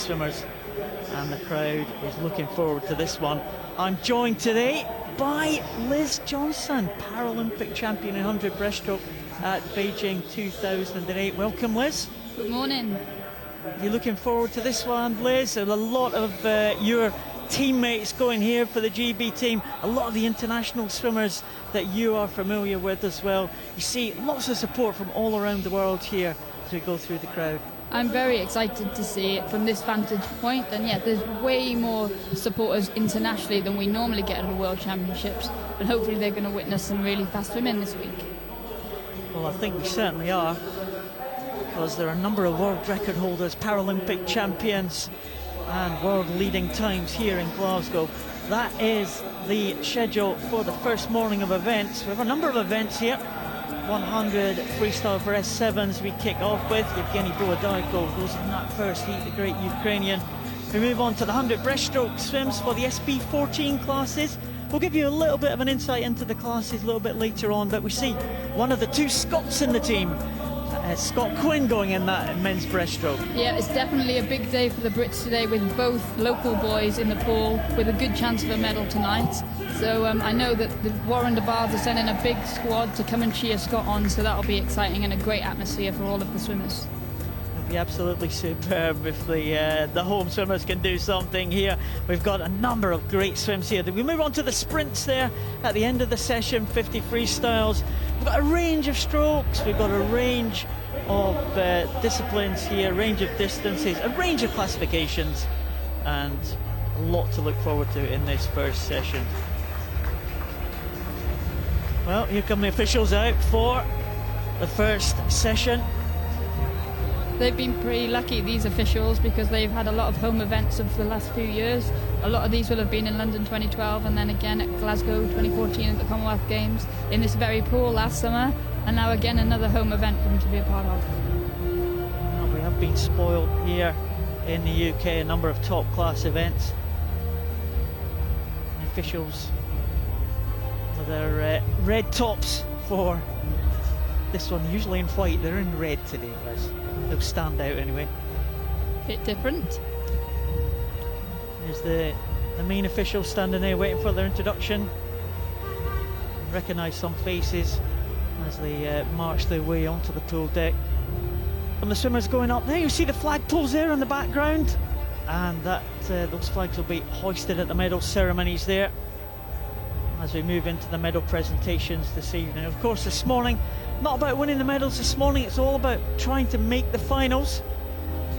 swimmers, and the crowd is looking forward to this one. I'm joined today by Liz Johnson, Paralympic champion in 100 breaststroke at Beijing 2008. Welcome, Liz. Good morning. You're looking forward to this one, Liz? And a lot of your teammates going here for the GB team, a lot of the international swimmers that you are familiar with as well. You see lots of support from all around the world here as we go through the crowd. I'm very excited to see it from this vantage point, and yeah, there's way more supporters internationally than we normally get at the World Championships, and hopefully they're going to witness some really fast swimming this week. Well, I think we certainly are, because there are a number of world record holders, Paralympic champions and world leading times here in Glasgow. That is the schedule for the first morning of events. We have a number of events here. 100 freestyle for S7s we kick off with. Yevgeny Bohodayko goes in that first heat, the great Ukrainian. We move on to the 100 breaststroke swims for the SB14 classes. We'll give you a little bit of an insight into the classes a little bit later on, but we see one of the two Scots in the team, Scott Quinn, going in that men's breaststroke. Yeah, it's definitely a big day for the Brits today, with both local boys in the pool with a good chance of a medal tonight. So I know that the Warren de Bards are sending a big squad to come and cheer Scott on, so that'll be exciting and a great atmosphere for all of the swimmers. It'll be absolutely superb if the home swimmers can do something here. We've got a number of great swims here. We move on to the sprints there at the end of the session, 50 freestyles. We've got a range of strokes, we've got a range of disciplines here, a range of distances, a range of classifications, and a lot to look forward to in this first session. Well, here come the officials out for the first session. They've been pretty lucky, these officials, because they've had a lot of home events of the last few years. A lot of these will have been in London 2012 and then again at Glasgow 2014 at the Commonwealth Games, in this very pool last summer, and now again another home event for them to be a part of. Well, we have been spoiled here in the UK, a number of top class events. The officials with their red tops for this one, usually in white. They're in red today, Liz. They'll stand out anyway. Bit different. There's the main officials standing there waiting for their introduction. Recognise some faces as they march their way onto the pool deck. And the swimmers going up there, you see the flagpoles there in the background, and that those flags will be hoisted at the medal ceremonies there as we move into the medal presentations this evening. Of course, this morning, not about winning the medals this morning, it's all about trying to make the finals.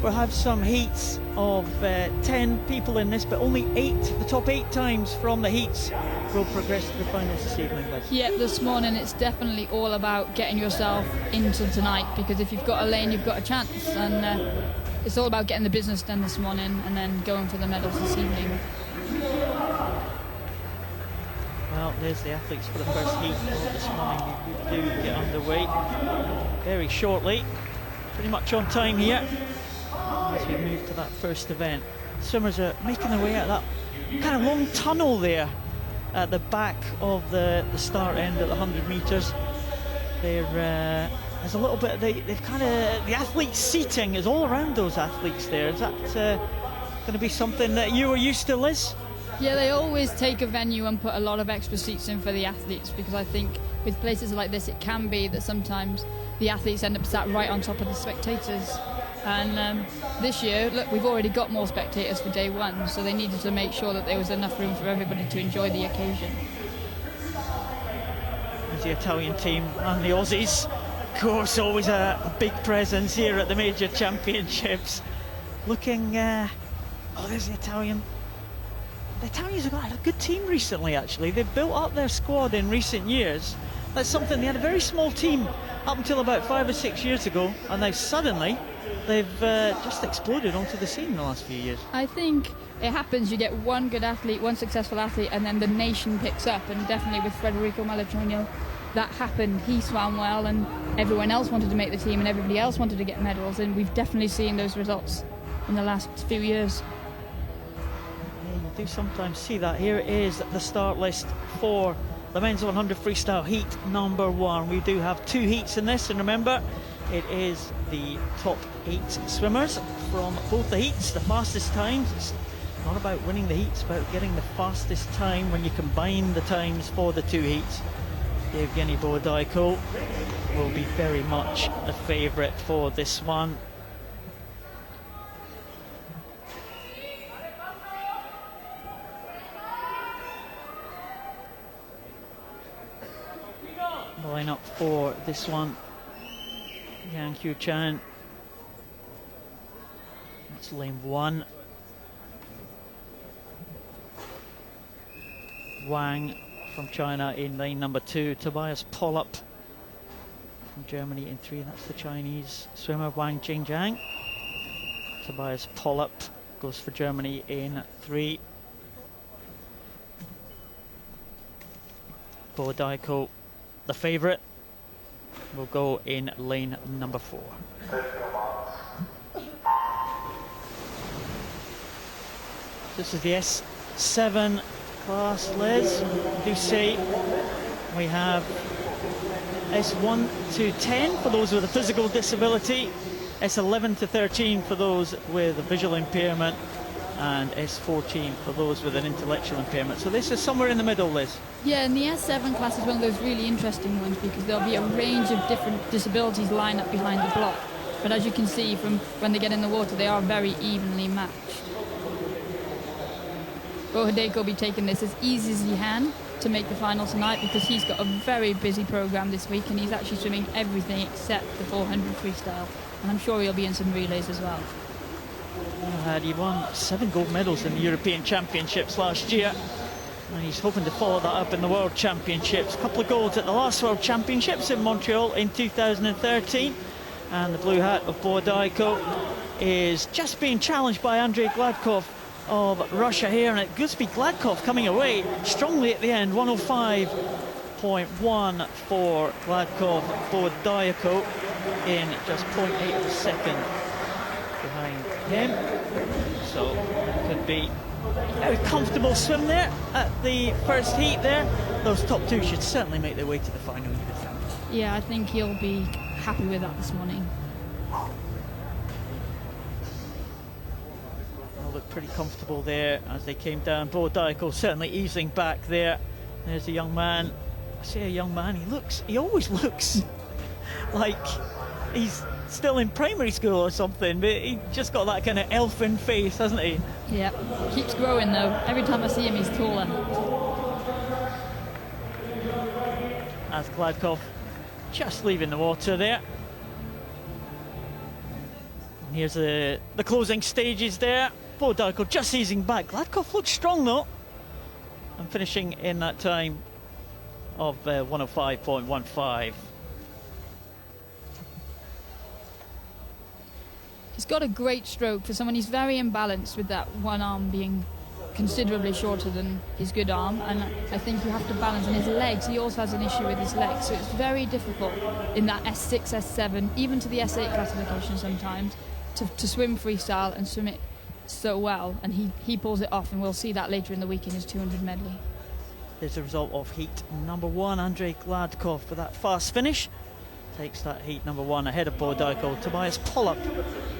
We'll have some heats of 10 people in this, but only 8, the top 8 times from the heats will progress to the finals this evening, Liz. Yeah, this morning it's definitely all about getting yourself into tonight, because if you've got a lane, you've got a chance, and it's all about getting the business done this morning and then going for the medals this evening. Well, there's the athletes for the first heat this morning. We do get underway very shortly, pretty much on time here as we move to that first event. Swimmers are making their way out that kind of long tunnel there at the back of the start end at the 100 metres. There's a little bit, they've kind of, the athletes' seating is all around those athletes there. Is that going to be something that you are used to, Liz? Yeah, they always take a venue and put a lot of extra seats in for the athletes, because I think with places like this it can be that sometimes the athletes end up sat right on top of the spectators. And this year, look, we've already got more spectators for day one, so they needed to make sure that there was enough room for everybody to enjoy the occasion. There's the Italian team and the Aussies, of course, always a big presence here at the major championships. Looking, there's the Italian. The Italians have got a good team recently, actually. They've built up their squad in recent years. That's something, they had a very small team up until about 5 or 6 years ago, and now suddenly they've just exploded onto the scene in the last few years. I think it happens, you get one good athlete, one successful athlete, and then the nation picks up, and definitely with Federico Malaciono that happened. He swam well and everyone else wanted to make the team and everybody else wanted to get medals, and we've definitely seen those results in the last few years. Do sometimes see that. Here is the start list for the men's 100 freestyle heat number 1. We do have 2 heats in this, and remember, It is the top 8 swimmers from both the heats, the fastest times. It's not about winning the heats, it's about getting the fastest time when you combine the times for the 2 heats. Evgeny Bohodaiko will be very much a favourite for this one. The line-up for this one: Yang Hu Chan, that's lane 1. Wang from China in lane number 2. Tobias Pollap from Germany in 3. That's the Chinese swimmer Wang Jingjiang. Tobias Pollap goes for Germany in 3. Bohodaiko, the favourite, will go in lane number 4. This is the S7 class, Les. Do say we have S1 to 10 for those with a physical disability, S11 to 13 for those with a visual impairment, and S14 for those with an intellectual impairment. So this is somewhere in the middle, Liz. Yeah, and the S7 class is one of those really interesting ones because there'll be a range of different disabilities lined up behind the block. But as you can see from when they get in the water, they are very evenly matched. Bohodaiko will be taking this as easy as he can to make the final tonight because he's got a very busy programme this week and he's actually swimming everything except the 400 freestyle. And I'm sure he'll be in some relays as well. He won 7 gold medals in the European Championships last year, and he's hoping to follow that up in the World Championships. A couple of golds at the last World Championships in Montreal in 2013, and the blue hat of Bohodaiko is just being challenged by Andrei Gladkov of Russia here, and Guspi Gladkov coming away strongly at the end. 105.1 for Gladkov. Bohodaiko in just 0.8 of a second behind him, so it could be a very comfortable swim there at the first heat there. Those top 2 should certainly make their way to the final, you would think. Yeah, I think he'll be happy with that this morning. They'll look pretty comfortable there as they came down. Bohodaiko certainly easing back there. There's a young man. I say a young man, he always looks like he's still in primary school or something, but he just got that kind of elfin face, hasn't he? Yeah, keeps growing though. Every time I see him, he's taller. As Gladkov just leaving the water there. And here's the closing stages there. Bohodaiko just easing back. Gladkov looks strong though, and finishing in that time of 105.15. He's got a great stroke for someone. He's very imbalanced with that one arm being considerably shorter than his good arm, and I think you have to balance. And his legs, he also has an issue with his legs, so it's very difficult in that S6, S7, even to the S8 classification sometimes, to swim freestyle and swim it so well, and he pulls it off, and we'll see that later in the week in his 200 medley. Here's the result of heat number 1. Andrei Gladkov for that fast finish takes that heat number 1 ahead of Bohodaiko. Tobias Pollap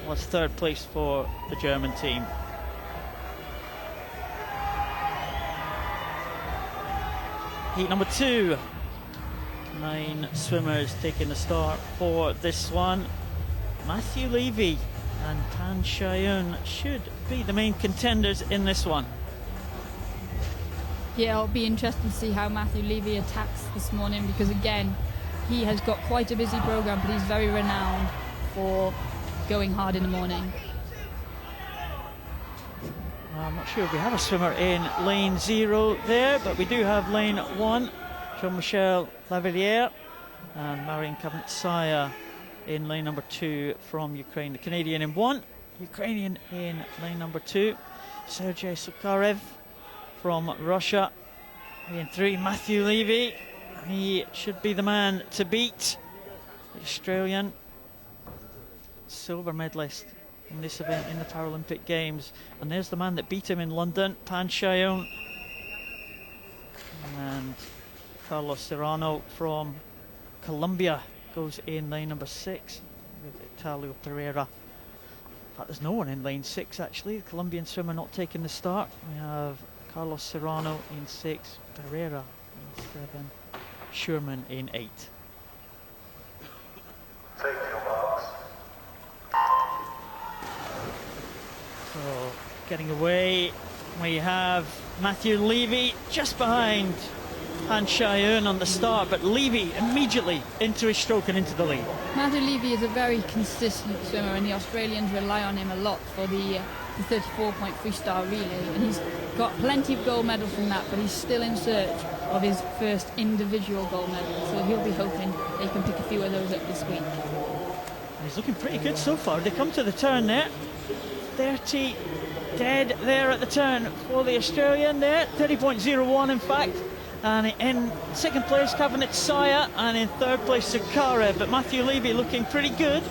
was 3rd place for the German team. Heat number 2. 9 swimmers taking the start for this one. Matthew Levy and Pan Shayun should be the main contenders in this one. Yeah, it'll be interesting to see how Matthew Levy attacks this morning because, again, he has got quite a busy programme, but he's very renowned for going hard in the morning. I'm not sure if we have a swimmer in lane 0 there, but we do have lane 1. Jean-Michel Lavilliere and Marian Kavnitsaya in lane number 2 from Ukraine. The Canadian in 1, Ukrainian in lane number 2. Sergei Sukharev from Russia in 3. Matthew Levy, he should be the man to beat. The Australian silver medalist in this event in the Paralympic Games. And there's the man that beat him in London, Pan Shayun. And Carlos Serrano from Colombia goes in lane number 6. with Italio Pereira. In fact, there's no one in lane 6 actually. The Colombian swimmer not taking the start. We have Carlos Serrano in 6, Pereira in 7, Sherman in 8. So getting away, we have Matthew Levy just behind Han Shai-eun on the start, but Levy immediately into his stroke and into the lead. Matthew Levy is a very consistent swimmer, and the Australians rely on him a lot for the 34-point freestyle relay, and he's got plenty of gold medals from that, but he's still in search of his first individual gold medal, so he'll be hoping they can pick a few of those up this week. He's looking pretty good so far. They come to the turn there. 30 dead there at the turn for the Australian there. 30.01 in fact. And in second place, Kavanagh Saya, and in third place, Sakara. But Matthew Levy looking pretty good.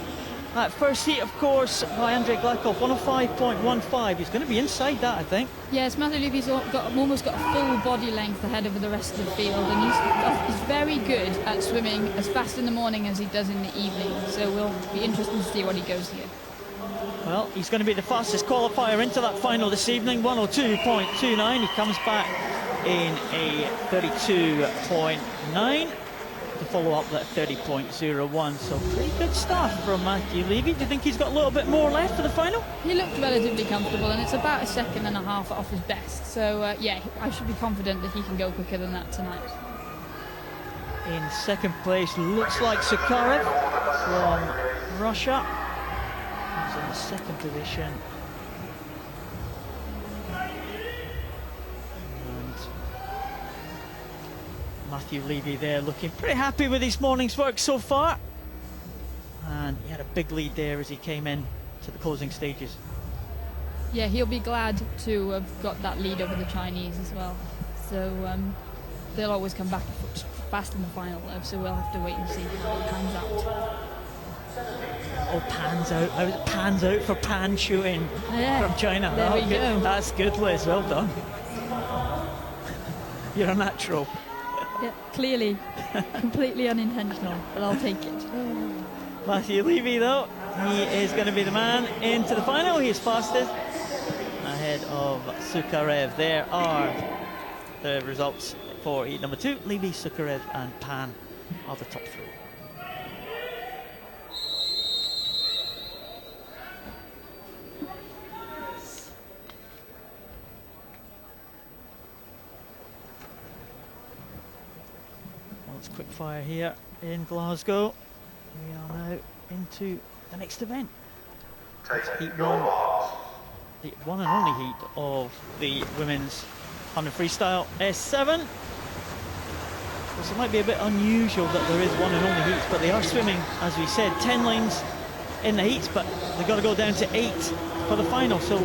That first heat, of course, by Andrei Glakov, 105.15. He's going to be inside that, I think. Yes, Matthew Levy's almost got a full body length ahead of the rest of the field, and he's very good at swimming as fast in the morning as he does in the evening. So we'll be interested to see what he goes here. Well, he's going to be the fastest qualifier into that final this evening, 102.29. He comes back in a 32.9 to follow up that 30.01. So pretty good stuff from Matthew Levy. Do you think he's got a little bit more left for the final? He looked relatively comfortable, and it's about a second and a half off his best. So yeah, I should be confident that he can go quicker than that tonight. In second place, looks like Sakharov from Russia. He's in the second position. Matthew Levy there looking pretty happy with his morning's work so far, and he had a big lead there as he came in to the closing stages. Yeah, he'll be glad to have got that lead over the Chinese as well, so they'll always come back fast in the final though, so we'll have to wait and see how it pans out. Oh, pans out for pan shooting from China. There we go. That's good, Liz, well done. You're a natural. Yeah, clearly, completely unintentional, but I'll take it. Matthew Levy, though, he is going to be the man into the final. He is fastest ahead of Sukharev. There are the results for heat number 2. Levy, Sukharev and Pan are the top 3. Quick fire here in Glasgow. We are now into the next event. It's heat 1, the one and only heat of the women's 100 freestyle S7. So it might be a bit unusual that there is one and only heats, but they are swimming, as we said, 10 lanes in the heats, but they've got to go down to 8 for the final. So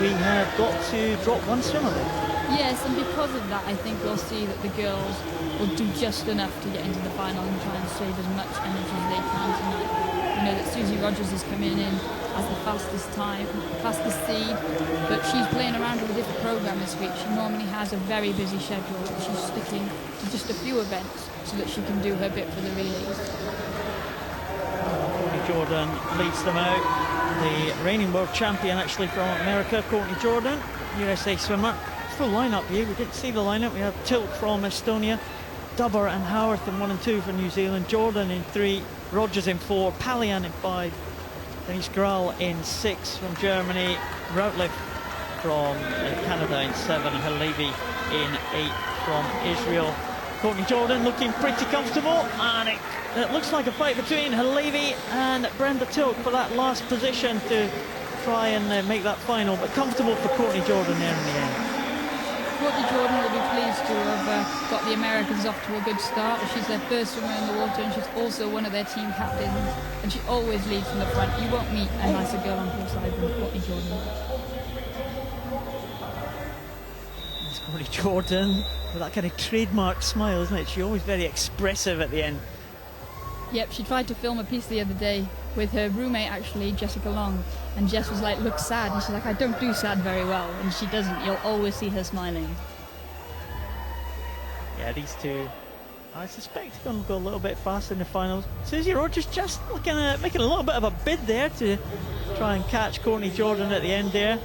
we have got to drop one swimmer there. Yes, and because of that, I think we'll see that the girls will do just enough to get into the final and try and save as much energy as they can tonight. You know that Susie Rogers is coming in as the fastest seed, but she's playing around with a different program this week. She normally has a very busy schedule, but she's sticking to just a few events so that she can do her bit for the relays. Courtney Jordan leads them out. The reigning world champion, actually, from America, Courtney Jordan, USA swimmer. Full lineup here. We didn't see the lineup. We have Tilk from Estonia, Dubber and Howarth in 1 and 2 for New Zealand, Jordan in 3, Rogers in 4, Palian in 5, Denise Graal in 6 from Germany, Routliff from Canada in 7, Halevi in 8 from Israel. Courtney Jordan looking pretty comfortable, and it looks like a fight between Halevi and Brenda Tilk for that last position to try and make that final, but comfortable for Courtney Jordan there in the end. Courtney Jordan will be pleased to have got the Americans off to a good start. She's their first swimmer in the water, and she's also one of their team captains, and she always leads from the front. You won't meet a nicer girl on poolside than Courtney Jordan. It's Courtney Jordan with that kind of trademark smile, isn't it? She's always very expressive at the end. Yep, she tried to film a piece the other day with her roommate, actually, Jessica Long, and Jess was like, look sad, and she's like, I don't do sad very well, and she doesn't. You'll always see her smiling. Yeah, these two I suspect he's going to go a little bit faster in the finals. Susie Rogers just looking at making a little bit of a bid there to try and catch Courtney Jordan at the end there.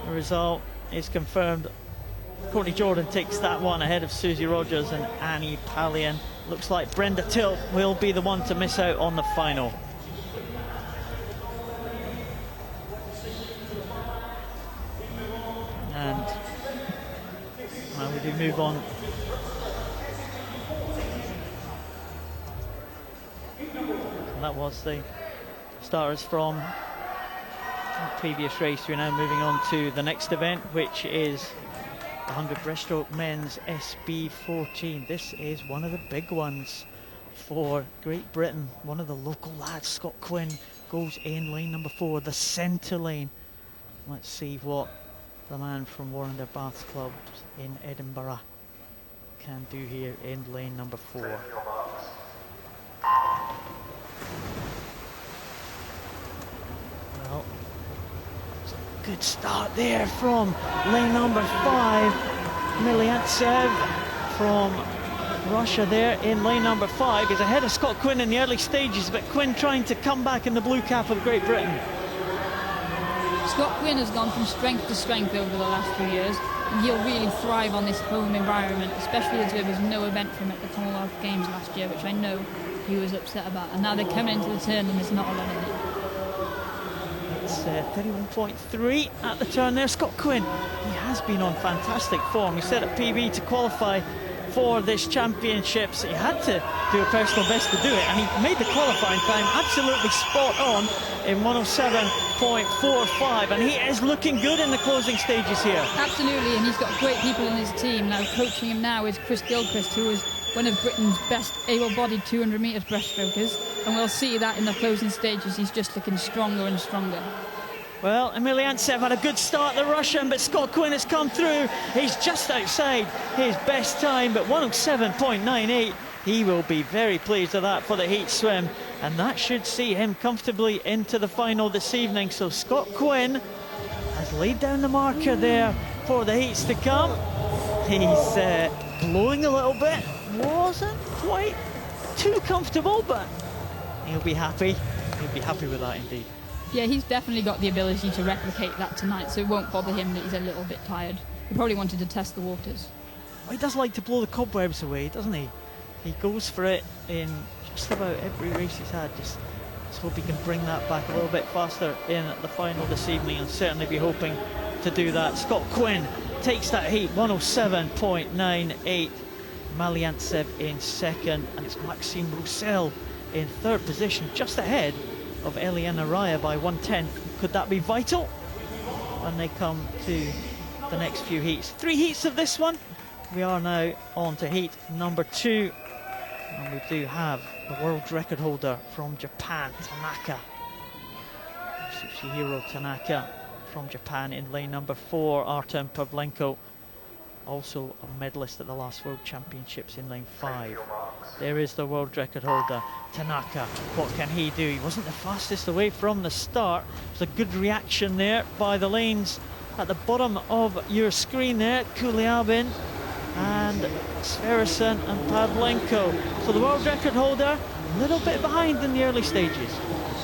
The result is confirmed. Courtney Jordan takes that one ahead of Susie Rogers and Annie Pallian. Looks like Brenda Tilt will be the one to miss out on the final. And now we do move on. And that was the starters from the previous race. We're now moving on to the next event, which is the 100 breaststroke men's SB14. This is one of the big ones for Great Britain. One of the local lads, Scott Quinn, goes in lane number 4, the centre lane. Let's see what the man from Warrender Baths Club in Edinburgh can do here in lane number 4. Well, it's a good start there from lane number 5. Miliantsev from Russia there in lane number 5 is ahead of Scott Quinn in the early stages, but Quinn trying to come back in the blue cap of Great Britain. Scott Quinn has gone from strength to strength over the last few years, and he'll really thrive on this home environment, especially as there was no event for him at the Commonwealth Games last year, which I know he was upset about, and now they're coming into the turn and there's not a lot in it. It's 31.3 at the turn there. Scott Quinn, he has been on fantastic form. He set a PB to qualify for this championships. He had to do a personal best to do it, and he made the qualifying time absolutely spot on in 107.45, and he is looking good in the closing stages here. Absolutely, and he's got great people in his team. Now coaching him now is Chris Gilchrist, who is one of Britain's best able-bodied 200 metres breaststrokers, and we'll see that in the closing stages. He's just looking stronger and stronger. Well, Miliantsev had a good start, the Russian, but Scott Quinn has come through. He's just outside his best time, but 107.98. He will be very pleased with that for the heat swim, and that should see him comfortably into the final this evening. So Scott Quinn has laid down the marker there for the heats to come. He's blowing a little bit. Wasn't quite too comfortable, but he'll be happy. He'll be happy with that indeed. Yeah, he's definitely got the ability to replicate that tonight, so it won't bother him that he's a little bit tired. He probably wanted to test the waters. Well, he does like to blow the cobwebs away, doesn't he? He goes for it in just about every race he's had. Just hope he can bring that back a little bit faster in the final this evening, and certainly be hoping to do that. Scott Quinn takes that heat, 107.98. Miliantsev in second, and it's Maxime Roussel in third position, just ahead of Eliana Raya by 1/10. Could that be vital when they come to the next few heats? 3 heats of this one. We are now on to heat number 2, and we do have the world record holder from Japan, Tanaka. Tsuchihiro Tanaka from Japan in lane number 4. Artem Pavlenko, also a medalist at the last World Championships, in lane 5. There is the world record holder, Tanaka. What can he do? He wasn't the fastest away from the start. There's a good reaction there by the lanes at the bottom of your screen there. Kuliabin and Sverrisson and Pavlenko. So the world record holder, a little bit behind in the early stages.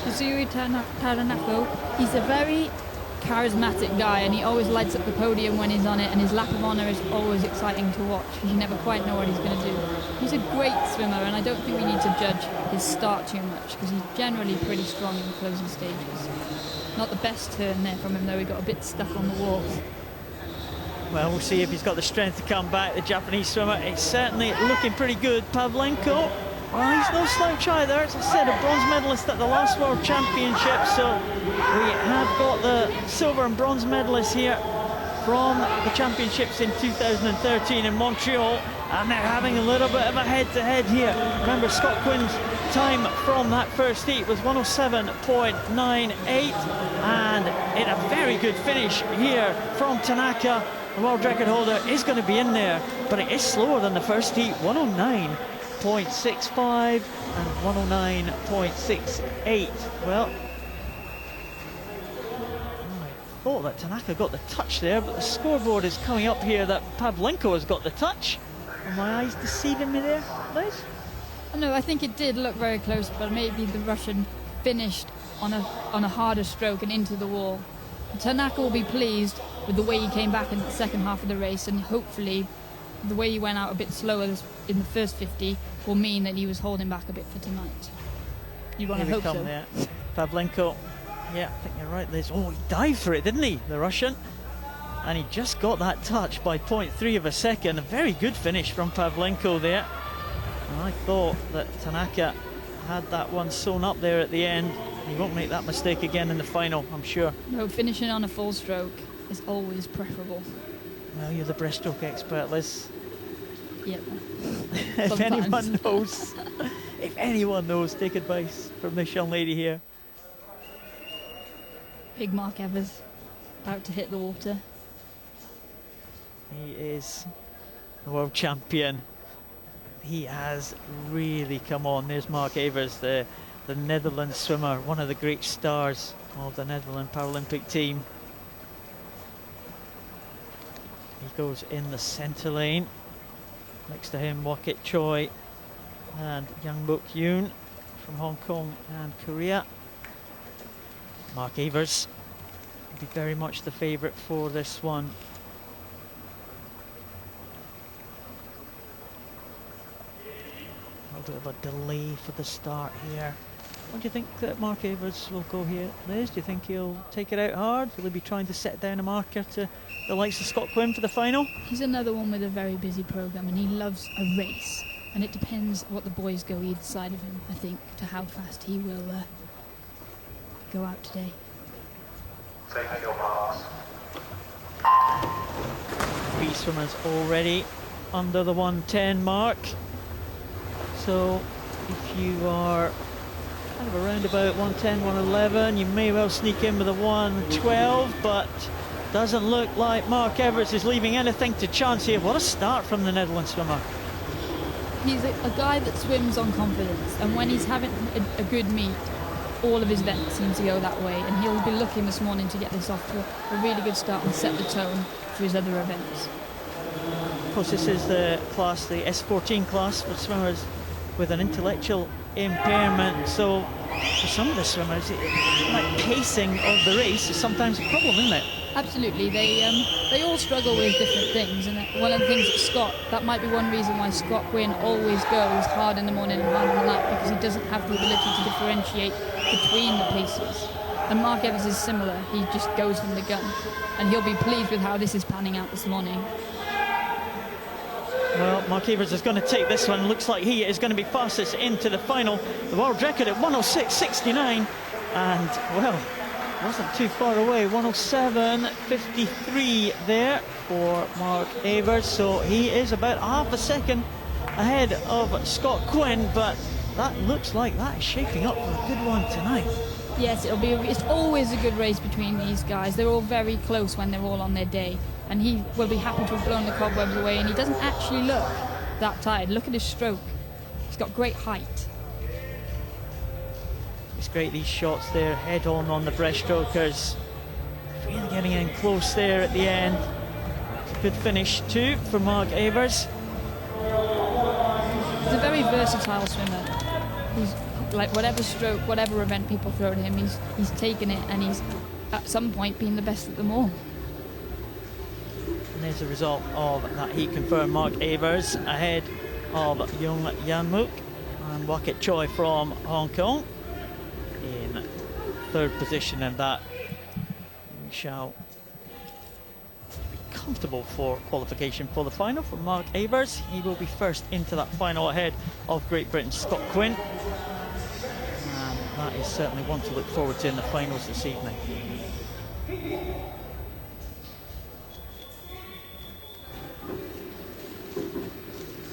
Yuzuru Taranako, he's a very charismatic guy, and he always lights up the podium when he's on it, and his lap of honour is always exciting to watch. You never quite know what he's going to do. He's a great swimmer, and I don't think we need to judge his start too much, because he's generally pretty strong in the closing stages. Not the best turn there from him though, he got a bit stuck on the walls. Well, we'll see if he's got the strength to come back. The Japanese swimmer, it's certainly looking pretty good. Pavlenko, well, he's no slouch either. As I said, a bronze medalist at the last World Championship, so we have got the silver and bronze medalists here from the championships in 2013 in Montreal, and they're having a little bit of a head-to-head here. Remember, Scott Quinn's time from that first heat was 107.98, and in a very good finish here from Tanaka. The world record holder is going to be in there, but it is slower than the first heat, 109.65 and 109.68. Well, I thought that Tanaka got the touch there, but the scoreboard is coming up here that Pavlenko has got the touch. Are my eyes deceiving me there? Liz? No, I think it did look very close, but maybe the Russian finished on a harder stroke and into the wall. Tanaka will be pleased with the way he came back in the second half of the race, and hopefully the way he went out a bit slower in the first 50 will mean that he was holding back a bit for tonight. You want to hope so. There. Pavlenko. Yeah, I think you're right, Liz. Oh, he dived for it, didn't he, the Russian? And he just got that touch by 0.3 of a second. A very good finish from Pavlenko there. And I thought that Tanaka had that one sewn up there at the end. He won't make that mistake again in the final, I'm sure. No, finishing on a full stroke is always preferable. Well, you're the breaststroke expert, Liz. Yep. If anyone knows, take advice from this young lady here. Big Mark Evers about to hit the water. He is the world champion. He has really come on. There's Mark Evers, the Netherlands swimmer, one of the great stars of the Netherlands Paralympic team. He goes in the centre lane. Next to him, Wakit Choi and Young Buk Yoon from Hong Kong and Korea. Mark Evers will be very much the favourite for this one. A little bit of a delay for the start here. What do you think that Mark Evers will go here, Liz? Do you think he'll take it out hard? Will he be trying to set down a marker to the likes of Scott Quinn for the final? He's another one with a very busy programme, and he loves a race. And it depends what the boys go either side of him, I think, to how fast he will go out today. Take your marks. 3 swimmers already under the 110 mark. So if you are kind of around about 110, 111, you may well sneak in with a 112, but doesn't look like Mark Evers is leaving anything to chance here. What a start from the Netherlands swimmer. He's a guy that swims on confidence, and when he's having a good meet, all of his events seem to go that way, and he'll be looking this morning to get this off to a really good start and set the tone for his other events. Of course, this is the class, the S14 class for swimmers with an intellectual impairment, so for some of the swimmers, like pacing of the race is sometimes a problem, isn't it? Absolutely, they all struggle with different things, and one of the things that Scott, that might be one reason why Scott Quinn always goes hard in the morning and hard on the night, because he doesn't have the ability to differentiate between the paces. And Mark Evers is similar, he just goes from the gun, and he'll be pleased with how this is panning out this morning. Well, Mark Evers is going to take this one. Looks like he is going to be fastest into the final. The world record at 106.69, and well, wasn't too far away. 107.53 there for Mark Evers, so he is about half a second ahead of Scott Quinn, but that looks like that is shaping up for a good one tonight. Yes, it's always a good race between these guys. They're all very close when they're all on their day, and he will be happy to have blown the cobwebs away, and he doesn't actually look that tired. Look at his stroke. He's got great height. It's great, these shots there, head on the breaststrokers. Really getting in close there at the end. It's a good finish too for Mark Evers. He's a very versatile swimmer. He's like whatever stroke, whatever event people throw at him, he's taken it, and he's at some point been the best at them all. And there's a result of that heat confirmed. Mark Evers ahead of Young Yanmook and Wakit Choi from Hong Kong in third position, and that shall be comfortable for qualification for the final for Mark Evers. He will be first into that final ahead of Great Britain's Scott Quinn, and that is certainly one to look forward to in the finals this evening.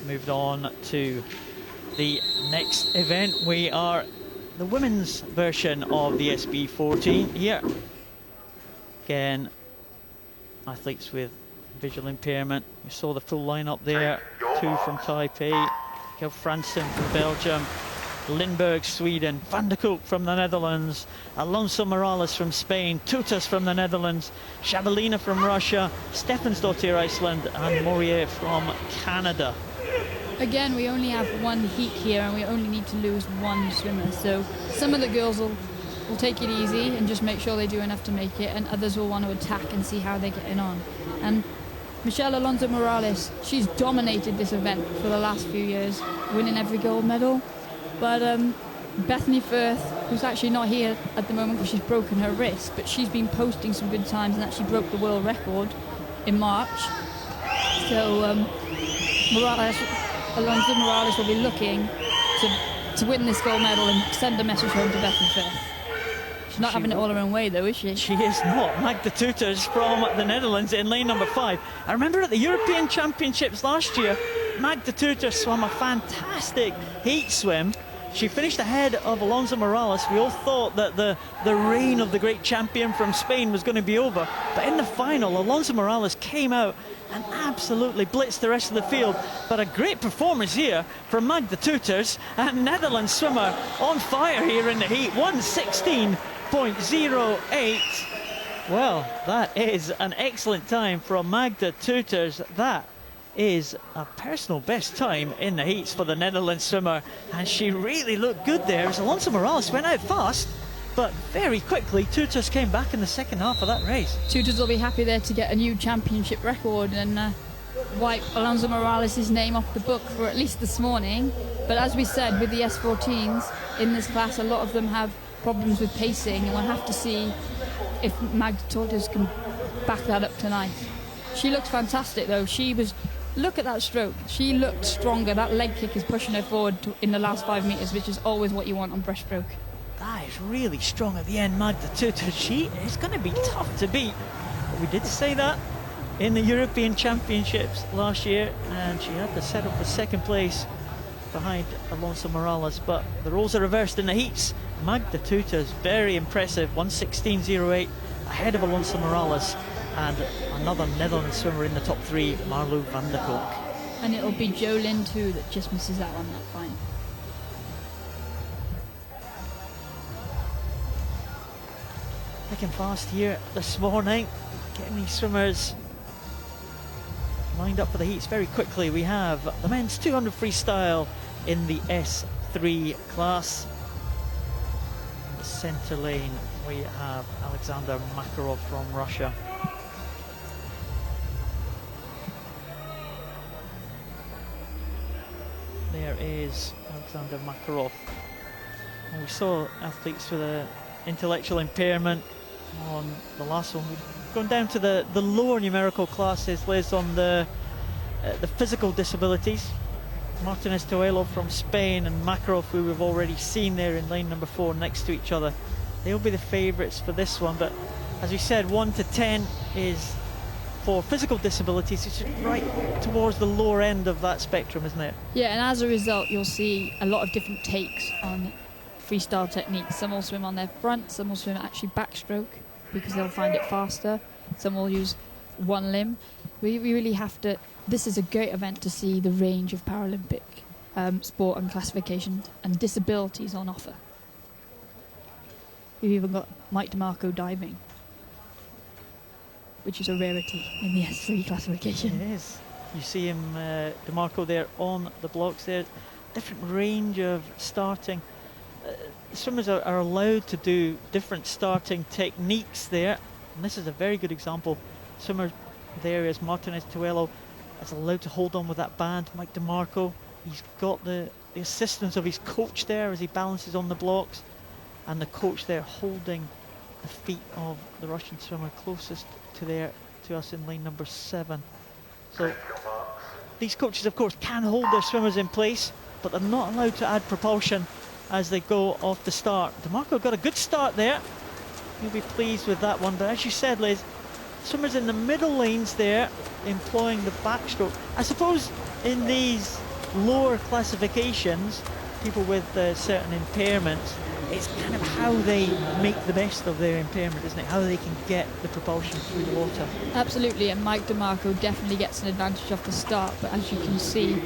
Moved on to the next event. We are the women's version of the SB14 here. Again, athletes with visual impairment. You saw the full lineup there. 2 from Taipei, Kel Fransen from Belgium, Lindberg, Sweden, Van der Koop from the Netherlands, Alonso Morales from Spain, Tutas from the Netherlands, Shabalina from Russia, Stefansdottir, Iceland, and Morier from Canada. Again, we only have one heat here and we only need to lose one swimmer. So some of the girls will take it easy and just make sure they do enough to make it, and others will want to attack and see how they're getting on. And Michelle Alonso Morales, she's dominated this event for the last few years, winning every gold medal. But Bethany Firth, who's actually not here at the moment because she's broken her wrist, but she's been posting some good times and actually broke the world record in March. So Alonso Morales will be looking to win this gold medal and send a message home to Bethany Firth. She's not having it all her own way, though, is she? She is not. Magda Tutors from the Netherlands in lane number 5. I remember at the European Championships last year, Magda Tutors swam a fantastic heat swim. She finished ahead of Alonso Morales. We all thought that the reign of the great champion from Spain was going to be over. But in the final, Alonso Morales came out and absolutely blitzed the rest of the field. But a great performance here from Magda Tutors, a Netherlands swimmer on fire here in the heat. 1:16.08. Well, that is an excellent time from Magda Tutors. That is a personal best time in the heats for the Netherlands swimmer, and she really looked good there as Alonso Morales went out fast, but very quickly Tutors came back in the second half of that race. Tutors will be happy there to get a new championship record and wipe Alonso Morales' name off the book for at least this morning. But as we said, with the S14s in this class, a lot of them have problems with pacing, and we'll have to see if Magda Tutors can back that up tonight. She looks fantastic though. Look at that stroke. She looked stronger. That leg kick is pushing her forward in the last 5 meters, which is always what you want on breaststroke. That is really strong at the end, Magda Tutors. She is going to be tough to beat. But we did say that in the European Championships last year, and she had to settle for second place behind Alonso Morales. But the roles are reversed in the heats. Magda Tutors, very impressive, 1:16.08 ahead of Alonso Morales. And another Netherlands swimmer in the top 3, Marlo van der Kolk. And it'll be Jolyn too that just misses out on that final. Thick and fast here this morning, getting these swimmers lined up for the heats very quickly. We have the men's 200 freestyle in the S3 class. In the centre lane we have Alexander Makarov from Russia. There is Alexander Makarov. And we saw athletes with an intellectual impairment on the last one. We've gone down to the lower numerical classes, Liz, on the physical disabilities. Martinez Toelo from Spain and Makarov, who we've already seen there in lane number 4 next to each other. They'll be the favourites for this one, but as we said, 1 to 10 is for physical disabilities. It's right towards the lower end of that spectrum, isn't it? Yeah, and as a result, you'll see a lot of different takes on freestyle techniques. Some will swim on their front, some will swim actually backstroke because they'll find it faster. Some will use one limb. We really have to. This is a great event to see the range of Paralympic sport and classifications and disabilities on offer. We've even got Mike DeMarco diving, which is a rarity in the S3 classification. It is. You see him, DeMarco, there on the blocks there. Different range of starting. Swimmers are allowed to do different starting techniques there. And this is a very good example. Swimmer there is Martinez Toelo is allowed to hold on with that band. Mike DeMarco, he's got the assistance of his coach there as he balances on the blocks. And the coach there holding the feet of the Russian swimmer closest to us in lane number 7. So these coaches, of course, can hold their swimmers in place, but they're not allowed to add propulsion as they go off the start. DeMarco got a good start there. You'll be pleased with that one. But as you said, Liz, swimmers in the middle lanes there employing the backstroke. I suppose in these lower classifications, people with certain impairments, it's kind of how they make the best of their impairment, isn't it? How they can get the propulsion through the water. Absolutely, and Mike DeMarco definitely gets an advantage off the start, but as you can see,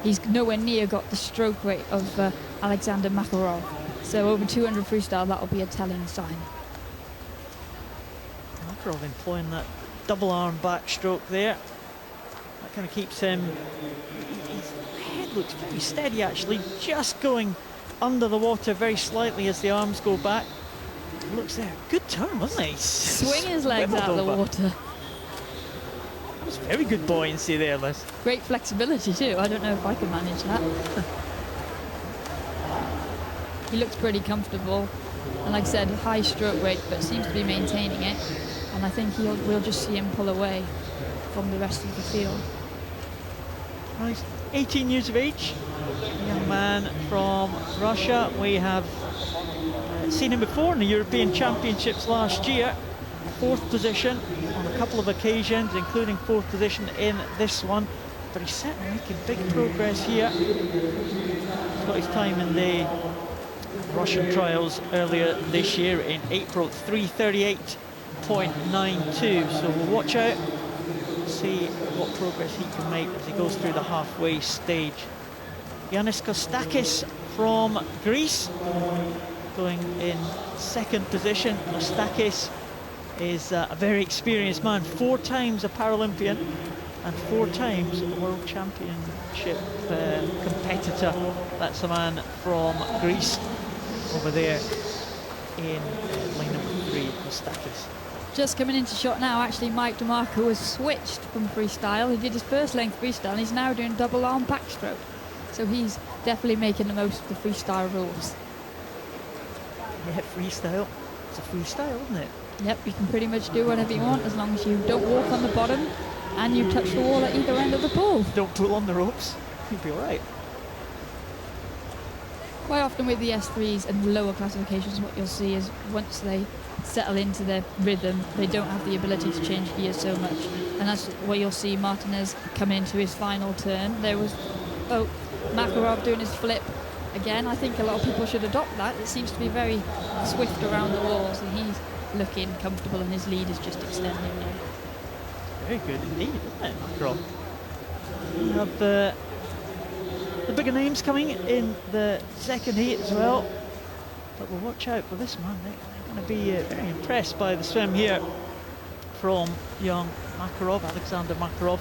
he's nowhere near got the stroke rate of Alexander Makarov. So over 200 freestyle, that'll be a telling sign. Makarov employing that double arm backstroke there. That kind of keeps him, his head looks very steady actually, just going under the water very slightly as the arms go back. Looks there, good turn, wasn't he? Swinging his legs out of the water. That was very good buoyancy there, Liz. Great flexibility too. I don't know if I can manage that. He looks pretty comfortable, and like I said, high stroke rate, but seems to be maintaining it. And I think we'll just see him pull away from the rest of the field. Well, he's 18 years of age, a young man from Russia. We have seen him before in the European Championships last year. 4th position on a couple of occasions, including 4th position in this one. But he's certainly making big progress here. He's got his time in the Russian trials earlier this year in April, 3:38.92. So we'll watch out, see what progress he can make as he goes through the halfway stage. Yannis Kostakis from Greece, going in 2nd position. Kostakis is a very experienced man, 4 times a Paralympian and 4 times a World Championship competitor. That's a man from Greece over there in lane number 3, Kostakis. Just coming into shot now, actually Mike DeMarco has switched from freestyle. He did his first length freestyle and he's now doing double arm backstroke. So he's definitely making the most of the freestyle rules. Yeah, freestyle. It's a freestyle, isn't it? Yep, you can pretty much do whatever you want as long as you don't walk on the bottom and you touch the wall at either end of the pool. Don't pull on the ropes, you'll be alright. Quite often with the S3s and lower classifications, what you'll see is once they settle into their rhythm, they don't have the ability to change gears so much. And that's what you'll see Martinez come into his final turn. There was, Makarov doing his flip again. I think a lot of people should adopt that. It seems to be very swift around the walls and he's looking comfortable and his lead is just extending now. Very good indeed, isn't it, Makarov? We have the bigger names coming in the 2nd heat as well. But we'll watch out for this man. They're going to be very impressed by the swim here from young Makarov, Alexander Makarov.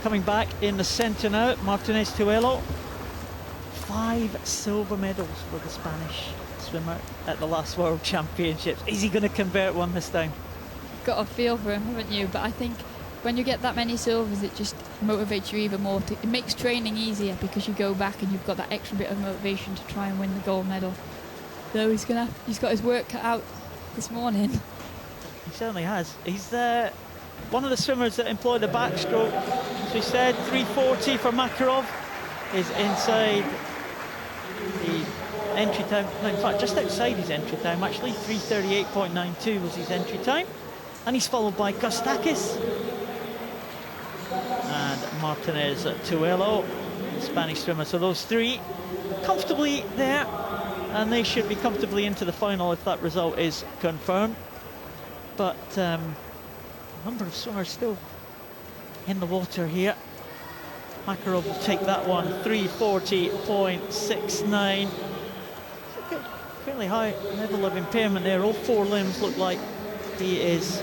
Coming back in the centre now, Martinez Tuelo. 5 silver medals for the Spanish swimmer at the last World Championships. Is he going to convert one this time? Got a feel for him, haven't you? But I think when you get that many silvers, it just motivates you even more. It makes training easier because you go back and you've got that extra bit of motivation to try and win the gold medal. So he's got his work cut out this morning. He certainly has. He's one of the swimmers that employ the backstroke. As we said, 3:40 for Makarov is inside the entry time. No, in fact, just outside his entry time, actually. 3:38.92 was his entry time. And he's followed by Kostakis and Martinez Tuelo, Spanish swimmer. So those 3 comfortably there, and they should be comfortably into the final if that result is confirmed. But a number of swimmers still in the water here. Makarov will take that one, 3:40.69. Fairly high level of impairment there. All 4 limbs look like he is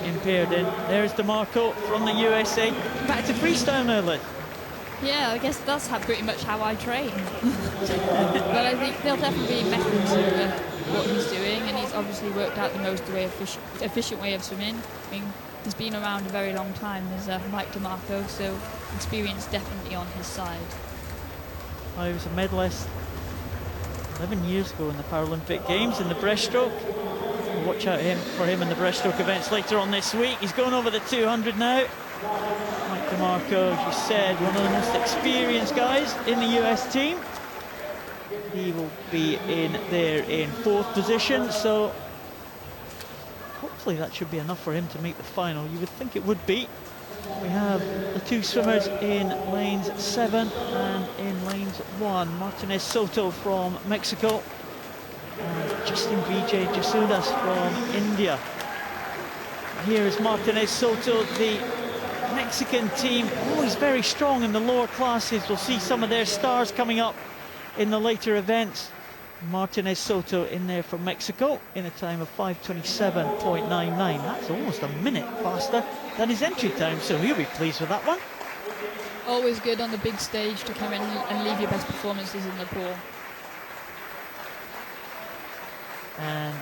impaired in. There's DeMarco from the USA. Back to freestyle now, Liz. Yeah, I guess that's pretty much how I train. But I think there'll definitely be methods to what he's doing, and he's obviously worked out the most efficient way of swimming. I mean, he's been around a very long time. There's Mike DeMarco, so experience definitely on his side. He was a medalist 11 years ago in the Paralympic Games in the breaststroke. We'll watch out for him in the breaststroke events later on this week. He's going over the 200 now. Mike DeMarco, as you said, one of the most experienced guys in the US team. He will be in there in 4th position, so hopefully that should be enough for him to make the final. You would think it would be. We have the 2 swimmers in lanes 7 and in lanes 1. Martinez Soto from Mexico and Justin Vijay Jasudas from India. Here is Martinez Soto, the Mexican team. Always very strong in the lower classes. We'll see some of their stars coming up in the later events. Martinez Soto in there for Mexico in a time of 5:27.99. That's almost a minute faster than his entry time, so he'll be pleased with that one. Always good on the big stage to come in and leave your best performances in the pool. And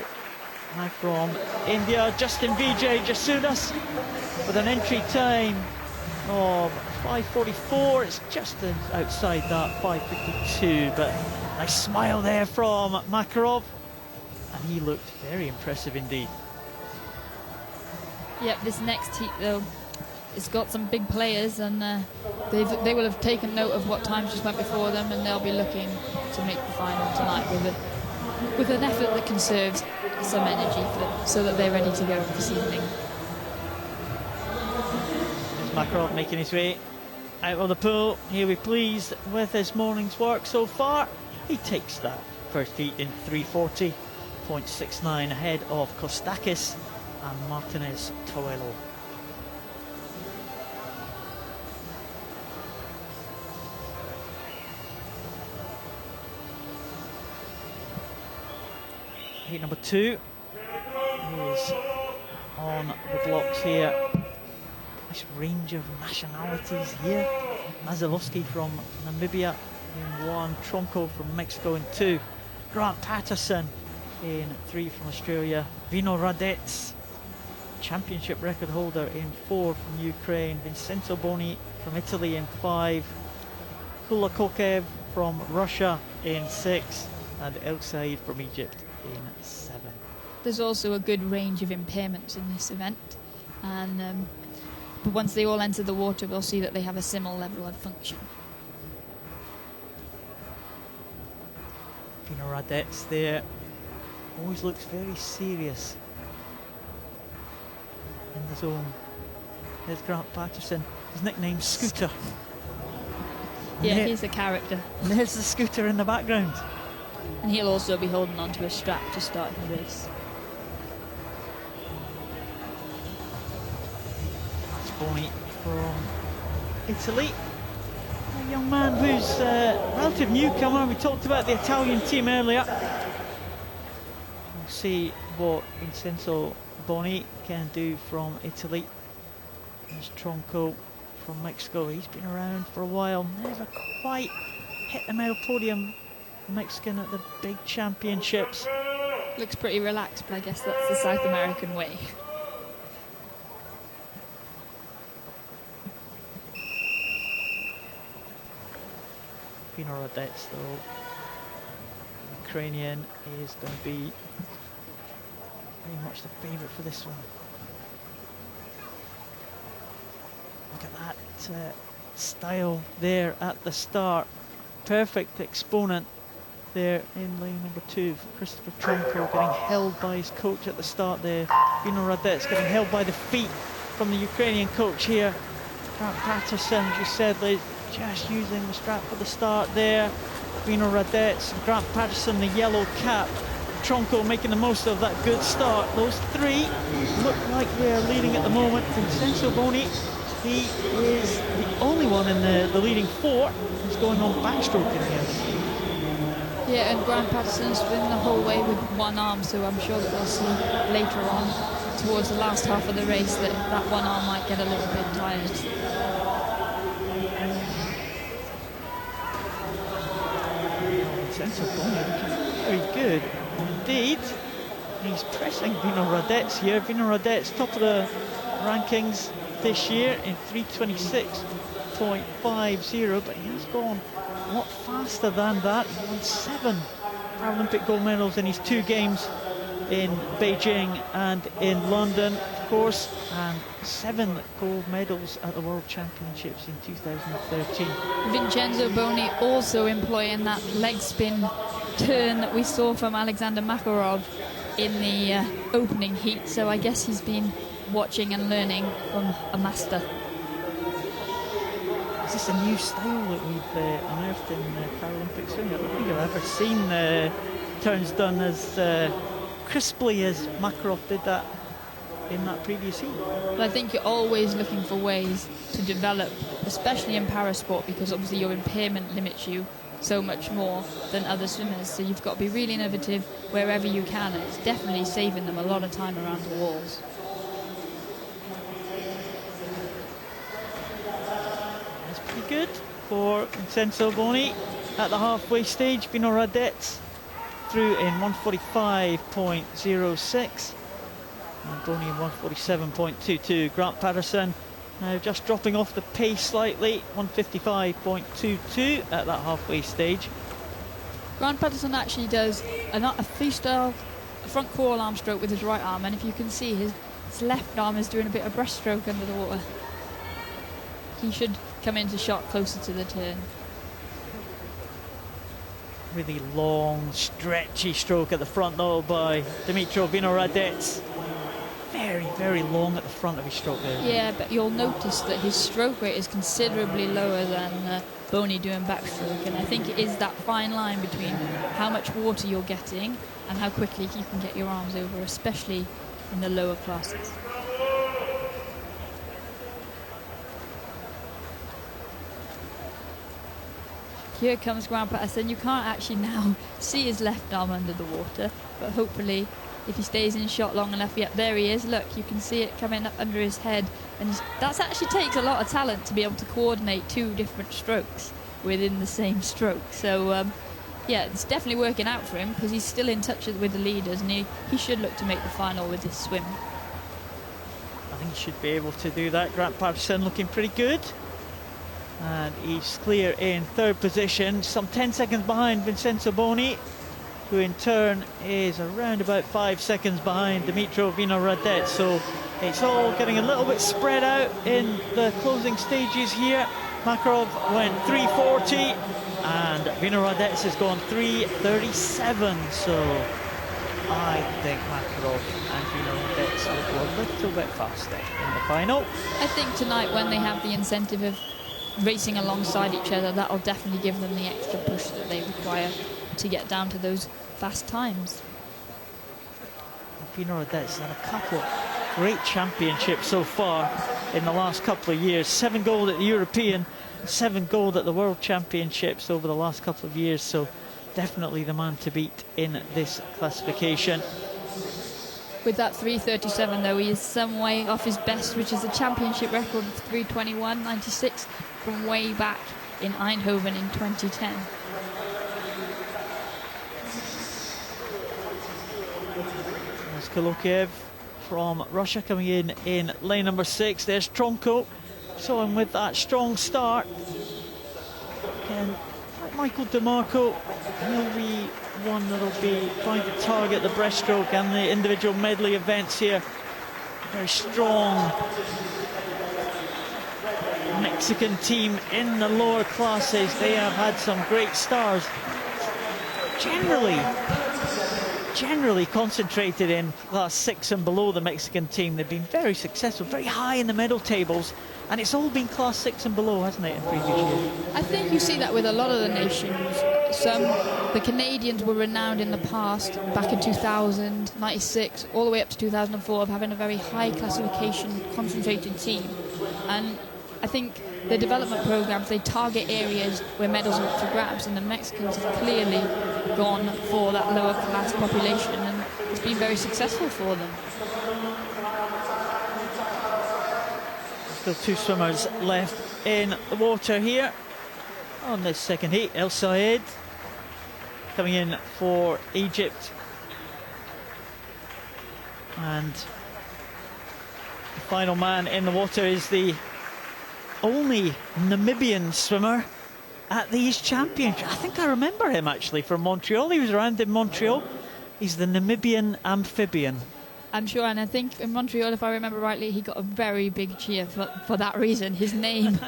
now from India, Justin Vijay Jasudas with an entry time of 5:44. It's just outside that 5:52, but nice smile there from Makarov, and he looked very impressive indeed. Yep, this next heat though, it's got some big players, and they will have taken note of what times just went before them, and they'll be looking to make the final tonight with an effort that conserves some energy so that they're ready to go this evening. Makarov making his way out of the pool. He'll be pleased with his morning's work so far. He takes that first heat in 3:40.69 ahead of Kostakis and Martinez Toello. Heat number 2 is on the blocks here. Nice range of nationalities here. Mazalowski from Namibia in 1, Tronco from Mexico in 2, Grant Patterson in 3 from Australia, Vino Radets, championship record holder in 4 from Ukraine, Vincenzo Boni from Italy in 5, Kulakokev from Russia in 6, and El Said from Egypt in 7. There's also a good range of impairments in this event, and but once they all enter the water, we'll see that they have a similar level of function. Vino Radets there always looks very serious in the zone. There's Grant Patterson, his nickname's Scooter. Yeah, he's a character. And there's the scooter in the background. And he'll also be holding onto a strap to start the race. That's Boni from Italy. A young man who's a relative newcomer. We talked about the Italian team earlier. We'll see what Vincenzo Boni can do from Italy. There's Tronco from Mexico. He's been around for a while. Never quite hit the medal podium. Mexican at the big championships. Looks pretty relaxed, but I guess that's the South American way. Vino Radets, though, Ukrainian, is going to be very much the favourite for this one. Look at that style there at the start. Perfect exponent there in lane number 2 for Christopher Tronco, getting held by his coach at the start there. Vino Radets getting held by the feet from the Ukrainian coach here. Grant Patterson, as you said, just using the strap for the start there. Vino Radets, Grant Patterson, the yellow cap. Tronco making the most of that good start. Those 3 look like they're leading at the moment. Vincenzo Boni, he is the only one in the leading 4 who's going on backstroking here. Yeah, and Grant Patterson's been the whole way with one arm, so I'm sure that we'll see later on, towards the last half of the race, that one arm might get a little bit tired. Vincenzo Boni looking very good indeed. He's pressing Vino Radets here. Vino Radets top of the rankings this year in 3:26.50, but he's gone a lot faster than that. He won 7 Paralympic gold medals in his 2 games in Beijing and in London, of course, and 7 gold medals at the World Championships in 2013. Vincenzo Boni also employing that leg spin turn that we saw from Alexander Makarov in the opening heat, so I guess he's been watching and learning from a master. Is this a new style that we've unearthed in Paralympic swimming? I don't think I've ever seen turns done as crisply as Makarov did that in that previous heat. But I think you're always looking for ways to develop, especially in parasport, because obviously your impairment limits you so much more than other swimmers, so you've got to be really innovative wherever you can, and it's definitely saving them a lot of time around the walls. good for Vincenzo Boni at the halfway stage. Vino Radetz through in 145.06 and Boni in 147.22. Grant Patterson now just dropping off the pace slightly, 155.22 at that halfway stage. Grant Patterson actually does a freestyle front crawl arm stroke with his right arm, and if you can see, his left arm is doing a bit of breaststroke under the water. He should come into shot closer to the turn. Really long, stretchy stroke at the front though by Dmitro Vino Radetz. Very, very long at the front of his stroke there. Yeah, but you'll notice that his stroke rate is considerably lower than Boni doing backstroke, and I think it is that fine line between how much water you're getting and how quickly you can get your arms over, especially in the lower classes. Here comes Grant Patterson. You can't actually now see his left arm under the water, but hopefully if he stays in shot long enough, yep, there he is. Look, you can see it coming up under his head, and that actually takes a lot of talent to be able to coordinate two different strokes within the same stroke. So yeah, it's definitely working out for him because he's still in touch with the leaders, and he should look to make the final with his swim. I think he should be able to do that. Grant Patterson looking pretty good. And he's clear in third position, some 10 seconds behind Vincenzo Boni, who in turn is around about 5 seconds behind Dmitro Vino Radetz. So it's all getting a little bit spread out in the closing stages here. Makarov went 3:40 and Vino Radetz has gone 3:37. So I think Makarov and Vino Radetz will go a little bit faster in the final. I think tonight, when they have the incentive of racing alongside each other, that'll definitely give them the extra push that they require to get down to those fast times. Vino Radetz has had a couple of great championships so far in the last couple of years. 7 gold at the European, 7 gold at the World Championships over the last couple of years, so definitely the man to beat in this classification. With that 3:37 though, he is some way off his best, which is a championship record of 3:21.96 from way back in Eindhoven in 2010. There's Kolokiev from Russia coming in lane number 6. There's Tronko. Saw him with that strong start. Again, like Michael DeMarco, he'll be one that'll be trying to target the breaststroke and the individual medley events here. Very strong Mexican team in the lower classes. They have had some great stars. Generally concentrated in class 6 and below, the Mexican team. They've been very successful, very high in the medal tables, and it's all been class 6 and below, hasn't it, in previous years? I think you see that with a lot of the nations. The Canadians were renowned in the past, back in 2000, 96, all the way up to 2004, of having a very high classification concentrated team. And I think the development programs, they target areas where medals are up for grabs, and the Mexicans have clearly gone for that lower class population, and it's been very successful for them. Still 2 swimmers left in the water here on this second heat. El Sayed coming in for Egypt, and the final man in the water is the only Namibian swimmer at these championships. I think I remember him actually from Montreal. He was around in Montreal. He's the Namibian amphibian. I'm sure, and I think in Montreal, if I remember rightly, he got a very big cheer for that reason. His name,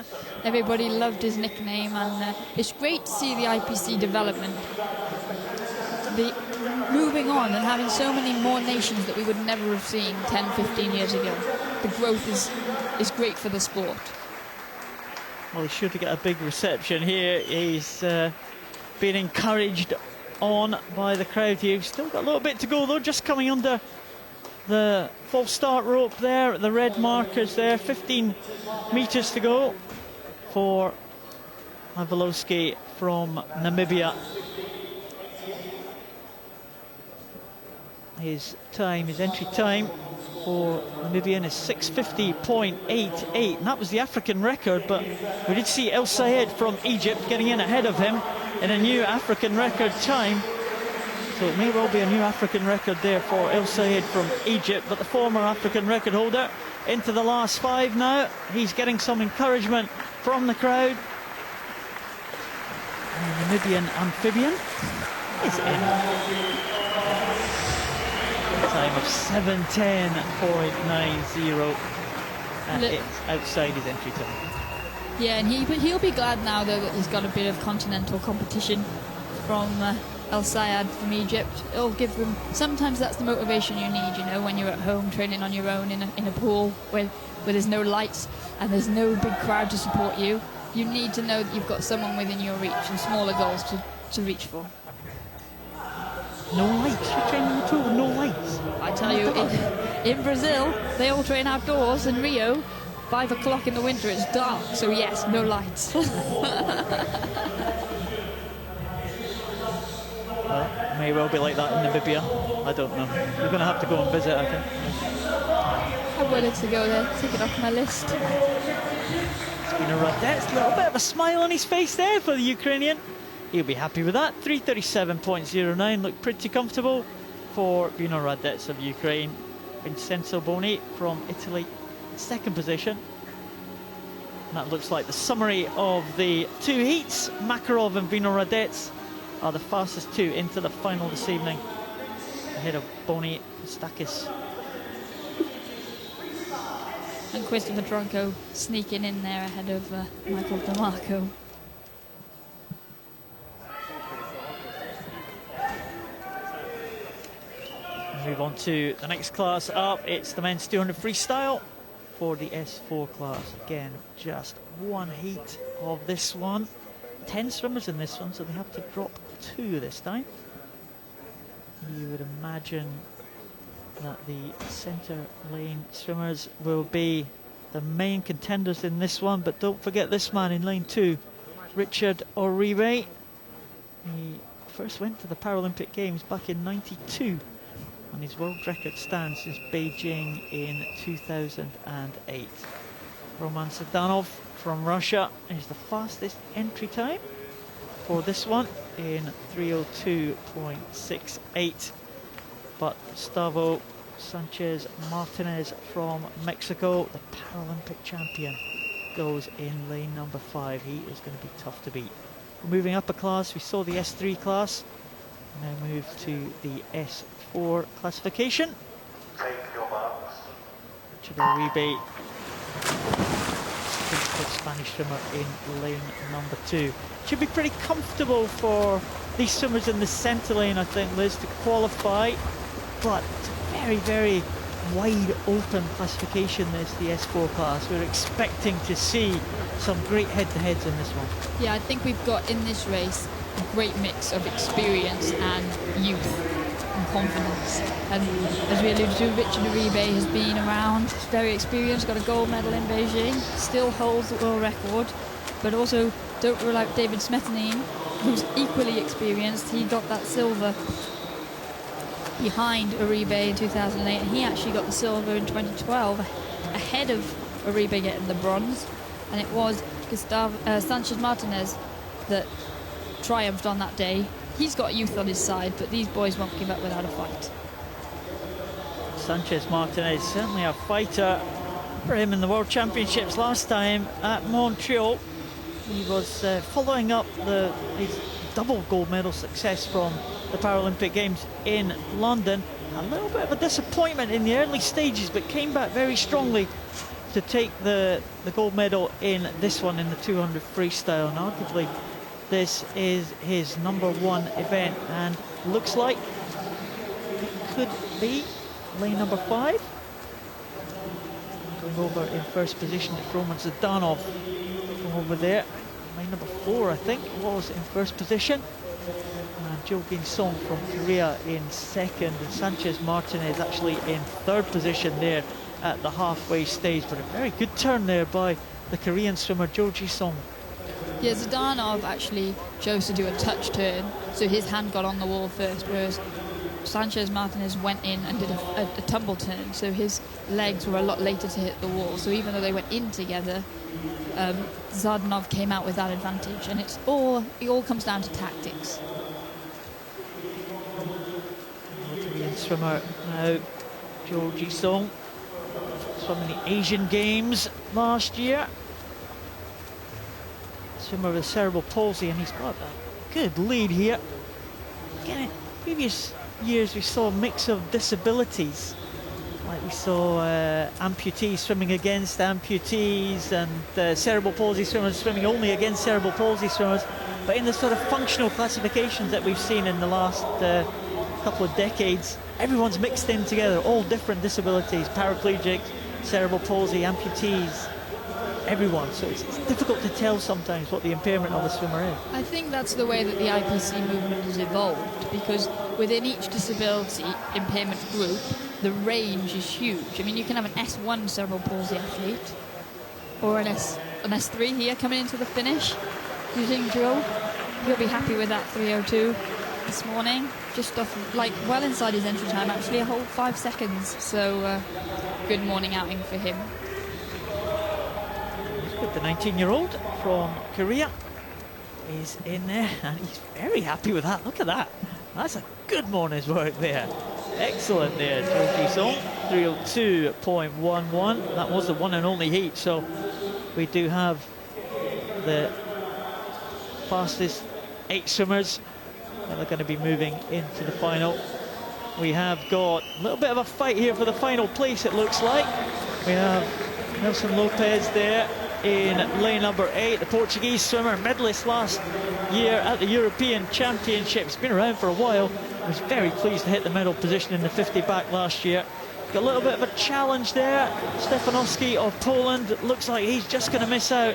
everybody loved his nickname, and it's great to see the IPC development, moving on and having so many more nations that we would never have seen 10, 15 years ago. The growth is great for the sport. Well, he should get a big reception here. He's being encouraged on by the crowd here. He's still got a little bit to go though, just coming under the false start rope there, the red markers there. 15 metres to go for Ivalowski from Namibia. His entry time, for Namibian is 6:50.88, and that was the African record, but we did see El Sayed from Egypt getting in ahead of him in a new African record time. So it may well be a new African record there for El Sayed from Egypt, but the former African record holder into the last 5 now. He's getting some encouragement from the crowd. And the Namibian amphibian is in. Time of 7:10.90, and it's outside his entry time. Yeah, and he'll be glad now though that he's got a bit of continental competition from El Sayed from Egypt. It'll give them, sometimes that's the motivation you need, you know, when you're at home training on your own in a pool where there's no lights and there's no big crowd to support you. You need to know that you've got someone within your reach and smaller goals to reach for. No lights, you're training in the pool with no lights. I tell you, in Brazil, they all train outdoors. In Rio, 5 o'clock in the winter, it's dark, so yes, no lights. Well, it may well be like that in Namibia. I don't know. We're going to have to go and visit, I think. I'm willing to go there, take it off my list. Spina Radet's a little bit of a smile on his face there for the Ukrainian. He'll be happy with that. 3:37.09, looked pretty comfortable for Vino Radets of Ukraine. Vincenzo Boni from Italy, second position. And that looks like the summary of the 2 heats. Makarov and Vino Radets are the fastest 2 into the final this evening, ahead of Boni Kostakis. And Christopher Tronco sneaking in there ahead of Michael DeMarco. Move on to the next class up. It's the men's 200 freestyle for the S4 class. Again, just 1 heat of this one. 10 swimmers in this one, so they have to drop 2 this time. You would imagine that the centre lane swimmers will be the main contenders in this one, but don't forget this man in lane 2, Richard Oribe. He first went to the Paralympic Games back in '92, and his world record stands since Beijing in 2008. Roman Sedanov from Russia is the fastest entry time for this one in 3:02.68. But Gustavo Sanchez Martinez from Mexico, the Paralympic champion, goes in lane number 5. He is going to be tough to beat. Moving up a class, we saw the S3 class. Now move to the S4 classification. Take your marks. Richard Oribe, Spanish swimmer in lane number 2. Should be pretty comfortable for these swimmers in the centre lane, I think, Liz, to qualify. But it's a very, very wide open classification, this, the S4 class. We're expecting to see some great head-to-heads in this one. Yeah, I think we've got in this race a great mix of experience and youth and confidence. And as we alluded to, Richard Oribe has been around, he's very experienced, got a gold medal in Beijing, still holds the world record, but also don't rule out David Smetanine, who's equally experienced. He got that silver behind Oribe in 2008, and he actually got the silver in 2012 ahead of Oribe getting the bronze, and it was Sanchez Martinez that triumphed on that day. He's got youth on his side, but these boys won't give up without a fight. Sanchez Martinez, certainly a fighter for him in the World Championships last time at Montreal. He was following up his double gold medal success from the Paralympic Games in London. A little bit of a disappointment in the early stages, but came back very strongly to take the gold medal in this one in the 200 freestyle. And arguably this is his #1 event, and looks like it could be lane number 5. Going over in first position to Roman Zdanov from over there. Lane number 4, I think, was in first position. And Jo Gin-song from Korea in second, and Sanchez Martinez actually in third position there at the halfway stage. But a very good turn there by the Korean swimmer Jo Ji-song. Yeah, Zdanov actually chose to do a touch turn, so his hand got on the wall first, whereas Sanchez Martinez went in and did a tumble turn, so his legs were a lot later to hit the wall. So even though they went in together, Zardanov came out with that advantage, and it all comes down to tactics. Korean swimmer now, Jo Ji-sung, swam in the Asian Games last year. Swimmer with cerebral palsy, and he's got a good lead here. Again, in previous years we saw a mix of disabilities, like we saw amputees swimming against amputees, and cerebral palsy swimmers swimming only against cerebral palsy swimmers. But in the sort of functional classifications that we've seen in the last couple of decades, everyone's mixed in together, all different disabilities, paraplegics, cerebral palsy, amputees, everyone. So it's difficult to tell sometimes what the impairment of the swimmer is. I think that's the way that the IPC movement has evolved, because within each disability impairment group, the range is huge. I mean, you can have an S1 cerebral palsy athlete, or an S3 here coming into the finish using drill. He'll be happy with that 3:02 this morning, just off, like, well inside his entry time, actually a whole 5 seconds. So good morning outing for him. The 19-year-old from Korea is in there, and he's very happy with that. Look at that. That's a good morning's work there. Excellent there, Jo Ji-sung. 3:02.11. That was the one and only heat, so we do have the fastest 8 swimmers that are going to be moving into the final. We have got a little bit of a fight here for the final place, it looks like. We have Nelson Lopez there in lane number 8, the Portuguese swimmer, medalist last year at the European Championships. Been around for a while. I was very pleased to hit the medal position in the 50 back last year. Got a little bit of a challenge there. Stefanowski of Poland, looks like he's just going to miss out,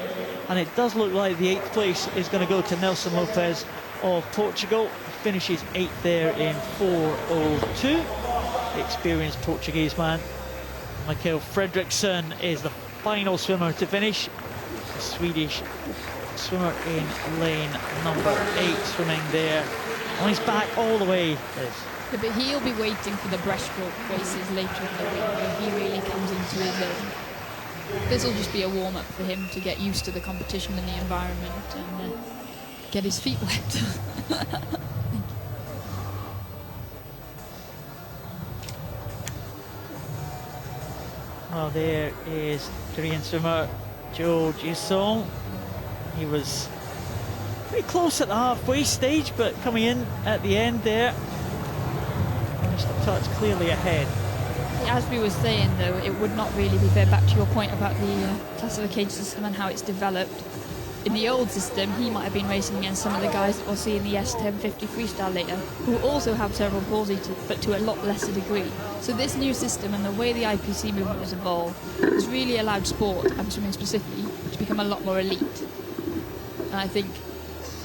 and it does look like the 8th place is going to go to Nelson Lopez of Portugal. Finishes 8th there in 4:02. The experienced Portuguese man. Mikael Fredriksson is the final swimmer to finish. The Swedish swimmer in lane number 8, swimming there on his back all the way. Yeah, but he'll be waiting for the breaststroke races later in the week, where he really comes into his own. This will just be a warm-up for him to get used to the competition and the environment, and get his feet wet. Well, there is Korean swimmer Jo Ji-sung. He was pretty close at the halfway stage, but coming in at the end there, just a touch clearly ahead. As we were saying, though, it would not really be fair, back to your point about the classification system and how it's developed. In the old system, he might have been racing against some of the guys that we'll see in the S1050 freestyle later, who also have cerebral palsy, but to a lot lesser degree. So this new system and the way the IPC movement has evolved has really allowed sport, and swimming specifically, to become a lot more elite. And I think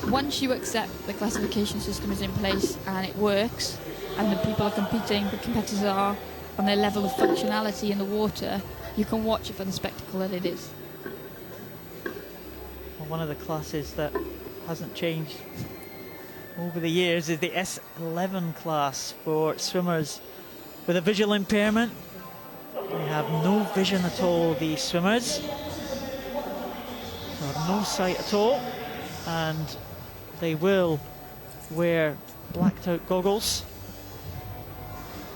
once you accept the classification system is in place and it works, and the people are competing, the competitors are on their level of functionality in the water, you can watch it for the spectacle that it is. One of the classes that hasn't changed over the years is the S11 class for swimmers with a visual impairment. They have no vision at all, these swimmers. They have no sight at all, and they will wear blacked out goggles.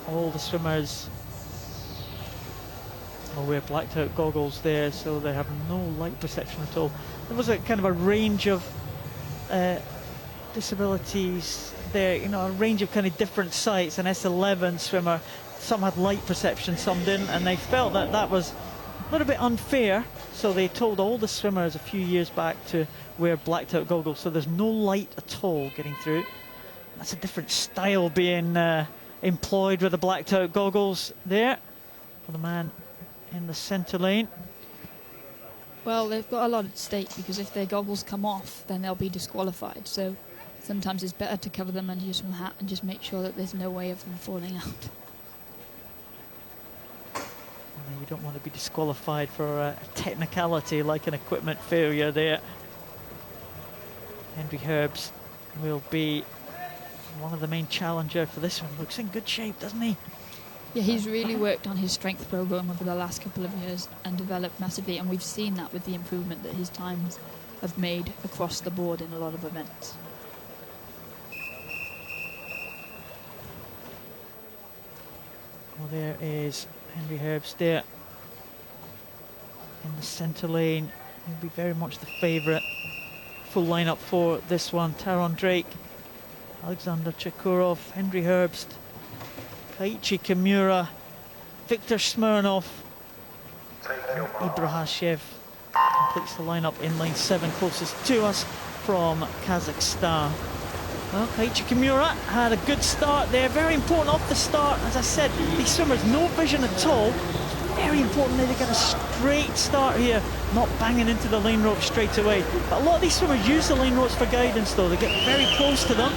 All the swimmers will wear blacked out goggles there, so they have no light perception at all. There was a kind of a range of disabilities there, you know, a range of kind of different sights. An S11 swimmer, some had light perception, some didn't, and they felt that that was a little bit unfair, so they told all the swimmers a few years back to wear blacked out goggles, so there's no light at all getting through. That's a different style being employed with the blacked out goggles there for the man in the centre lane. Well, they've got a lot at stake, because if their goggles come off, then they'll be disqualified. So sometimes it's better to cover them under your swim hat and just make sure that there's no way of them falling out. And you don't want to be disqualified for a technicality like an equipment failure there. Henry Herbst will be one of the main challenger for this one. Looks in good shape, doesn't he? Yeah, he's really worked on his strength program over the last couple of years and developed massively, and we've seen that with the improvement that his times have made across the board in a lot of events. Well, there is Henry Herbst there in the centre lane. He'll be very much the favourite. Full lineup for this one: Taron Drake, Alexander Chekurov, Henry Herbst, Kaiichi Kimura, Viktor Smirnov, Ibrahashev completes the lineup in lane 7, closest to us from Kazakhstan. Well, Kaiichi Kimura had a good start there, very important off the start. As I said, these swimmers, no vision at all. It's very important that they get a straight start here, not banging into the lane ropes straight away. But a lot of these swimmers use the lane ropes for guidance though. They get very close to them,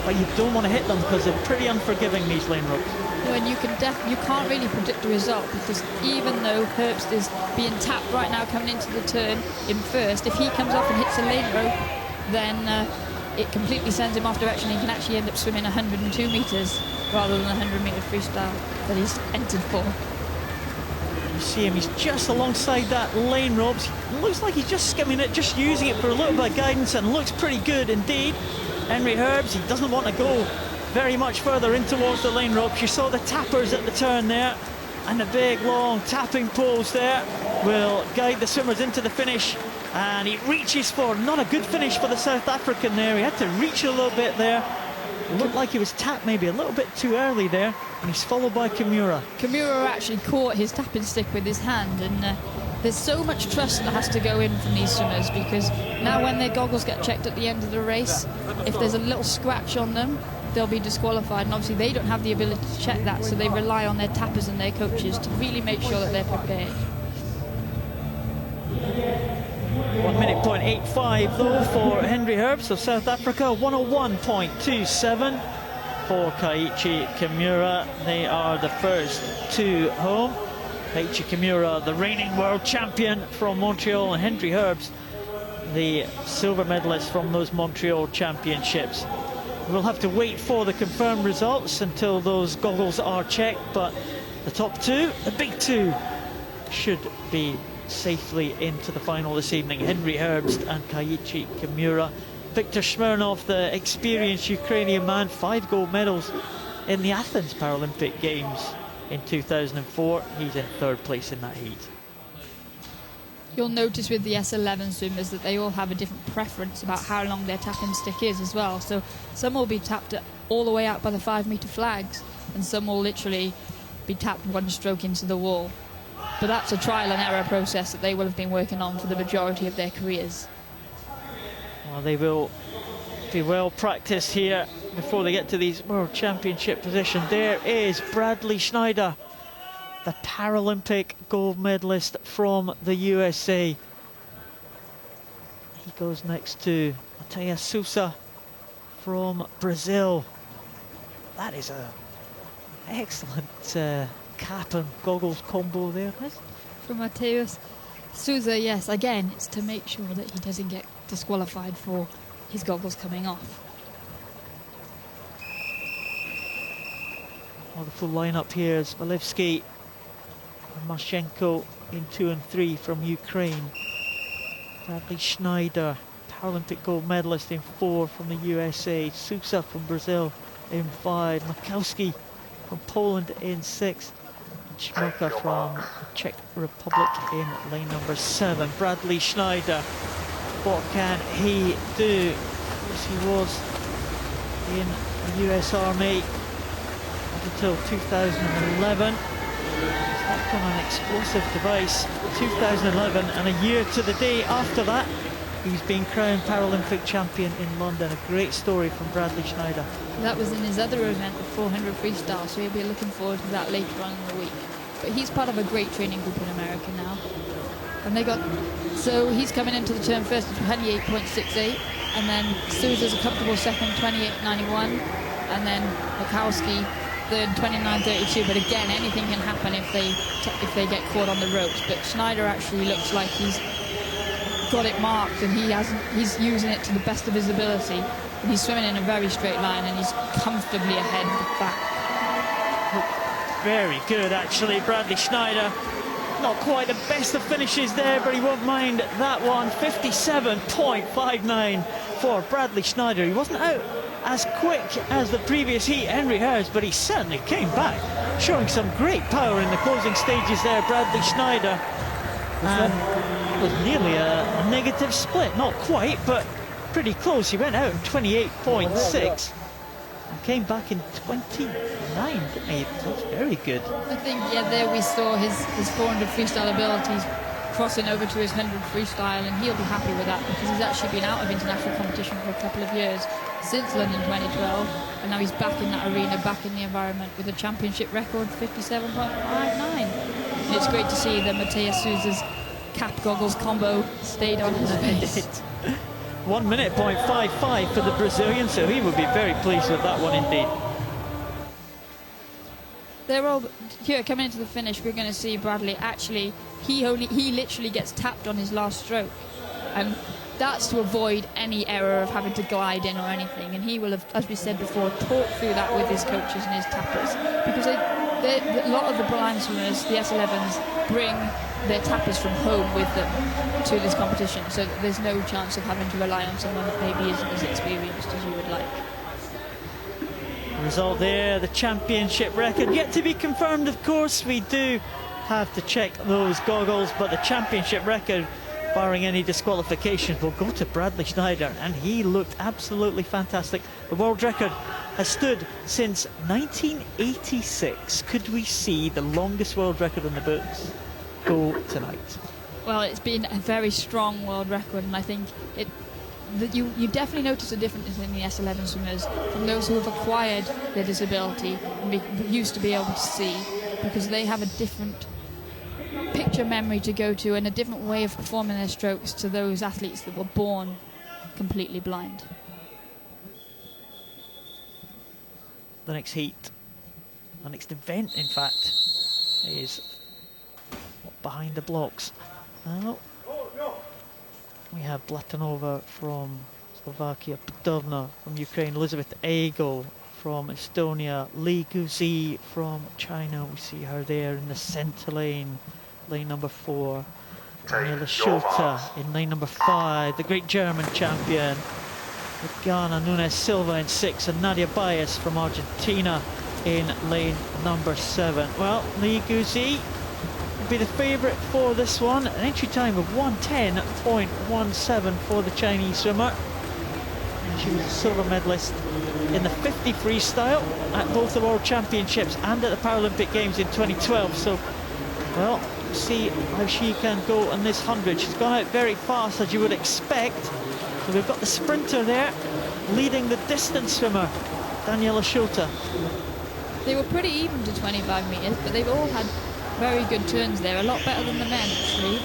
but you don't want to hit them because they're pretty unforgiving, these lane ropes. No, and you can't really predict the result, because even though Herbst is being tapped right now coming into the turn in first, if he comes off and hits a lane rope, then it completely sends him off direction. He can actually end up swimming 102 metres rather than 100-metre freestyle that he's entered for. You see him, he's just alongside that lane ropes. It looks like he's just skimming it, just using it for a little bit of guidance, and looks pretty good indeed. Henry Herbst, he doesn't want to go very much further in towards the lane ropes. You saw the tappers at the turn there, and the big long tapping poles there will guide the swimmers into the finish. And he reaches for, not a good finish for the South African there. He had to reach a little bit there. It looked like he was tapped maybe a little bit too early there, and he's followed by Kimura. Kimura actually caught his tapping stick with his hand, and there's so much trust that has to go in from these swimmers, because now when their goggles get checked at the end of the race, if there's a little scratch on them, they'll be disqualified, and obviously they don't have the ability to check that, so they rely on their tappers and their coaches to really make sure that they're prepared. 1 minute point 85 though for Henry Herbst of South Africa, 101.27 for Kaiichi Kimura. They are the first two home. Kaiichi Kimura, the reigning world champion from Montreal, and Henry Herbst, the silver medalist from those Montreal championships. We'll have to wait for the confirmed results until those goggles are checked, but the top two, the big two, should be safely into the final this evening. Henry Herbst and Kaiichi Kimura. Viktor Smirnov, the experienced Ukrainian man, 5 gold medals in the Athens Paralympic Games in 2004. He's in 3rd place in that heat. You'll notice with the S11 swimmers that they all have a different preference about how long their tapping stick is as well. So some will be tapped all the way out by the 5-metre flags, and some will literally be tapped one stroke into the wall. But that's a trial and error process that they will have been working on for the majority of their careers. Well, they will be well practiced here before they get to these World Championship positions. There is Bradley Schneider, the Paralympic gold medalist from the USA. He goes next to Matheus Sousa from Brazil. That is an excellent cap and goggles combo there. From Matheus Sousa, yes, again, it's to make sure that he doesn't get disqualified for his goggles coming off. Well, the full lineup here is Walewski and Mashenko in 2 and 3 from Ukraine. Bradley Schneider, Paralympic gold medalist, in 4 from the USA. Sousa from Brazil in 5. Makowski from Poland in 6. Chmurka from the Czech Republic in lane number 7. Bradley Schneider, what can he do? Of course, he was in the US Army up until 2011. He's hopped on an explosive device 2011, and a year to the day after that he's been crowned Paralympic champion in London. A great story from Bradley Schneider. That was in his other event, the 400 freestyle, so he'll be looking forward to that later on in the week. But he's part of a great training group in America now. And so he's coming into the turn first at 28.68, and then Sousa's a comfortable second, 28.91, and then Makowski third, 29.32. But again, anything can happen if they get caught on the ropes. But Schneider actually looks like he's got it marked, and he's using it to the best of his ability. but he's swimming in a very straight line and he's comfortably ahead of the pack. Very good, actually. Bradley Schneider, not quite the best of finishes there, but he won't mind that one. 57.59 for Bradley Schneider. He wasn't out as quick as the previous heat, Henry Hers, but he certainly came back, showing some great power in the closing stages there, Bradley Schneider. And it was nearly a negative split, not quite, but pretty close. He went out in 28.6 and came back in 29. That's very good. I think, yeah, there we saw his 400 freestyle abilities crossing over to his 100 freestyle, and he'll be happy with that because he's actually been out of international competition for a couple of years since London 2012, and now he's back in that arena, back in the environment with a championship record 57.59. And it's great to see that Matthias Souza's cap goggles combo stayed on his face. 1 minute, 0.55 for the Brazilian, so he would be very pleased with that one indeed. They're all here coming into the finish. We're going to see Bradley. Actually, he literally gets tapped on his last stroke, and that's to avoid any error of having to glide in or anything. And he will have, as we said before, talked through that with his coaches and his tappers, because a lot of the blind swimmers, the S11s, bring their tappers from home with them to this competition, so that there's no chance of having to rely on someone that maybe isn't as experienced as you would like. Result there, the championship record yet to be confirmed, of course. We do have to check those goggles, but the championship record, barring any disqualifications, will go to Bradley Schneider, and he looked absolutely fantastic. The world record has stood since 1986. Could we see the longest world record in the books go tonight? Well, it's been a very strong world record, and I think you definitely notice a difference in the S11 swimmers from those who have acquired their disability and used to be able to see, because they have a different picture memory to go to and a different way of performing their strokes to those athletes that were born completely blind. The next heat, the next event, in fact, is behind the blocks. Now, we have Blatanova from Slovakia, Podovna from Ukraine, Elizabeth Egel from Estonia, Li Guzi from China. We see her there in the centre lane, lane number 4. Daniela Schulte in lane number 5, the great German champion. Gana Nunes Silva in 6, and Nadia Baez from Argentina in lane number 7. Well, Li Guzi will be the favourite for this one. An entry time of 1:10.17 for the Chinese swimmer. And she was a silver medalist in the 50 freestyle at both the World Championships and at the Paralympic Games in 2012. So, well, see how she can go in this 100. She's gone out very fast, as you would expect. So we've got the sprinter there leading the distance swimmer, Daniela Schulte. They were pretty even to 25 metres, but they've all had very good turns there, a lot better than the men actually.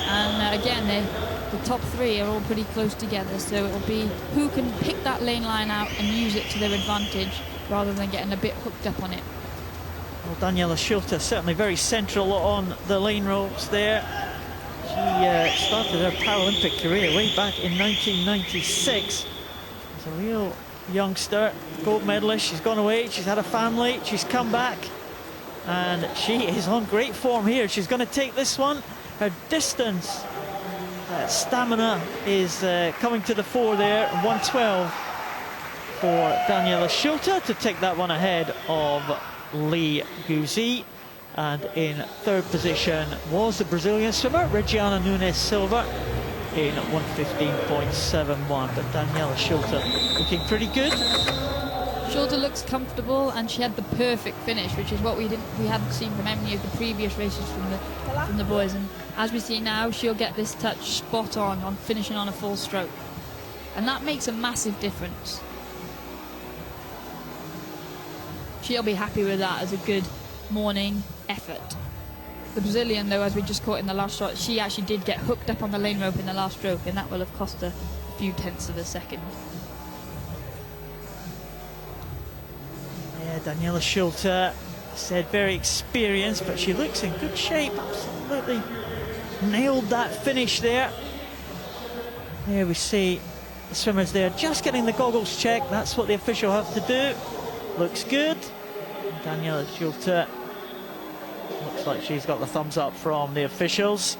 And again, the top 3 are all pretty close together, so it'll be who can pick that lane line out and use it to their advantage rather than getting a bit hooked up on it. Well, Daniela Schulte certainly very central on the lane ropes there. She started her Paralympic career way back in 1996. She's a real youngster, gold medalist. She's gone away, she's had a family, she's come back, and she is on great form here. She's going to take this one. Her distance, stamina is coming to the fore there. 1:12 for Daniela Schulte to take that one ahead of Li Guzi. And in 3rd position was the Brazilian swimmer, Regiana Nunes Silva, in 1:15.71. But Daniela Schulte looking pretty good. Schulte looks comfortable, and she had the perfect finish, which is what we hadn't seen from any of the previous races from the boys. And as we see now, she'll get this touch spot on finishing on a full stroke, and that makes a massive difference. She'll be happy with that as a good morning effort. The Brazilian, though, as we just caught in the last shot, she actually did get hooked up on the lane rope in the last stroke, and that will have cost her a few tenths of a second. Yeah, Daniela Schulte, said very experienced, but she looks in good shape. Absolutely nailed that finish there. There we see The swimmers there just getting the goggles checked. That's what the official have to do. Looks good. Daniela Schulte looks like she's got the thumbs up from the officials.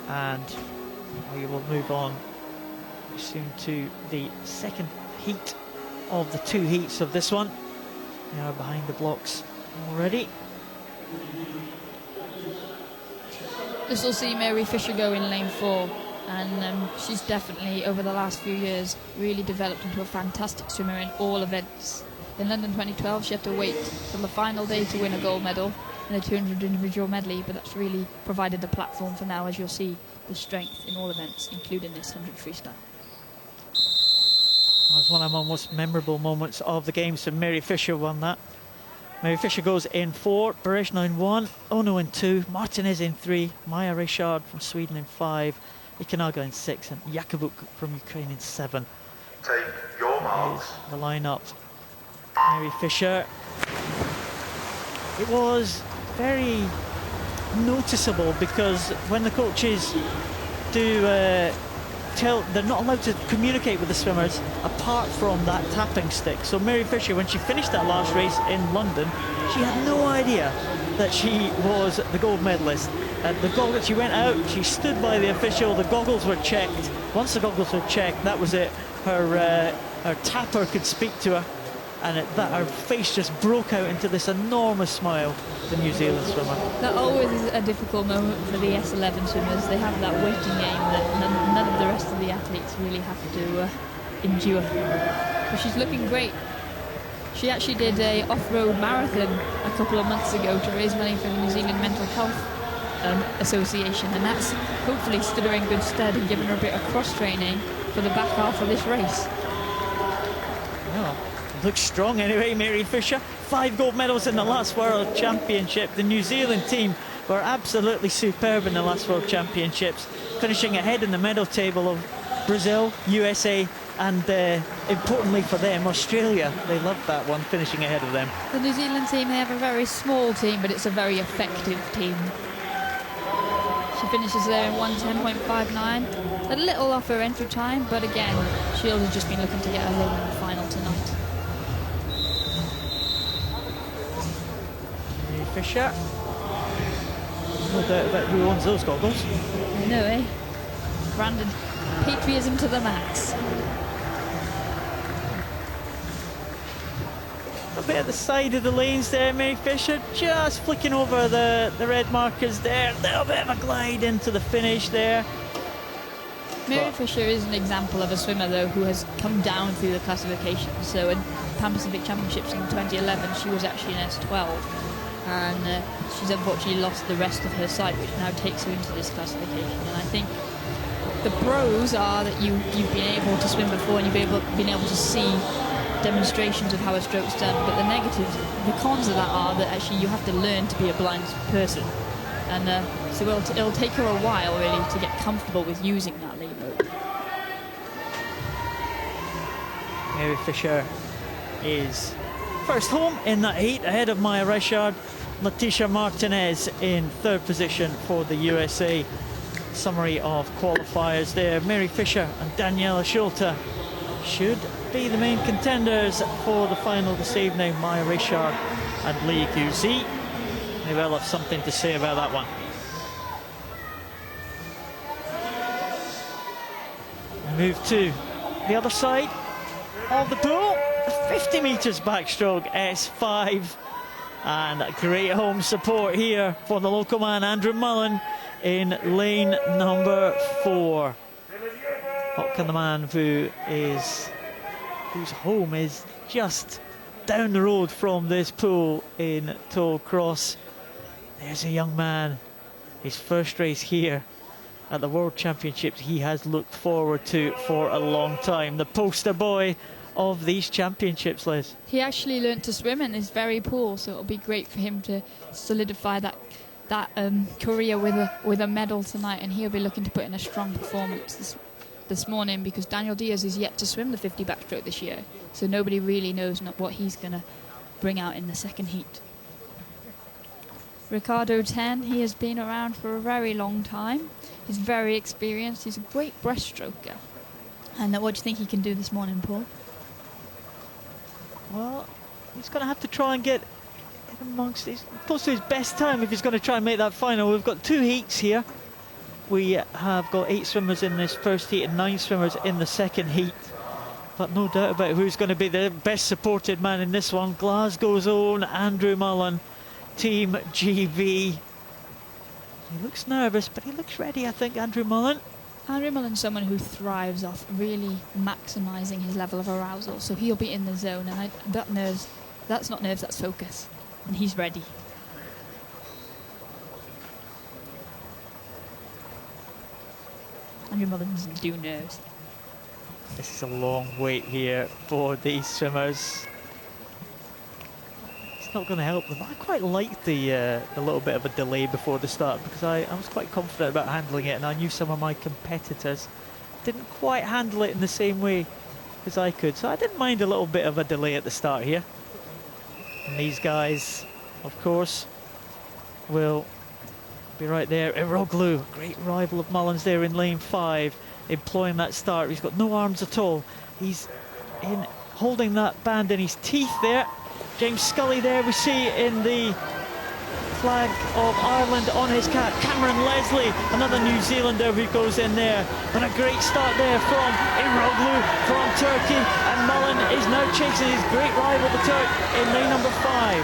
And we will move on soon to the second heat of the 2 heats of this one. They are behind the blocks already. This will see Mary Fisher go in lane 4, and she's definitely, over the last few years, really developed into a fantastic swimmer in all events. In London 2012, she had to wait till the final day to win a gold medal in the 200 individual medley, but that's really provided the platform for now, as you'll see, the strength in all events, including this 100 freestyle. That was one of my most memorable moments of the games, so Mary Fisher won that. Mary Fisher goes in 4, Berezhna in 1, Ono in 2, Martinez in 3, Maja Richard from Sweden in 5, Ikanaga in 6, and Jakubuk from Ukraine in 7. Take your marks. The lineup. Mary Fisher. It was very noticeable because when the coaches do they're not allowed to communicate with the swimmers apart from that tapping stick. So Mary Fisher, when she finished that last race in London, she had no idea that she was the gold medalist. The goggles, she went out, she stood by the official, the goggles were checked. Once the goggles were checked, that was it. Her tapper could speak to her, and her face just broke out into this enormous smile, the New Zealand swimmer. That always is a difficult moment for the S11 swimmers. They have that waiting game that none of the rest of the athletes really have to endure. But she's looking great. She actually did a off-road marathon a couple of months ago to raise money for the New Zealand Mental Health Association, and that's hopefully stood her in good stead and given her a bit of cross-training for the back half of this race. Well, looks strong anyway, Mary Fisher. 5 gold medals in the last World Championship. The New Zealand team were absolutely superb in the last World Championships, finishing ahead in the medal table of Brazil, USA, and importantly for them, Australia. They loved that one, finishing ahead of them. The New Zealand team, they have a very small team, but it's a very effective team. She finishes there in 1:10.59. A little off her entry time, but again, she'll have just been looking to get her lane in the final tonight. Mary Fisher. No doubt about who owns those goggles. I know, eh? Brandon, patriotism to the max. A bit at the side of the lanes there, Mary Fisher just flicking over the red markers there. A little bit of a glide into the finish there. Mary Fisher is an example of a swimmer, though, who has come down through the classification. So in Pan Pacific Championships in 2011, she was actually in S12. And she's unfortunately lost the rest of her sight, which now takes her into this classification. And I think the pros are that you've been able to swim before and you've been able to see demonstrations of how a stroke's done, but the negatives, the cons of that are that actually you have to learn to be a blind person, and so it'll take her a while really to get comfortable with using that lead mode. Mary Fisher is first home in that heat ahead of Maja Richard. Leticia Martinez in 3rd position for the USA. Summary of qualifiers there. Mary Fisher and Daniela Schulte should be the main contenders for the final this evening. Maja Richard and Lee Guzi. Maybe I'll have something to say about that one. Move to the other side of the pool. 50 metres backstroke, S5. And great home support here for the local man, Andrew Mullen, in lane number 4. Hopkin, the man whose home is just down the road from this pool in Tollcross. There's a young man, his first race here at the World Championships he has looked forward to for a long time. The poster boy of these championships, Liz. He actually learnt to swim in this very pool, so it'll be great for him to solidify that career with a medal tonight, and he'll be looking to put in a strong performance this morning, because Daniel Diaz is yet to swim the 50 backstroke this year, so nobody really knows what he's going to bring out in the second heat. Ricardo 10, he has been around for a very long time. He's very experienced. He's a great breaststroker. And what do you think he can do this morning, Paul? Well, he's going to have to try and get amongst his, close to his best time if he's going to try and make that final. We've got 2 heats here. We have got 8 swimmers in this first heat and 9 swimmers in the second heat. But no doubt about who's going to be the best supported man in this one. Glasgow's own Andrew Mullen, Team GB. He looks nervous, but he looks ready, I think, Andrew Mullen. Andrew Mullen's someone who thrives off really maximising his level of arousal, so he'll be in the zone, and that's not nerves, that's focus, and he's ready. Andrew Mullen doesn't do nerves. This is a long wait here for these swimmers. It's not going to help them. I quite like the little bit of a delay before the start, because I was quite confident about handling it, and I knew some of my competitors didn't quite handle it in the same way as I could. So I didn't mind a little bit of a delay at the start here. And these guys, of course, will be right there. Iroglu, great rival of Mullen's there in lane 5, employing that start. He's got no arms at all. He's in holding that band in his teeth there. James Scully there we see in the flag of Ireland on his cap. Cameron Leslie, another New Zealander who goes in there. And a great start there from Iroglu from Turkey. And Mullen is now chasing his great rival, the Turk, in lane number 5.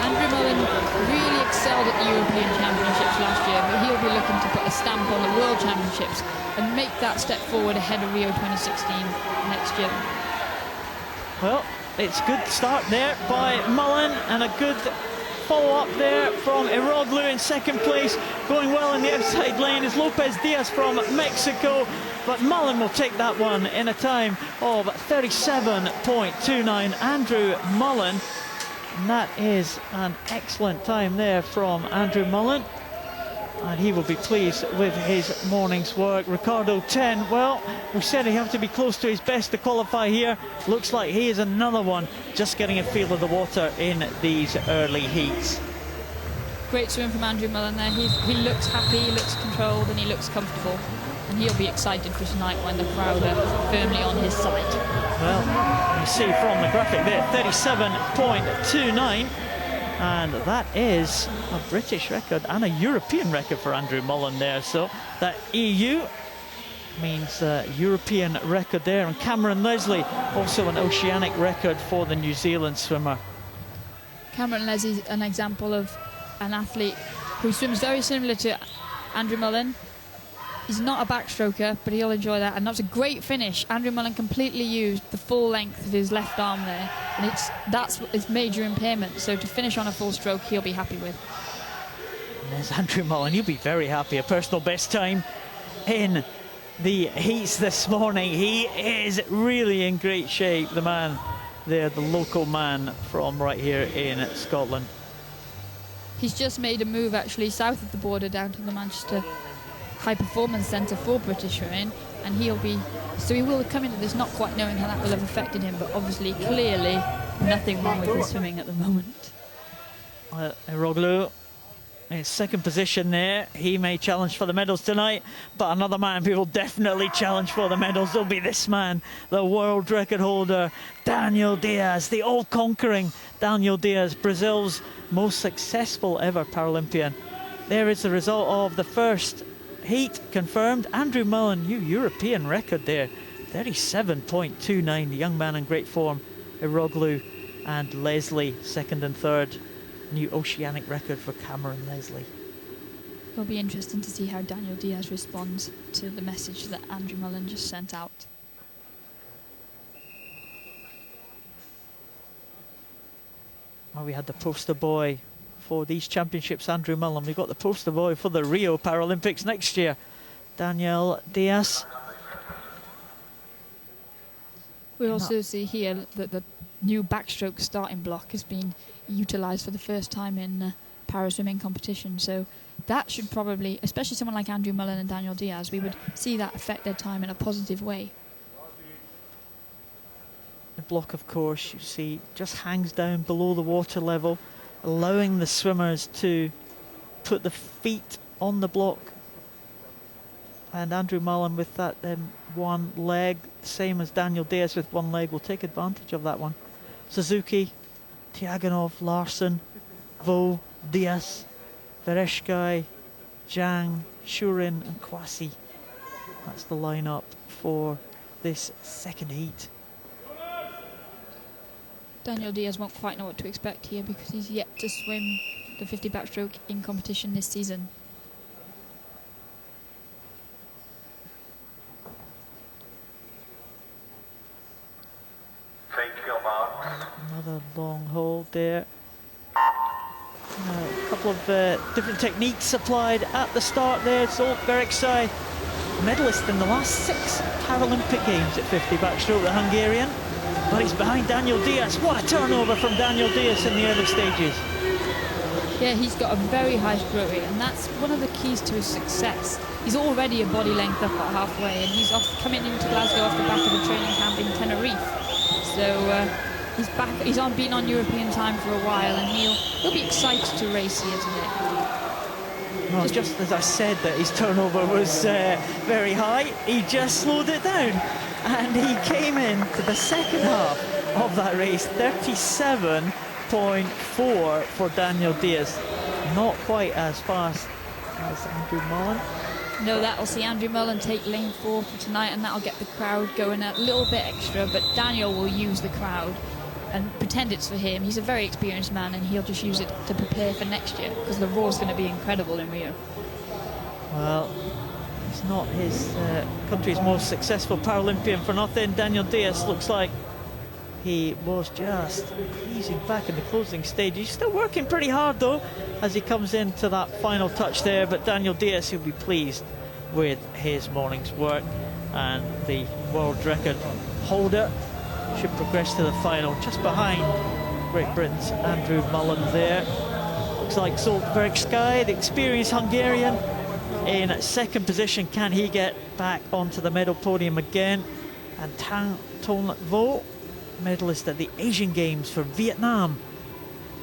Andrew Mullen really excelled at the European Championships last year, but he'll be looking to put a stamp on the World Championships and make that step forward ahead of Rio 2016 next year. Well, it's a good start there by Mullen, and a good follow-up there from Iroglu in second place. Going well in the outside lane is Lopez Diaz from Mexico, but Mullen will take that one in a time of 37.29. Andrew Mullen. And that is an excellent time there from Andrew Mullen. And he will be pleased with his morning's work. Ricardo 10, well, we said he had to be close to his best to qualify here. Looks like he is another one just getting a feel of the water in these early heats. Great swim from Andrew Mullen there. He looks happy, he looks controlled, and he looks comfortable. And he'll be excited for tonight when the crowd are firmly on his side. Well, you see from the graphic there, 37.29. And that is a British record and a European record for Andrew Mullen there. So that EU means European record there. And Cameron Leslie, also an oceanic record for the New Zealand swimmer. Cameron Leslie's an example of an athlete who swims very similar to Andrew Mullen. He's not a backstroker, but he'll enjoy that. And that's a great finish. Andrew Mullen completely used the full length of his left arm there. And that's his major impairment. So to finish on a full stroke, he'll be happy with. And there's Andrew Mullen. He'll be very happy. A personal best time in the heats this morning. He is really in great shape, the man there, the local man from right here in Scotland. He's just made a move, actually, south of the border down to the Manchester High Performance Centre for British swimming, and he will come into this not quite knowing how that will have affected him, but obviously, clearly, nothing wrong with his swimming at the moment. Iroglu in second position there. He may challenge for the medals tonight, but another man who will definitely challenge for the medals will be this man, the world record holder, Daniel Diaz, the all-conquering Daniel Diaz, Brazil's most successful ever Paralympian. There is the result of the first heat confirmed. Andrew Mullen, new European record there, 37.29. The young man in great form. Iroglu and Leslie second and third. New oceanic record for Cameron Leslie. It'll be interesting to see how Daniel Diaz responds to the message that Andrew Mullen just sent out. Well, we had the poster boy for these championships, Andrew Mullen. We've got the poster boy for the Rio Paralympics next year, Daniel Diaz. We also see here that the new backstroke starting block is being utilised for the first time in para swimming competition. So that should probably, especially someone like Andrew Mullen and Daniel Diaz, we would see that affect their time in a positive way. The block, of course, you see, just hangs down below the water level, allowing the swimmers to put the feet on the block And Andrew Mullen with that one leg, same as Daniel Diaz with one leg, will take advantage of that one. Suzuki, Tiagonov, Larson, Vo, Diaz, Vereshkai, Zhang, Shurin and Kwasi. That's the lineup for this second heat. Daniel Diaz won't quite know what to expect here because he's yet to swim the 50 backstroke in competition this season. Take your marks. Another long hold there. A couple of different techniques applied at the start there. Zolt Bereksai, medalist in the last 6 Paralympic Games at 50 backstroke, the Hungarian. But he's behind Daniel Diaz. What a turnover from Daniel Diaz in the early stages. Yeah, he's got a very high stroke rate, and that's one of the keys to his success. He's already a body length up at halfway, and he's coming into Glasgow off the back of a training camp in Tenerife. So he's back. He's been on European time for a while, and he'll be excited to race here today. Well, just as I said that his turnover was very high, he just slowed it down, and he came in to the second half of that race 37.4 for Daniel Diaz. Not quite as fast as Andrew Mullen. No, that'll see Andrew Mullen take lane 4 for tonight, and that'll get the crowd going a little bit extra, but Daniel will use the crowd and pretend it's for him. He's a very experienced man, and he'll just use it to prepare for next year, because the Raw's going to be incredible in Rio. Well, it's not his country's most successful Paralympian for nothing. Daniel Diaz looks like he was just easing back in the closing stage. He's still working pretty hard though as he comes into that final touch there, but Daniel Diaz will be pleased with his morning's work, and the world record holder should progress to the final just behind Great Britain's Andrew Mullen there. Looks like Zolt Bereksai, the experienced Hungarian, in second position. Can he get back onto the medal podium again? And Tang Ton Vo, medalist at the Asian Games for Vietnam,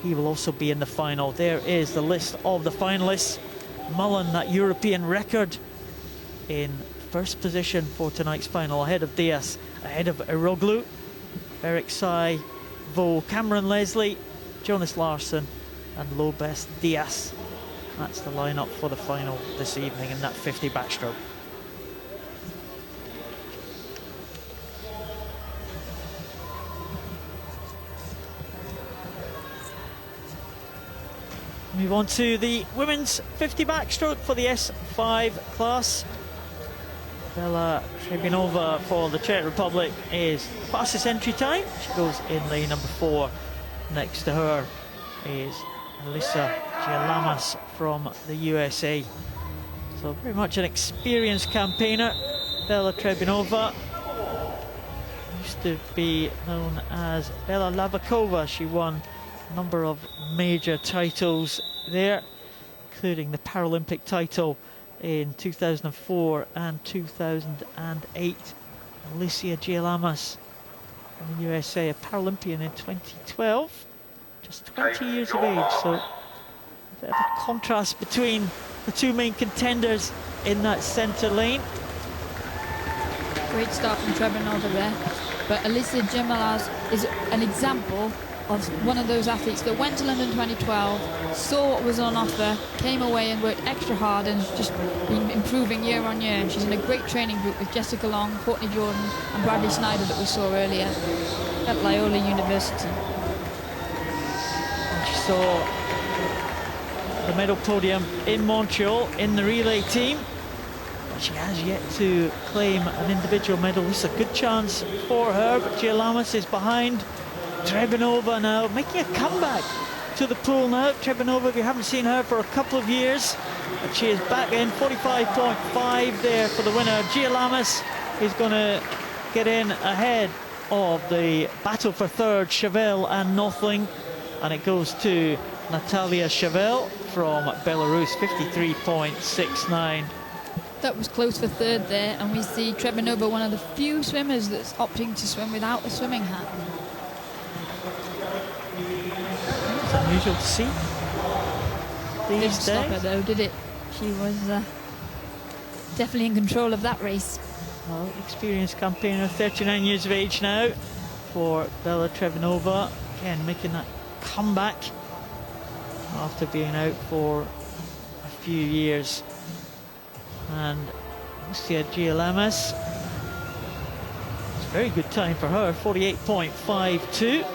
he will also be in the final. There is the list of the finalists. Mullen, that European record, in first position for tonight's final, ahead of Diaz, ahead of Eroglu, Bereksai, Vo, Cameron Leslie, Jonas Larsson and Lobes Diaz. That's the lineup for the final this evening in that 50 backstroke. Move on to the women's 50 backstroke for the S5 class. Bela Trebinova for the Czech Republic is fastest entry time. She goes in lane number 4. Next to her is Alyssa Gialamas from the USA. So very much an experienced campaigner. Bela Trebinova used to be known as Bela Lavakova. She won a number of major titles there, including the Paralympic title in 2004 and 2008. Alicia Gialamas from the USA, a Paralympian in 2012, just 20 years of age, so a bit of a contrast between the two main contenders in that centre lane. Great start from Trebinova there, but Alicia Gialamas is an example of one of those athletes that went to London 2012, saw what was on offer, came away and worked extra hard and just been improving year on year. And she's in a great training group with Jessica Long, Courtney Jordan and Bradley Snyder that we saw earlier at Loyola University. And she saw the medal podium in Montreal in the relay team, but she has yet to claim an individual medal. This is a good chance for her, but Gialamas is behind Trebinova now, making a comeback to the pool now. Trebinova, if you haven't seen her for a couple of years, but she is back in 45.5 there for the winner. Gialamas is going to get in ahead of the battle for third, Chevelle and Nothling, and it goes to Natalia Chevelle from Belarus, 53.69. That was close for third there, and we see Trebinova, one of the few swimmers that's opting to swim without a swimming hat. It's unusual to see these Didn't days. stop her though, did it? She was definitely in control of that race. Well, experienced campaigner, 39 years of age now for Bella Trevinova. Again, making that comeback after being out for a few years. And Lucia Gialamas, it's a very good time for her, 48.52.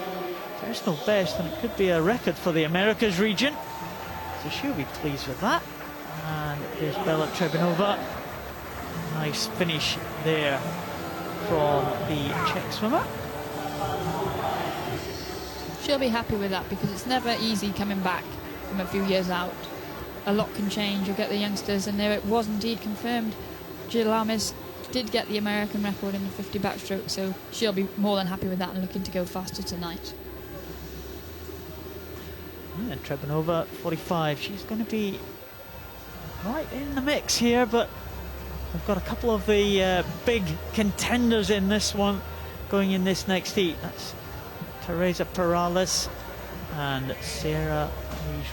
Personal best, and it could be a record for the Americas region. So she'll be pleased with that. And there's Bella Trevinova. Nice finish there from the Czech swimmer. She'll be happy with that because it's never easy coming back from a few years out. A lot can change. You'll get the youngsters, and there it was indeed confirmed. Gialamas did get the American record in the 50 backstroke, so she'll be more than happy with that and looking to go faster tonight. And Trevinova, 45. She's going to be right in the mix here, but we've got a couple of the big contenders in this one going in this next heat. That's Teresa Perales and Sarah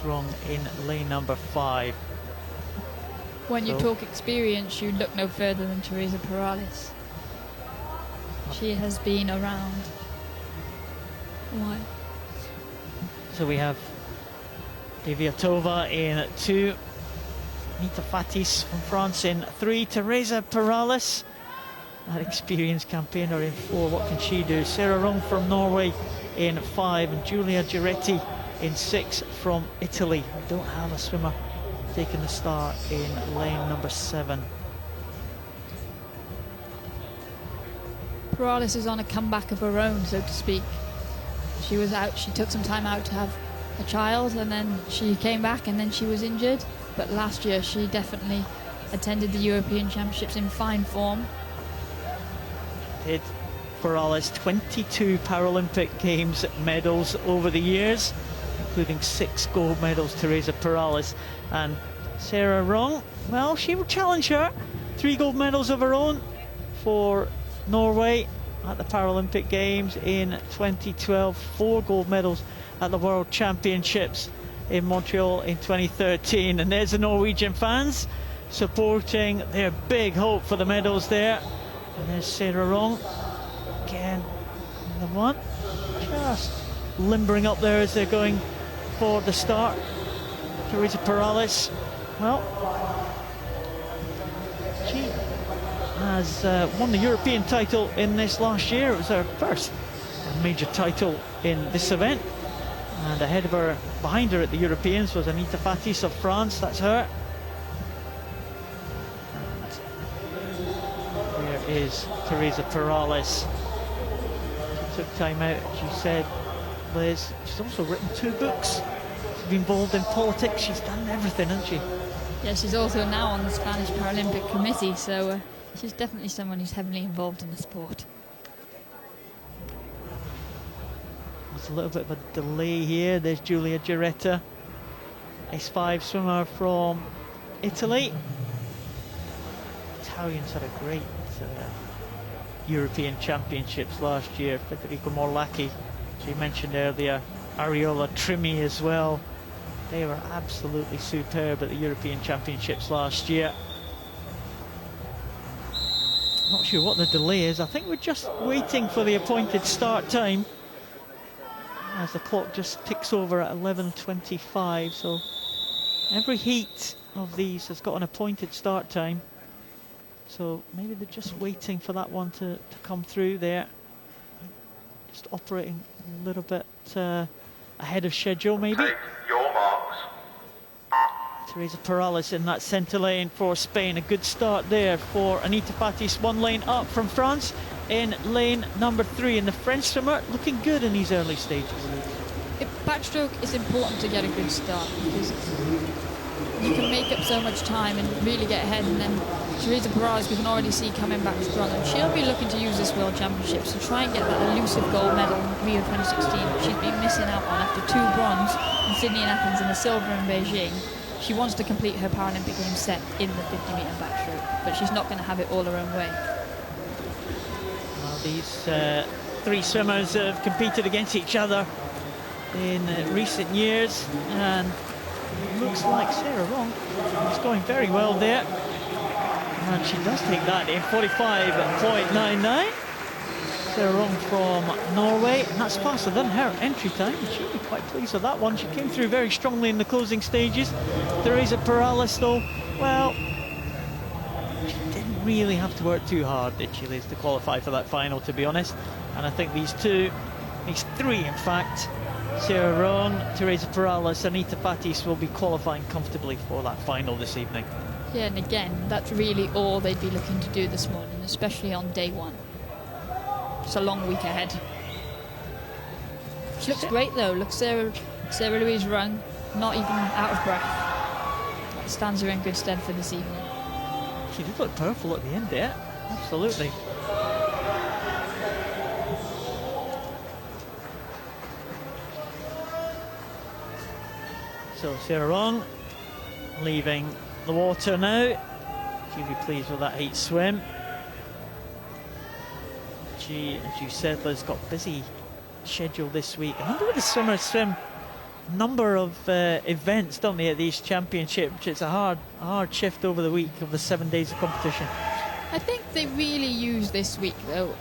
Wrong in lane number 5. When you talk experience, you look no further than Teresa Perales. She has been around a while. So we have Deviatova in 2, Nita Fatis from France in 3, Teresa Perales, that experienced campaigner, in 4. What can she do? Sarah Rung from Norway in 5, and Giulia Giretti in 6 from Italy. We don't have a swimmer taking the start in lane number 7. Perales is on a comeback of her own, so to speak. She was out, she took some time out to have a child, and then she came back, and then she was injured. But last year she definitely attended the European Championships in fine form. Did Perales 22 Paralympic Games medals over the years, including 6 gold medals, Teresa Perales. And Sarah Rung, well, she will challenge her. 3 gold medals of her own for Norway at the Paralympic Games in 2012, 4 gold medals at the World Championships in Montreal in 2013. And there's the Norwegian fans supporting their big hope for the medals there. And there's Sarah Rung again, the one just limbering up there as they're going for the start. Teresa Perales, well, she has won the European title in this last year. It was her first major title in this event, and ahead of her, behind her at the Europeans, was Anita Fatis of France. That's her. And there is Teresa Perales. She took time out, she said, Liz. She's also written 2 books. She's been involved in politics. She's done everything, hasn't she? Yeah, she's also now on the Spanish Paralympic Committee, so she's definitely someone who's heavily involved in the sport. There's a little bit of a delay here. There's Giulia Giretta, S5 swimmer from Italy. Italians had a great European Championships last year. Federico Morlacchi, she mentioned earlier, Ariola Trimi as well. They were absolutely superb at the European Championships last year. Not sure what the delay is. I think we're just waiting for the appointed start time, as the clock just ticks over at 11:25. So every heat of these has got an appointed start time. So maybe they're just waiting for that one to come through there. Just operating a little bit ahead of schedule, maybe. Take your marks. Teresa Perales in that centre lane for Spain. A good start there for Anita Fatis. 1 lane up from France in lane number 3. And the French swimmer looking good in these early stages. Backstroke is important to get a good start because you can make up so much time and really get ahead, and then Teresa Perales we can already see coming back strong, and she'll be looking to use this World Championships to try and get that elusive gold medal in Rio 2016 she's been missing out on after 2 bronze in Sydney and Athens and a silver in Beijing. She wants to complete her Paralympic Games set in the 50-metre backstroke, but she's not going to have it all her own way. Well, these 3 swimmers have competed against each other in recent years, and it looks like Sarah Rung is going very well there. And she does take that in 45.99. Sarah Rong from Norway, and that's faster than her entry time. She'll be quite pleased with that one. She came through very strongly in the closing stages. Teresa Perales, though, well, she didn't really have to work too hard, did she, Liz, to qualify for that final, to be honest. And I think these three, in fact, Sarah Rong, Teresa Perales, Anita Fatis will be qualifying comfortably for that final this evening. Yeah, and again, that's really all they'd be looking to do this morning, especially on day one. It's a long week ahead. She looks great though. Look, Sarah Louise Rung, not even out of breath. That stands her in good stead for this evening. She did look powerful at the end there. Absolutely. So Sarah Rong leaving the water now. She'll be pleased with that heat swim. She, as you said, Liz, got busy schedule this week. I wonder what the swimmers swim number of events, don't they, at these championships? It's a hard shift over the week of the 7 days of competition. I think they really use this week though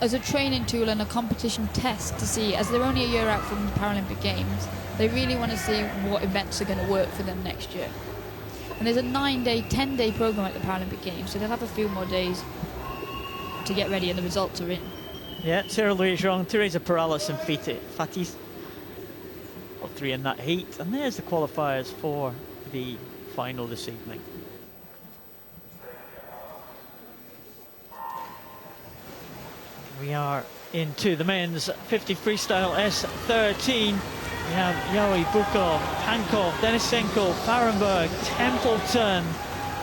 as a training tool and a competition test to see, as they're only a year out from the Paralympic Games, they really want to see what events are going to work for them next year. And there's a 9-day, 10-day program at the Paralympic Games, so they'll have a few more days to get ready, and the results are in. Yeah, Sarah Louise Rong, Teresa Perales and Fatis. All three in that heat. And there's the qualifiers for the final this evening. We are into the men's 50 freestyle S13. We have Yaoi Bukov, Pankov, Denisenko, Farenberg, Templeton,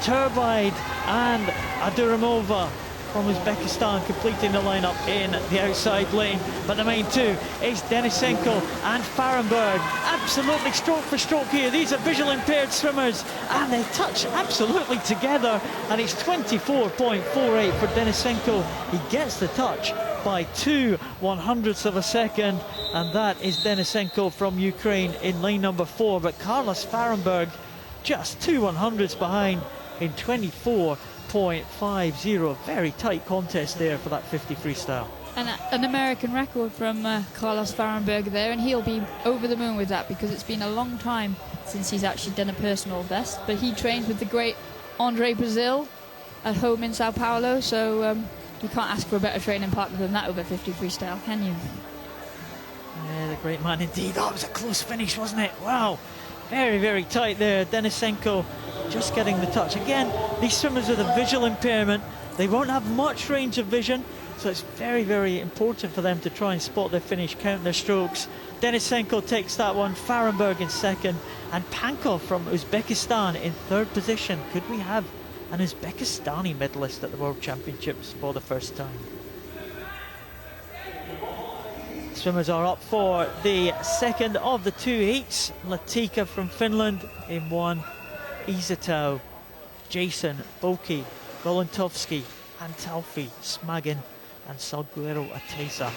Turbide and Aduramova from Uzbekistan completing the lineup in the outside lane. But the main two is Denisenko and Farenberg. Absolutely stroke for stroke here. These are visual impaired swimmers and they touch absolutely together, and it's 24.48 for Denisenko. He gets the touch by 2/100ths of a second, and that is Denisenko from Ukraine in lane number 4. But Carlos Farenberg just 2/100ths behind in 24.50. Very tight contest there for that 50 freestyle. And an American record from Carlos Farenberg there, and he'll be over the moon with that because it's been a long time since he's actually done a personal best. But he trains with the great Andre Brazil at home in Sao Paulo, so you can't ask for a better training partner than that over 50 freestyle, can you? Yeah, the great man indeed. That was a close finish, wasn't it? Wow, very, very tight there. Denisenko just getting the touch. Again, these swimmers with a visual impairment, they won't have much range of vision, so it's very, very important for them to try and spot their finish, count their strokes. Denisenko takes that one, Farenberg in second, and Pankov from Uzbekistan in third position. Could we have an Uzbekistani medalist at the World Championships for the first time? Swimmers are up for the second of the two heats. Latika from Finland in one, Izatau, Jason, Boki, Golontovsky, Antalfi, Smagin and Salguero Ateza.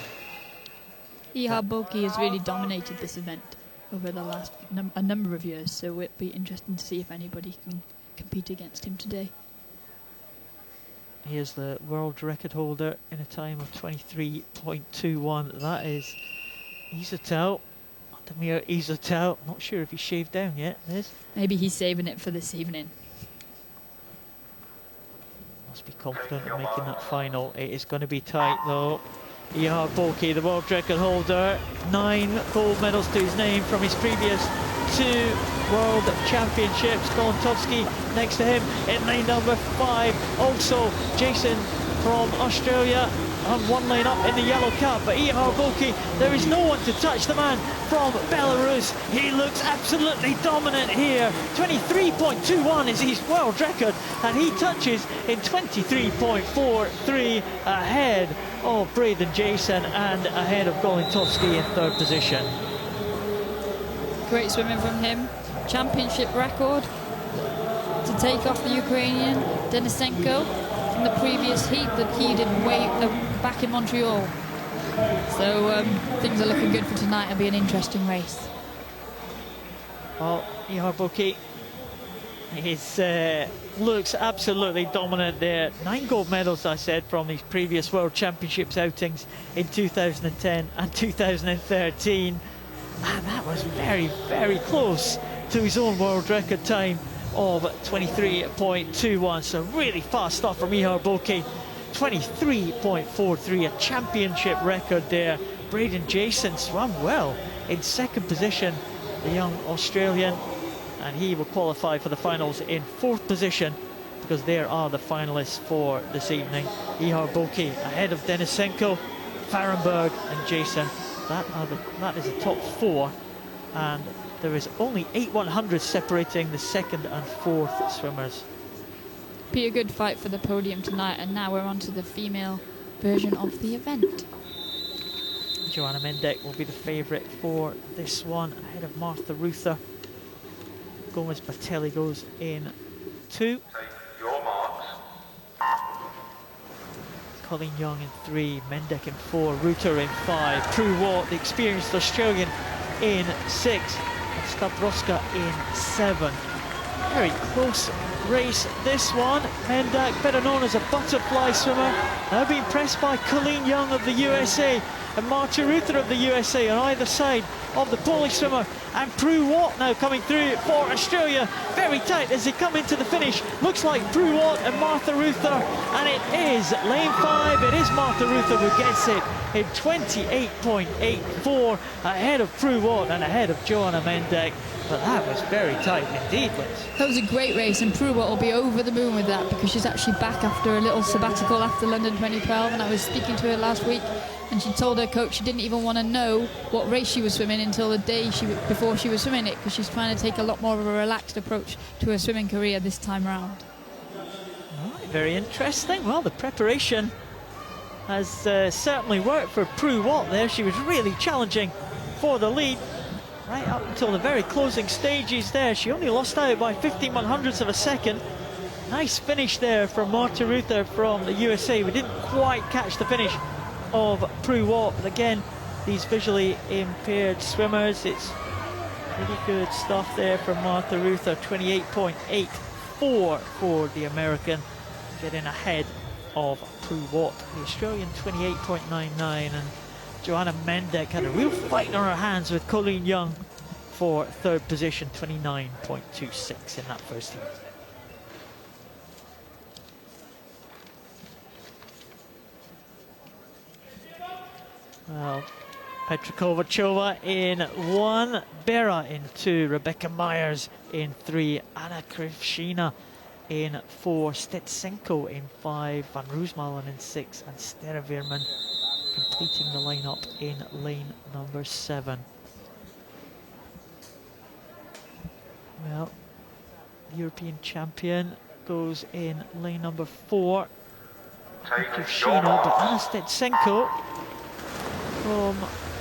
Ihar Boki has really dominated this event over the last a number of years, so it'll be interesting to see if anybody can compete against him today. He is the world record holder in a time of 23.21. That is Izatau, Damir Izatau. Not sure if he's shaved down yet, Liz. Maybe he's saving it for this evening. Must be confident of making that final. It is going to be tight though. Ihar Boki, the world record holder, 9 gold medals to his name from his previous 2 World Championships. Golontovsky next to him in lane number 5. Also Jason from Australia on one lane up in the yellow cap. But Ihar Boki, there is no one to touch the man from Belarus. He looks absolutely dominant here. 23.21 is his world record, and he touches in 23.43 ahead of Braden Jason and ahead of Golontovsky in third position. Great swimming from him. Championship record to take off the Ukrainian Denisenko from the previous heat that he did way back in Montreal. So things are looking good for tonight. It'll be an interesting race. Well, Ihar Boki He's looks absolutely dominant there. 9 gold medals, I said, from his previous World Championships outings in 2010 and 2013. And that was very, very close to his own world record time of 23.21. So really fast stuff from Ihar Boki. 23.43, a championship record there. Braden Jason swam well in second position, the young Australian, and he will qualify for the finals in 4th position, because there are the finalists for this evening. Ihar Boki ahead of Denisenko, Fahrenberg and Jason. That is the top 4, and there is only 8 100s separating the 2nd and 4th swimmers. Be a good fight for the podium tonight, and now we're on to the female version of the event. Joanna Mendek will be the favourite for this one, ahead of Martha Ruther. Gomez Batelli goes in 2. Take your marks. Colleen Young in 3, Mendek in 4, Ruther in 5, Prue Watt, the experienced Australian, in 6, and Stabroska in 7. Very close race, this one. Mendek, better known as a butterfly swimmer, now being pressed by Colleen Young of the USA and Marta Ruther of the USA on either side of the Polish swimmer, and Prue Watt now coming through for Australia. Very tight as they come into the finish. Looks like Prue Watt and Martha Ruther, and it is lane 5. It is Martha Ruther who gets it in 28.84, ahead of Prue Watt and ahead of Joanna Mendek. But that was very tight indeed, Liz. That was a great race, and Prue will be over the moon with that, because she's actually back after a little sabbatical after London 2012, and I was speaking to her last week, and she told her coach she didn't even want to know what race she was swimming until the day before she was swimming it, because she's trying to take a lot more of a relaxed approach to her swimming career this time round. All right, very interesting. Well, the preparation has certainly worked for Prue Watt there. She was really challenging for the lead right up until the very closing stages there. She only lost out by 15 100ths of a second. Nice finish there from Marta Ruther from the USA. We didn't quite catch the finish of Prue Watt, but again, these visually impaired swimmers, it's pretty good stuff there from Martha Ruther. 28.84 for the American, getting ahead of Prue Watt. The Australian 28.99, and Joanna Mendek had a real fight on her hands with Colleen Young for 3rd position, 29.26 in that first heat. Well, Petra Kovačová in 1, Bera in 2, Rebecca Myers in 3, Anna Krivshina in 4, Stetsenko in 5, Van Roosmalen in 6, and Sterre Veerman completing the lineup in lane number 7. Well, the European champion goes in lane number 4, Krivshina, but Anna Stetsenko from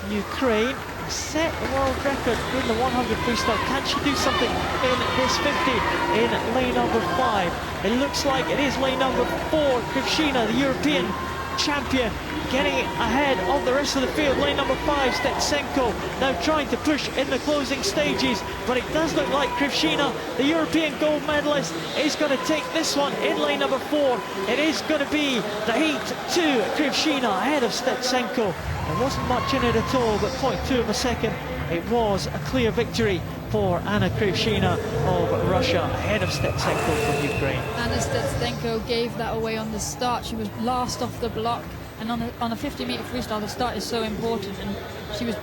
Ukraine set a world record in the 100 freestyle. Can she do something in this 50 in lane number 5? It looks like it is lane number 4. Krivshina, the European champion, getting ahead of the rest of the field. Lane number 5, Stetsenko, now trying to push in the closing stages, but it does look like Krivshina, the European gold medalist, is going to take this one in lane number 4. It is going to be the heat to Krivshina ahead of Stetsenko. There wasn't much in it at all, but 0.2 of a second. It was a clear victory for Anna Krivshina of Russia ahead of Stetsenko from Ukraine. Anna Stetsenko gave that away on the start. She was last off the block, and on a 50-metre freestyle, the start is so important, and she was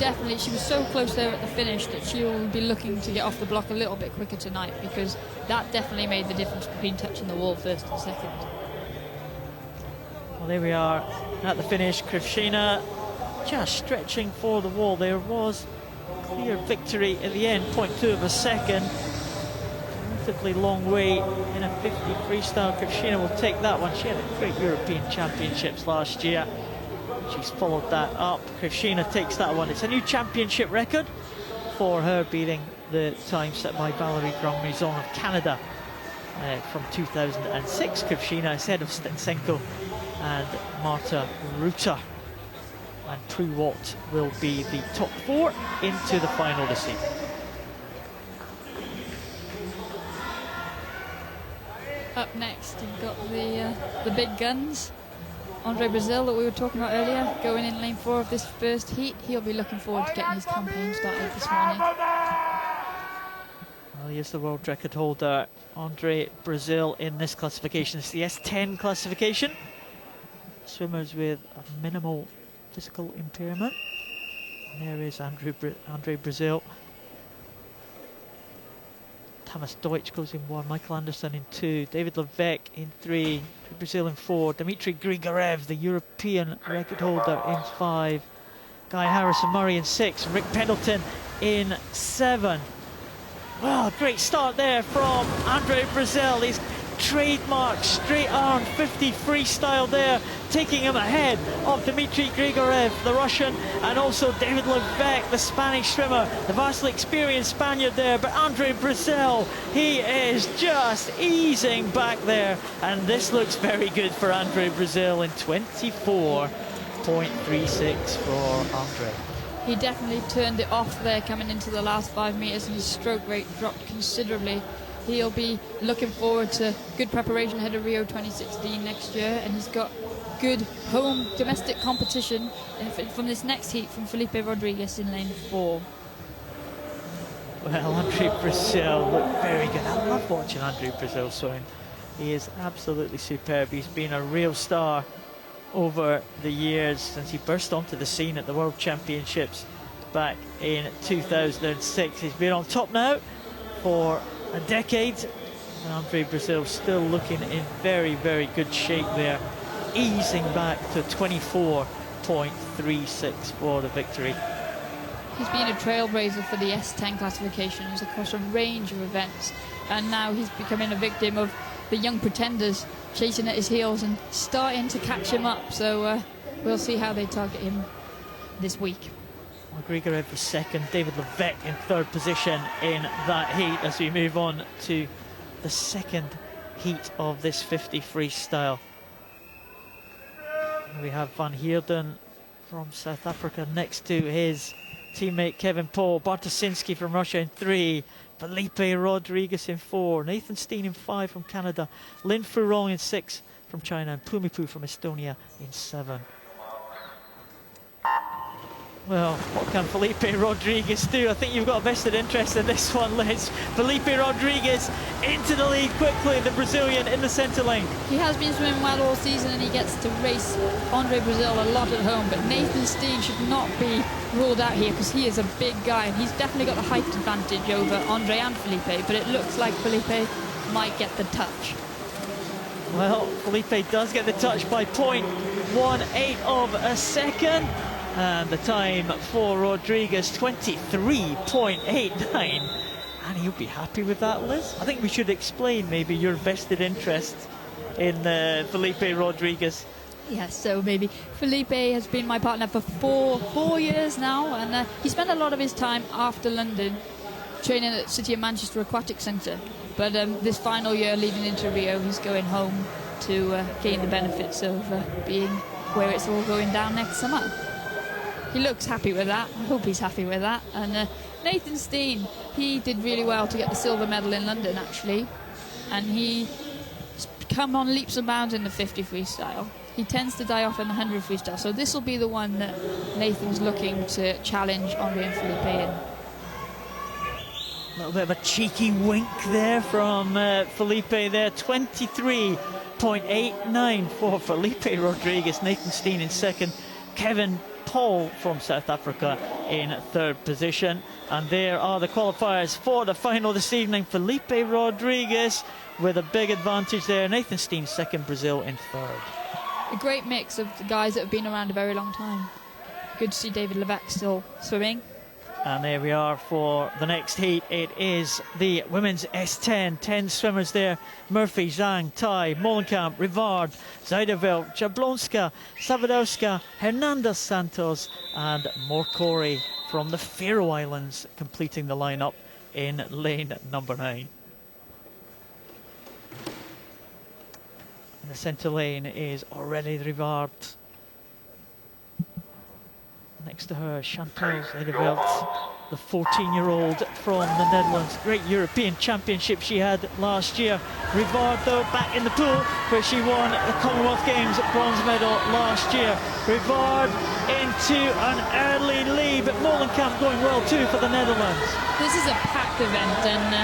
so close there at the finish that she will be looking to get off the block a little bit quicker tonight, because that definitely made the difference between touching the wall first and second. Well, there we are at the finish. Krivshina just stretching for the wall. There was clear victory in the end, 0.2 of a second. Relatively long way in a 50 freestyle. Krivshina will take that one. She had a great European Championships last year. She's followed that up. Krivshina takes that one. It's a new championship record for her, beating the time set by Valerie Grandmaison of Canada from 2006. Krivshina is ahead of Stetsenko and Marta Ruther. And Prue Watt will be the top 4 into the final this evening. Up next, you've got the big guns. Andre Brazil, that we were talking about earlier, going in lane 4 of this first heat. He'll be looking forward to getting his campaign started this morning. Well, he is the world record holder, Andre Brazil, in this classification. It's the S10 classification. Swimmers with a minimal physical impairment. And there is Andre Brazil. Thomas Deutsch goes in 1, Michael Anderson in 2, David Levesque in 3, Brazil in 4, Dmitry Grigorev, the European record holder, in 5, Guy Harrison Murray in 6, Rick Pendleton in 7. Well, great start there from Andre Brazil. He's trademark straight arm 50 freestyle there, taking him ahead of Dmitry Grigorev, the Russian, and also David Levesque, the Spanish swimmer, the vastly experienced Spaniard there. But Andre Brazil, he is just easing back there, and this looks very good for Andre Brazil in 24.36 for Andre. He definitely turned it off there coming into the last 5 meters, and his stroke rate dropped considerably. He'll be looking forward to good preparation ahead of Rio 2016 next year, and he's got good home domestic competition from this next heat from Felipe Rodriguez in lane 4. Well, Andre Brazil looked very good. I love watching Andre Brazil swim. He is absolutely superb. He's been a real star over the years since he burst onto the scene at the World Championships back in 2006. He's been on top now for a decade, and Andre Brazil still looking in very, very good shape there, easing back to 24.36 for the victory. He's been a trailblazer for the S10 classifications across a range of events, and now he's becoming a victim of the young pretenders chasing at his heels and starting to catch him up, so we'll see how they target him this week. Grigorev was second, David Levesque in third position in that heat as we move on to the second heat of this 50 freestyle. We have Van Heerden from South Africa next to his teammate Kevin Paul, Bartosinski from Russia in 3, Felipe Rodriguez in 4, Nathan Steen in 5 from Canada, Lin Furong in 6 from China, and Pumipu from Estonia in 7. Well, what can Felipe Rodriguez do? I think you've got a vested interest in this one, Liz. Felipe Rodriguez into the lead quickly, the Brazilian in the centre lane. He has been swimming well all season, and he gets to race Andre Brazil a lot at home, but Nathan Steen should not be ruled out here because he is a big guy, and he's definitely got the height advantage over Andre and Felipe, but it looks like Felipe might get the touch. Well, Felipe does get the touch by 0.18 of a second. And the time for Rodriguez, 23.89. And he'll be happy with that, Liz. I think we should explain maybe your vested interest in Felipe Rodriguez. Yes, so maybe Felipe has been my partner for four years now, and he spent a lot of his time after London training at City of Manchester Aquatic Centre. But this final year leading into Rio, he's going home to gain the benefits of being where it's all going down next summer. He looks happy with that. I hope he's happy with that. And Nathan Steen, he did really well to get the silver medal in London, actually. And he's come on leaps and bounds in the 50 freestyle. He tends to die off in the 100 freestyle. So this will be the one that Nathan's looking to challenge Andre and Felipe in. A little bit of a cheeky wink there from Felipe there. 23.89 for Felipe Rodriguez. Nathan Steen in second. Kevin Paul from South Africa in third position. And there are the qualifiers for the final this evening. Felipe Rodriguez with a big advantage there. Nathan Steen second, Brazil in third. A great mix of the guys that have been around a very long time. Good to see David Levesque still swimming. And there we are for the next heat. It is the women's S10. 10 swimmers there. Murphy, Zhang, Tai, Molenkamp, Rivard, Zuiderveld, Jablonska, Savadowska, Hernandez Santos and Morkori from the Faroe Islands completing the lineup in lane number 9. In the centre lane is Aurélie Rivard. Next to her, Chantal Zuiderveld. the 14-year-old from the Netherlands. Great European Championship she had last year. Rivard, though, back in the pool where she won the Commonwealth Games bronze medal last year. Rivard into an early lead, but Molenkamp going well too for the Netherlands. This is a packed event, and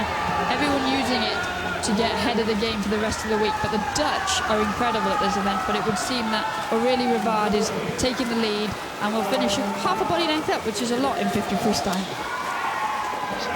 everyone using it to get ahead of the game for the rest of the week. But the Dutch are incredible at this event, but it would seem that Aurélie Rivard is taking the lead and will finish half a body length up, which is a lot in 50 freestyle.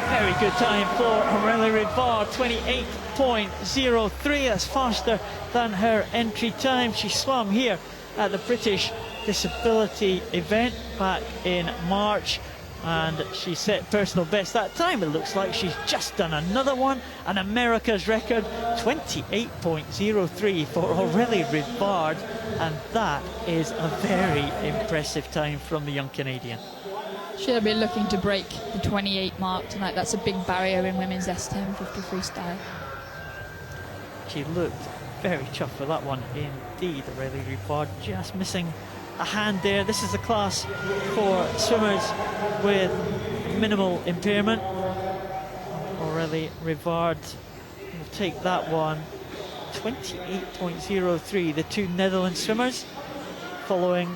Very good time for Aurélie Rivard, 28.03. That's faster than her entry time. She swam here at the British Disability event back in March, and she set personal best that time. It looks like she's just done another one, an America's record, 28.03 for Aurélie Rivard, and that is a very impressive time from the young Canadian. She'll be looking to break the 28 mark tonight. That's a big barrier in women's S10 50 freestyle. She looked very chuffed with that one indeed. Aurélie Rivard just missing a hand there. This is the class for swimmers with minimal impairment. Aurélie Rivard will take that one. 28.03, the two Netherlands swimmers following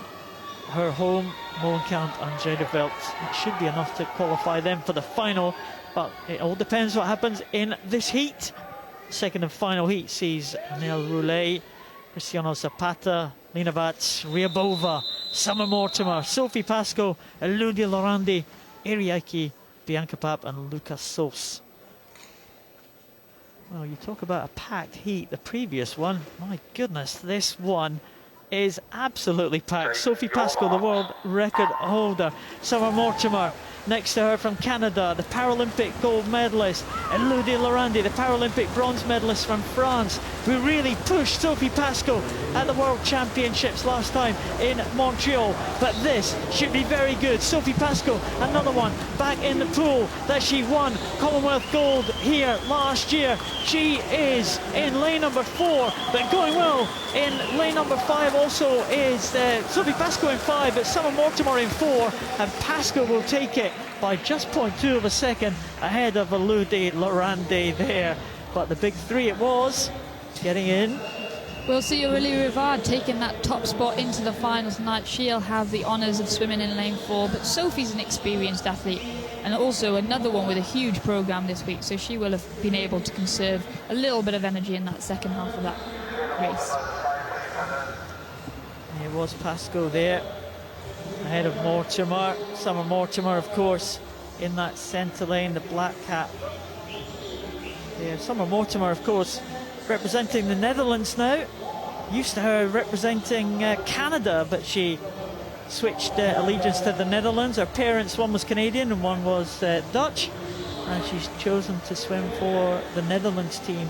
her home, Molenkamp and Zuiderveld. It should be enough to qualify them for the final, but it all depends what happens in this heat. Second and final heat sees Nell Roulet, Cristiano Zapata, Lena Vats, Ryabova, Summer Mortimer, Sophie Pascoe, Elodie Lorandi, Iriaki, Bianca Papp and Lucas Sos. Well, you talk about a packed heat. The previous one, my goodness, this one is absolutely packed. Sophie Pascoe, the world record holder. Summer Mortimer next to her from Canada, the Paralympic gold medalist. Elodie Lorandi, the Paralympic bronze medalist from France, who really pushed Sophie Pascoe at the World Championships last time in Montreal. But this should be very good. Sophie Pascoe, another one back in the pool that she won Commonwealth gold here last year. She is in lane number 4, but going well in lane number 5 also is Sophie Pascoe in 5, but Summer Mortimer in 4, and Pascoe will take it by just 0.2 of a second ahead of Elodie Lorandi there. But the big three it was getting in. We'll see Aurélie Rivard taking that top spot into the finals tonight. She'll have the honours of swimming in lane 4, but Sophie's an experienced athlete and also another one with a huge programme this week, so she will have been able to conserve a little bit of energy in that second half of that race. It was Pascoe there ahead of Mortimer. Summer Mortimer, of course, in that centre lane, the black cap there. Summer Mortimer, of course, representing the Netherlands now. Used to her representing Canada, but she switched allegiance to the Netherlands. Her parents, one was Canadian and one was Dutch, and she's chosen to swim for the Netherlands team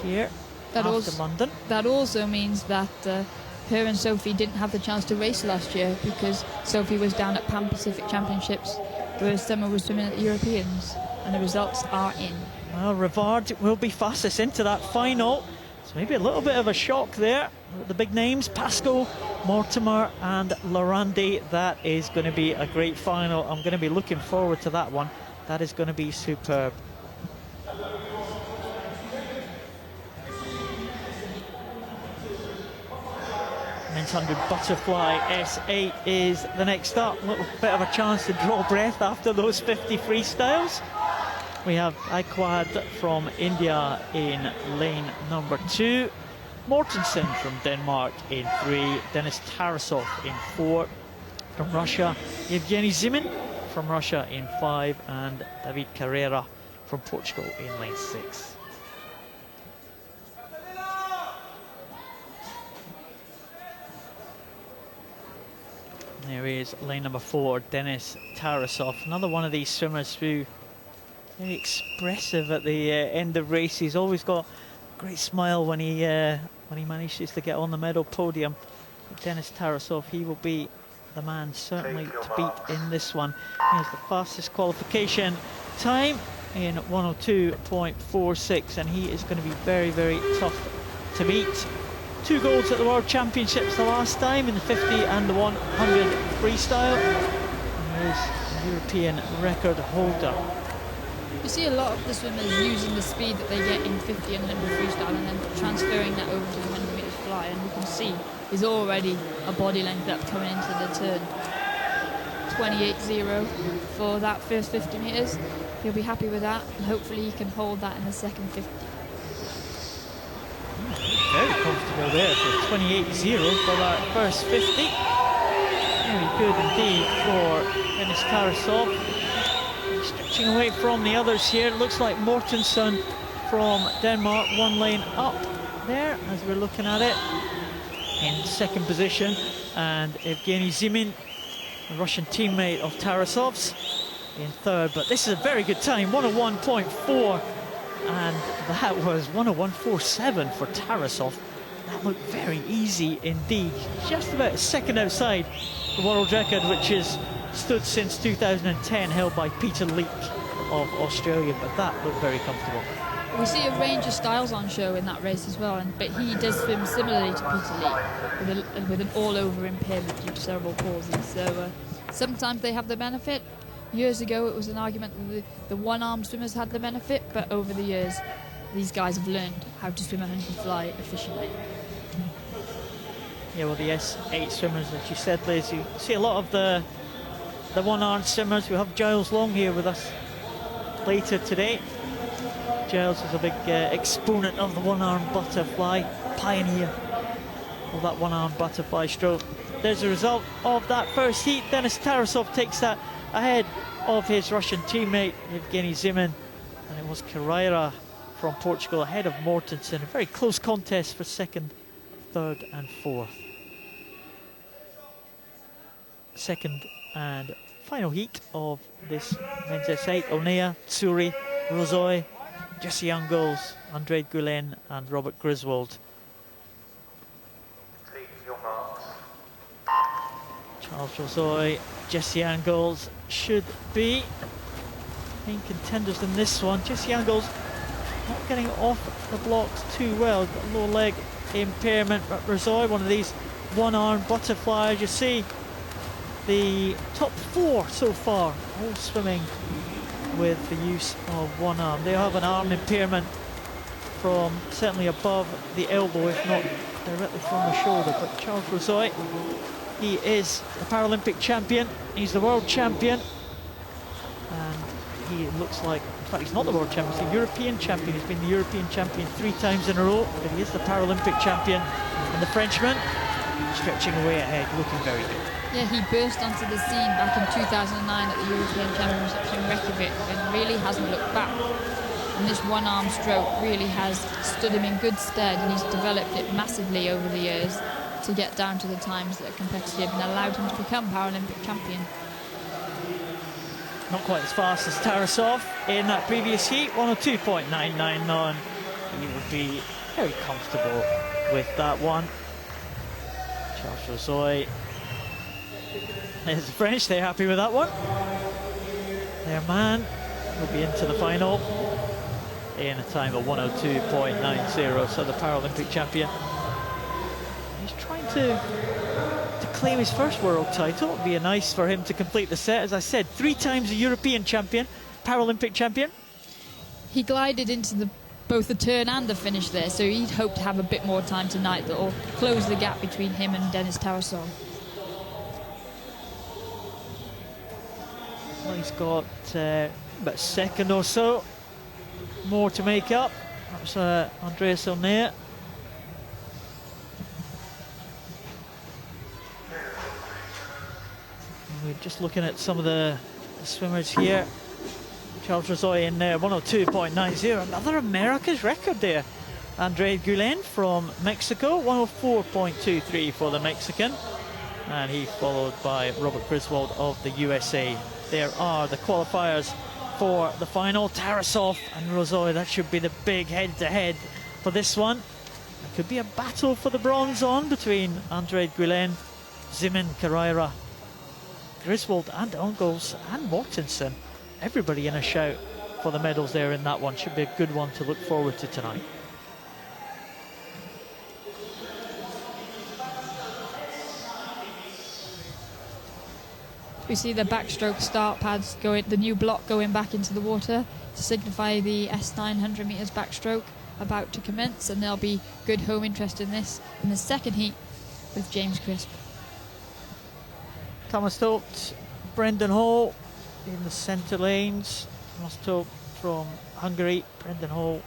here after London. That also means that her and Sophie didn't have the chance to race last year because Sophie was down at Pan Pacific Championships, whereas Summer was swimming at the Europeans, and the results are in. Well, Rivard will be fastest into that final. So maybe a little bit of a shock there. The big names, Pascoe, Mortimer and Lorandi. That is going to be a great final. I'm going to be looking forward to that one. That is going to be superb. Men's 100 butterfly S8 is the next up. A little bit of a chance to draw breath after those 50 freestyles. We have Aikwad from India in lane number 2, Mortensen from Denmark in 3, Denis Tarasov in 4, from Russia, Evgeny Zimin from Russia in 5, and David Carrera from Portugal in lane 6. There is lane number 4, Denis Tarasov, another one of these swimmers who very expressive at the end of races. Always got a great smile when he manages to get on the medal podium. But Denis Tarasov, he will be the man certainly to beat in this one. He has the fastest qualification time in 102.46, and he is going to be very, very tough to beat. 2 golds at the World Championships the last time in the 50 and the 100 freestyle. And there's European record holder. You see a lot of the swimmers using the speed that they get in 50 and 100 freestyle and then transferring that over to the 100 metres fly, and you can see there's already a body length up coming into the turn. 28.0 for that first 50 metres. He'll be happy with that, and hopefully he can hold that in the second 50. Very comfortable there for 28.0 for that first 50. Very good indeed for Dennis Tarasov. Stretching away from the others here. Looks like Mortensen from Denmark, one lane up there as we're looking at it, in second position, and Evgeny Zimin, the Russian teammate of Tarasov's, in third. But this is a very good time, 101.4, and that was 101.47 for Tarasov. That looked very easy indeed, just about a second outside the world record, which is stood since 2010, held by Peter Leak of Australia, but that looked very comfortable. We see a range of styles on show in that race as well, but he does swim similarly to Peter Leak with an all-over impairment due to cerebral palsy. So sometimes they have the benefit. Years ago it was an argument that the one-armed swimmers had the benefit, but over the years these guys have learned how to swim a 100 fly efficiently. Yeah, well, the S8 swimmers, as you said, Liz, you see a lot of the one-armed swimmers. We have Giles Long here with us later today. Giles is a big exponent of the one-armed butterfly, pioneer of that one-armed butterfly stroke. There's a result of that first heat. Dennis Tarasov takes that ahead of his Russian teammate Evgeny Zimin, and it was Carreira from Portugal ahead of Mortensen. A very close contest for second, third and fourth. Second and final heat of this men's S8. Onea, Tsuri, Rozoy, Jesse Angles, Andre Gulen and Robert Griswold. Take your marks. Charles Rozoy, Jesse Angles should be main contenders in this one. Jesse Angles not getting off the blocks too well, got a low leg impairment, but Rozoy, one of these one-armed butterflies. You see the top four so far all swimming with the use of one arm. They have an arm impairment from certainly above the elbow, if not directly from the shoulder. But Charles Rozoy, he is the Paralympic champion, he's the world champion, and he looks like, in fact he's not the world champion, he's the European champion. He's been the European champion 3 times in a row, but he is the Paralympic champion. And the Frenchman stretching away ahead, looking very good. Yeah, he burst onto the scene back in 2009 at the European Championships in Reykjavik and really hasn't looked back. And this one-arm stroke really has stood him in good stead, and he's developed it massively over the years to get down to the times that are competitive and allowed him to become Paralympic champion. Not quite as fast as Tarasov in that previous heat, 102.999. He would be very comfortable with that one. Charles Rozoy. There's the French, they're happy with that one. Their man will be into the final in a time of 102.90, so the Paralympic champion. He's trying to claim his first world title. It would be nice for him to complete the set. As I said, 3 times a European champion, Paralympic champion. He glided into both the turn and the finish there, so he'd hope to have a bit more time tonight that will close the gap between him and Dennis Tarasov. Well, he's got about a second or so more to make up. That's Andreas Onea. We're just looking at some of the swimmers here. Charles Rozoy in there, 102.90. Another America's record there. Andre Gulen from Mexico, 104.23 for the Mexican. And he followed by Robert Griswold of the USA. There are the qualifiers for the final. Tarasov and Rozoy, that should be the big head-to-head for this one. It could be a battle for the bronze on between Andre Gulen, Zimin, Carreira, Griswold and Angles and Mortensen. Everybody in a shout for the medals there in that one. Should be a good one to look forward to tonight. We see the backstroke start pads going, the new block going back into the water to signify the S900 metres backstroke about to commence, and there'll be good home interest in this in the second heat with James Crisp. Thomas Todt, Brendan Hall in the centre lanes. Thomas Todt from Hungary, Brendan Hall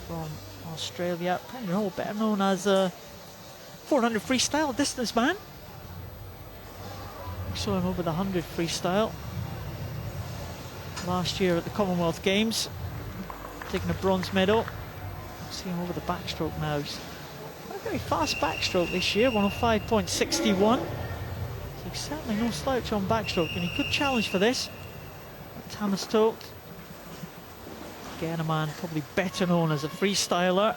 from Australia. Brendan Hall, better known as a 400 freestyle distance man. We saw him over the 100 freestyle last year at the Commonwealth Games, taking a bronze medal. See him over the backstroke now. He's got a very fast backstroke this year, 105.61. So he's certainly no slouch on backstroke, and he could challenge for this. Thomas Todt, again a man probably better known as a freestyler.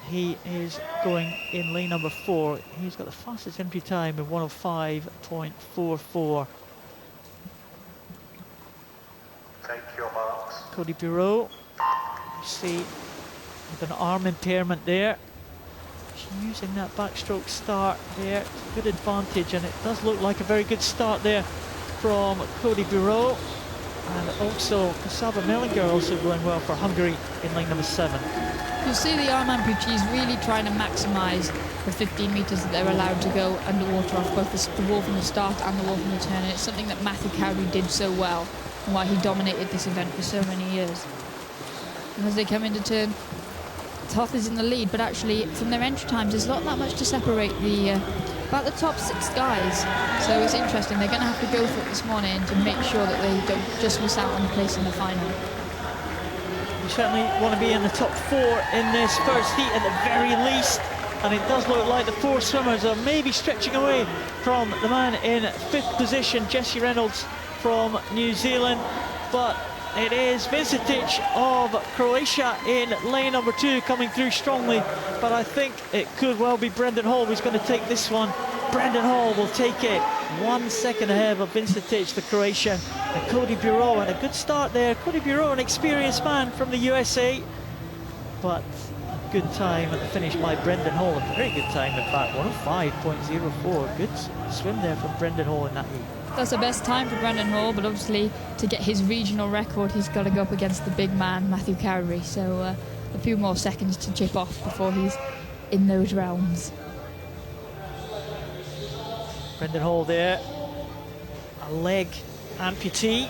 He is going in lane number 4. He's got the fastest entry time of 105.44. Take your marks. Cody Bureau, you see, with an arm impairment there. She's using that backstroke start there. It's a good advantage, and it does look like a very good start there from Cody Bureau. And also Kasaba Mellinger also going well for Hungary in lane number 7. You'll see the arm amputees really trying to maximise the 15 metres that they're allowed to go underwater off both the wall from the start and the wall from the turn, and it's something that Matthew Cowdery did so well and why he dominated this event for so many years. And as they come into turn, Toth is in the lead, but actually from their entry times there's not that much to separate about the top 6 guys, so it's interesting. They're going to have to go for it this morning to make sure that they don't just miss out on the place in the final. You certainly want to be in the top 4 in this first heat at the very least, and it does look like the 4 swimmers are maybe stretching away from the man in 5th position, Jesse Reynolds from New Zealand, but it is Vincitic of Croatia in lane number 2 coming through strongly, but I think it could well be Brendan Hall who's going to take this one. Brendan Hall will take it 1 second ahead of Vincitic, the Croatian, and Cody Bureau. And a good start there. Cody Bureau, an experienced man from the USA, but a good time at the finish by Brendan Hall. A very good time, in fact, 105.04. Good swim there from Brendan Hall in that heat. That's the best time for Brendan Hall, but obviously to get his regional record he's got to go up against the big man Matthew Cowdery, so a few more seconds to chip off before he's in those realms. Brendan Hall there, a leg amputee.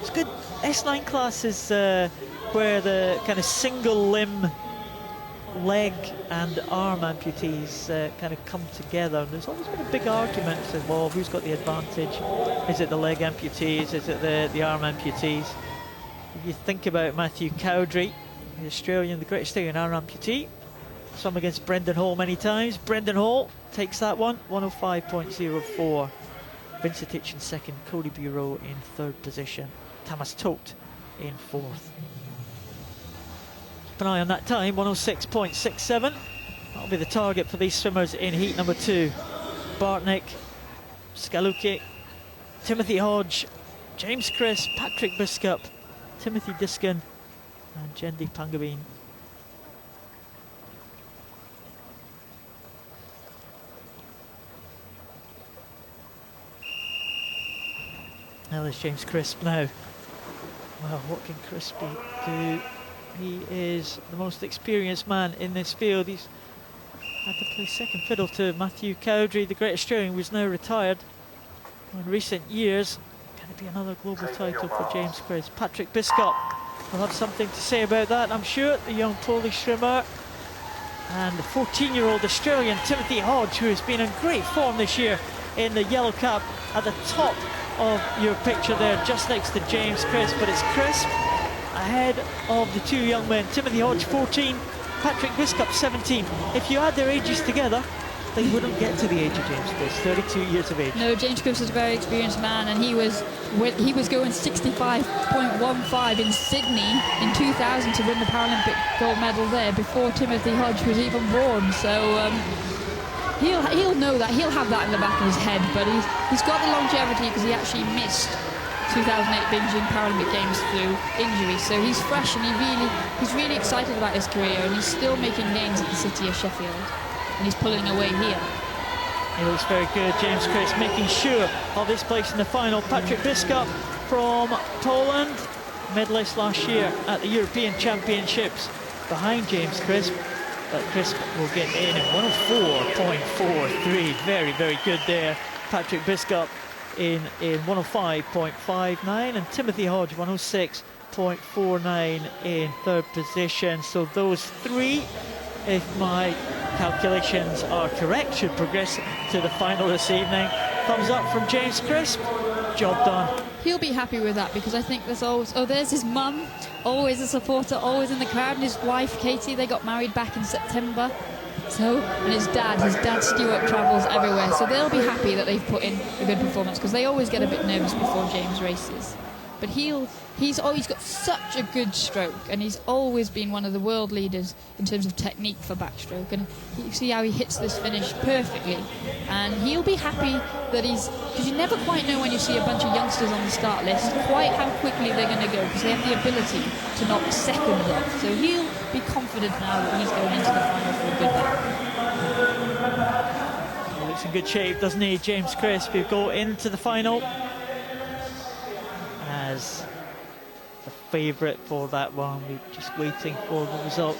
It's good. S9 class is where the kind of single limb leg and arm amputees kind of come together. And there's always been a big argument as well, who's got the advantage? Is it the leg amputees? Is it the arm amputees? If you think about Matthew Cowdery, the Australian, the great Australian arm amputee, swum against Brendan Hall many times. Brendan Hall takes that one, 105.04. Vincitic in 2nd, Cody Bureau in 3rd position, Thomas Todt in 4th. Keep an eye on that time, 106.67. That'll be the target for these swimmers in heat number 2. Bartnick, Skaluki, Timothy Hodge, James Crisp, Patrick Biscup, Timothy Diskin and Jendi Pangabeen. Now there's James Crisp now. Well, what can Crisp do? He is the most experienced man in this field. He's had to play second fiddle to Matthew Cowdery, the great Australian, who's now retired. In recent years, can it be another global title for James Crisp? Patrick Biscup will have something to say about that, I'm sure. The young Polish swimmer. And the 14-year-old Australian Timothy Hodge, who has been in great form this year in the yellow cap, at the top of your picture there, just next to James Crisp. But it's Crisp ahead of the 2 young men. Timothy Hodge 14, Patrick Biscup 17. If you add their ages together, they wouldn't get to the age of James Crisp, 32 years of age. No, James Crisp is a very experienced man, and he was going 65.15 in Sydney in 2000 to win the Paralympic gold medal there before Timothy Hodge was even born. So he'll know that, he'll have that in the back of his head, but he's got the longevity because he actually missed 2008 Beijing Paralympic Games through injury, so he's fresh and he's really excited about his career, and he's still making gains at the city of Sheffield, and he's pulling away here. He looks very good. James Chris making sure of his place in the final. Patrick Biskup from Poland, medalist last year at the European Championships, behind James Crisp. But Crisp will get in at 104.43. Very, very good there. Patrick Biskup in 105.59, and Timothy Hodge 106.49 in third position. So those three, if my calculations are correct, should progress to the final this evening. Thumbs up from James Crisp. Job done. He'll be happy with that, because I think there's always, there's his mum, always a supporter, always in the crowd, and his wife Katie. They got married back in September. So, and his dad Stuart, travels everywhere, so they'll be happy that they've put in a good performance, because they always get a bit nervous before James races. But he's always got such a good stroke, and he's always been one of the world leaders in terms of technique for backstroke, and you see how he hits this finish perfectly, and he'll be happy that because you never quite know when you see a bunch of youngsters on the start list quite how quickly they're going to go, because they have the ability to knock seconds off. So he'll be confident now that he's going into the final for a good lap. He looks in good shape, doesn't he, James Crisp? He'll go into the final as the favourite for that one. We're just waiting for the result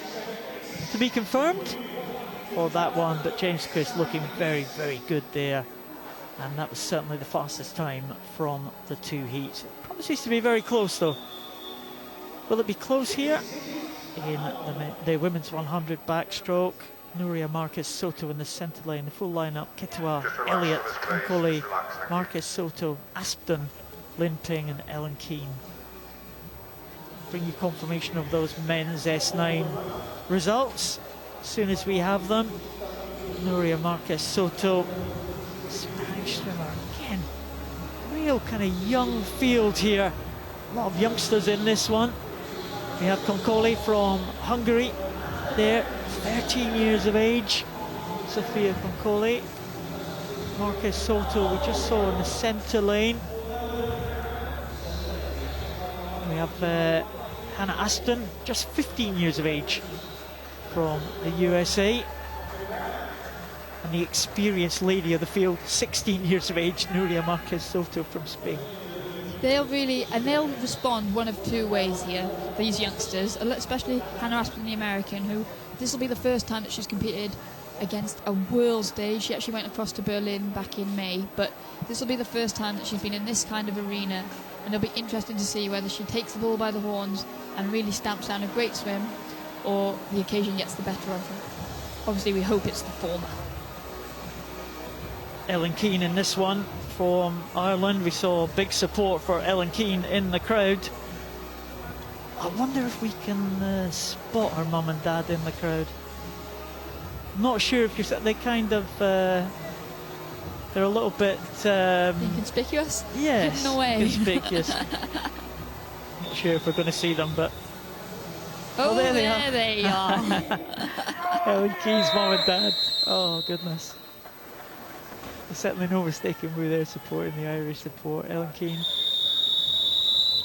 to be confirmed for that one, but James Crisp looking very, very good there, and that was certainly the fastest time from the two heats. It promises to be very close though. Will it be close here in the women's 100 backstroke? Nuria Marquez Soto in the centre lane, the full lineup: Ketua, Elliott, Konkole, Marquez Soto, Aspden, Linting and Ellen Keane. Bring you confirmation of those men's S9 results as soon as we have them. Nuria Marquez Soto, Spanish swimmer, again, real kind of young field here. A lot of youngsters in this one. We have Konkole from Hungary there, 13 years of age. Sofia Konkole. Marquez Soto we just saw in the centre lane. We have Hannah Aston, just 15 years of age, from the USA. And the experienced lady of the field, 16 years of age, Nuria Marquez Soto from Spain. They'll respond one of two ways here, these youngsters, especially Hannah Aspen, the American, who this will be the first time that she's competed against a world stage. She actually went across to Berlin back in May, but this will be the first time that she's been in this kind of arena, and it'll be interesting to see whether she takes the bull by the horns and really stamps down a great swim, or the occasion gets the better of her. Obviously we hope it's the former. Ellen Keane in this one from Ireland. We saw big support for Ellen Keane in the crowd. I wonder if we can spot her mum and dad in the crowd. I'm not sure if they kind of they're a little bit inconspicuous. Yes, hidden away. Conspicuous. Not sure if we're going to see them, but there they are. Ellen Keane's mum and dad. Oh goodness. There's certainly no mistaking who they're supporting, the Irish support. Ellen Keane.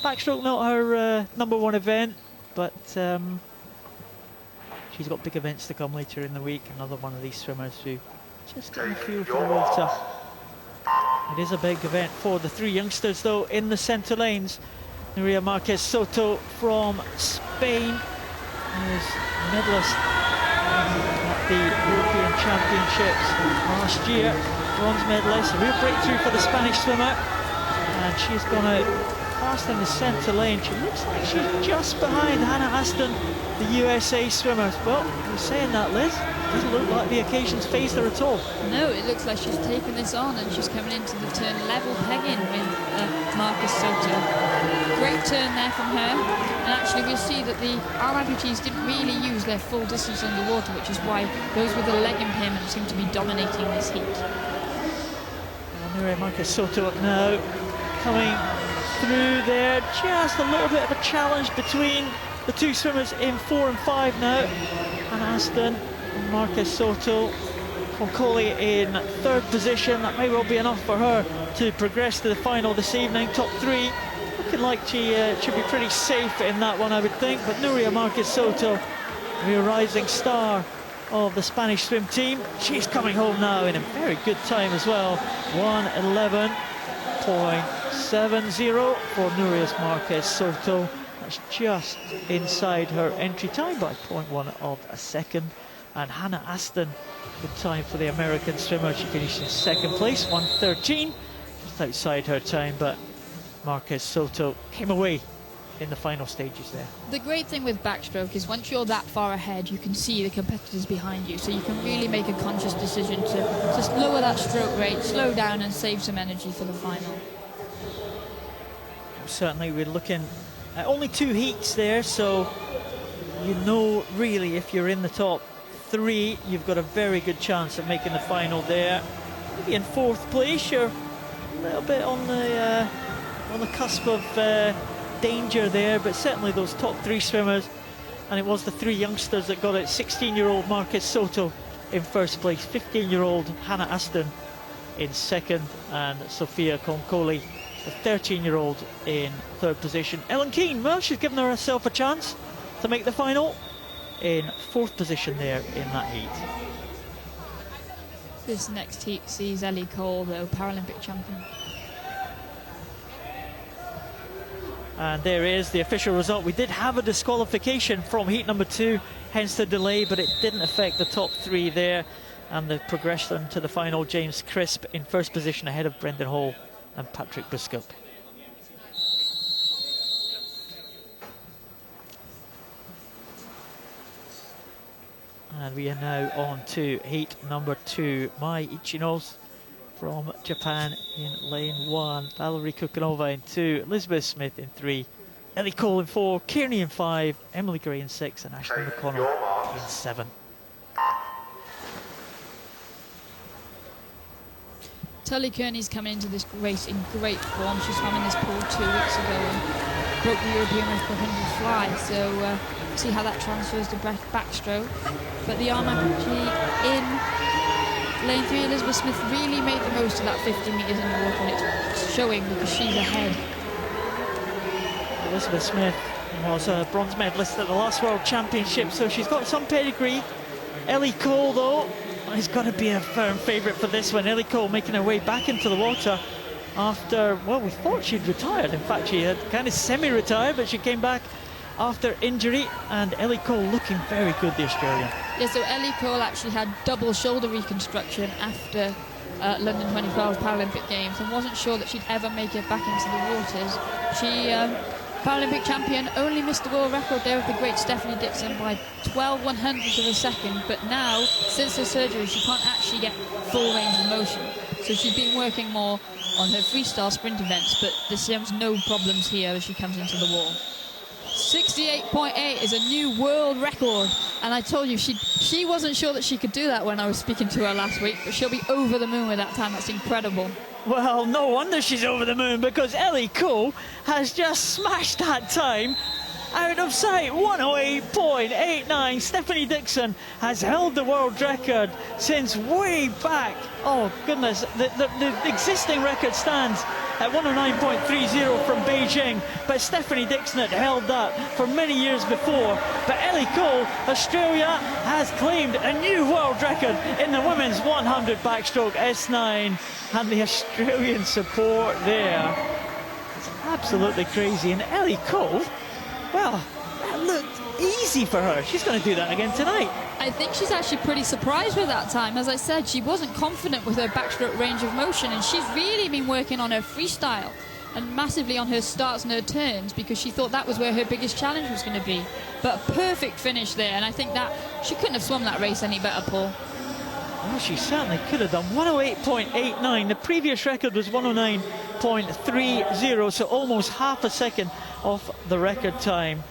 Backstroke not her number one event, but she's got big events to come later in the week. Another one of these swimmers who just getting a feel for the water. It is a big event for the three youngsters though in the centre lanes. Nuria Marquez Soto from Spain, who's medalist at the European Championships last year. Bronze medalist, a real breakthrough for the Spanish swimmer, and she's gone out fast in the centre lane. She looks like she's just behind Hannah Aston, the USA swimmers. Well, you're saying that, Liz. Doesn't look like the occasion's phased her at all. No, it looks like she's taken this on, and she's coming into the turn level pegging with Marquez Soto. Great turn there from her, and actually we see that the arm amputees didn't really use their full distance underwater, which is why those with the leg impairment seem to be dominating this heat. Nuria Marquez Soto up now, coming through there. Just a little bit of a challenge between the two swimmers in 4 and 5 now. Hannah Aston and Marquez Soto. Konkole in third position. That may well be enough for her to progress to the final this evening. Top 3 looking like she should be pretty safe in that one, I would think. But Nuria Marquez Soto, a rising star of the Spanish swim team. She's coming home now in a very good time as well. 1:11.70 for Núria Marquez Soto. That's just inside her entry time by 0.1 of a second. And Hannah Aston, good time for the American swimmer. She finished in second place, 1:13, just outside her time, but Marquez Soto came away in the final stages there. The great thing with backstroke is once you're that far ahead, you can see the competitors behind you, so you can really make a conscious decision to just lower that stroke rate, slow down and save some energy for the final. Certainly we're looking at only 2 heats there, so you know really if you're in the top 3, you've got a very good chance of making the final there. Maybe in 4th place, you're a little bit on the cusp of danger there, but certainly those top 3 swimmers, and it was the 3 youngsters that got it. 16-year-old Marquez Soto in 1st place, 15-year-old Hannah Aston in 2nd, and Sophia Concoli, the 13-year-old, in 3rd position. Ellen Keane, well, she's given herself a chance to make the final in 4th position there in that heat. This next heat sees Ellie Cole, the Paralympic champion. And there is the official result. We did have a disqualification from heat number 2, hence the delay, but it didn't affect the top 3 there. And the progression to the final, James Crisp in 1st position ahead of Brendan Hall and Patrick Biskup. And we are now on to heat number 2. Mai Ichinos from Japan in lane 1, Valerie Kukanova in 2, Elizabeth Smith in 3, Ellie Cole in 4, Kearney in 5, Emily Gray in 6, and Ashley McConnell in 7. Tully Kearney's come into this race in great form. She swam in this pool 2 weeks ago and broke the European record 100 fly, so see how that transfers to backstroke. But the RMIPG in lane 3, Elizabeth Smith really made the most of that 50 metres in the water, and it's showing because she's ahead. Elizabeth Smith was a bronze medalist at the last World Championship, so she's got some pedigree. Ellie Cole, though, has got to be a firm favourite for this one. Ellie Cole making her way back into the water after, well, we thought she'd retired. In fact, she had kind of semi-retired, but she came back after injury, and Ellie Cole looking very good, the Australian. Yeah, so Ellie Cole actually had double shoulder reconstruction after London 2012 Paralympic Games and wasn't sure that she'd ever make it back into the waters. She, Paralympic champion, only missed the world record there with the great Stephanie Dixon by 12 100ths of a second, but now, since her surgery, she can't actually get full range of motion. So she's been working more on her freestyle sprint events, but there's no problems here as she comes into the wall. 68.8 is a new world record, and I told you she wasn't sure that she could do that when I was speaking to her last week, but she'll be over the moon with that time. That's incredible. Well, no wonder she's over the moon, because Ellie Cole has just smashed that time out of sight. 108.89. Stephanie Dixon has held the world record since way back. Oh goodness, the existing record stands at 109.30 from Beijing, but Stephanie Dixon had held that for many years before. But Ellie Cole, Australia, has claimed a new world record in the women's 100 backstroke S9, and the Australian support there, it's absolutely crazy. And Ellie Cole, well, that looked easy for her. She's going to do that again tonight. I think she's actually pretty surprised with that time. As I said, she wasn't confident with her backstroke range of motion, and she's really been working on her freestyle and massively on her starts and her turns, because she thought that was where her biggest challenge was going to be. But a perfect finish there, and I think that she couldn't have swum that race any better, Paul. Well, she certainly could have done. 108.89. The previous record was 109.30, so almost half a second off the record time.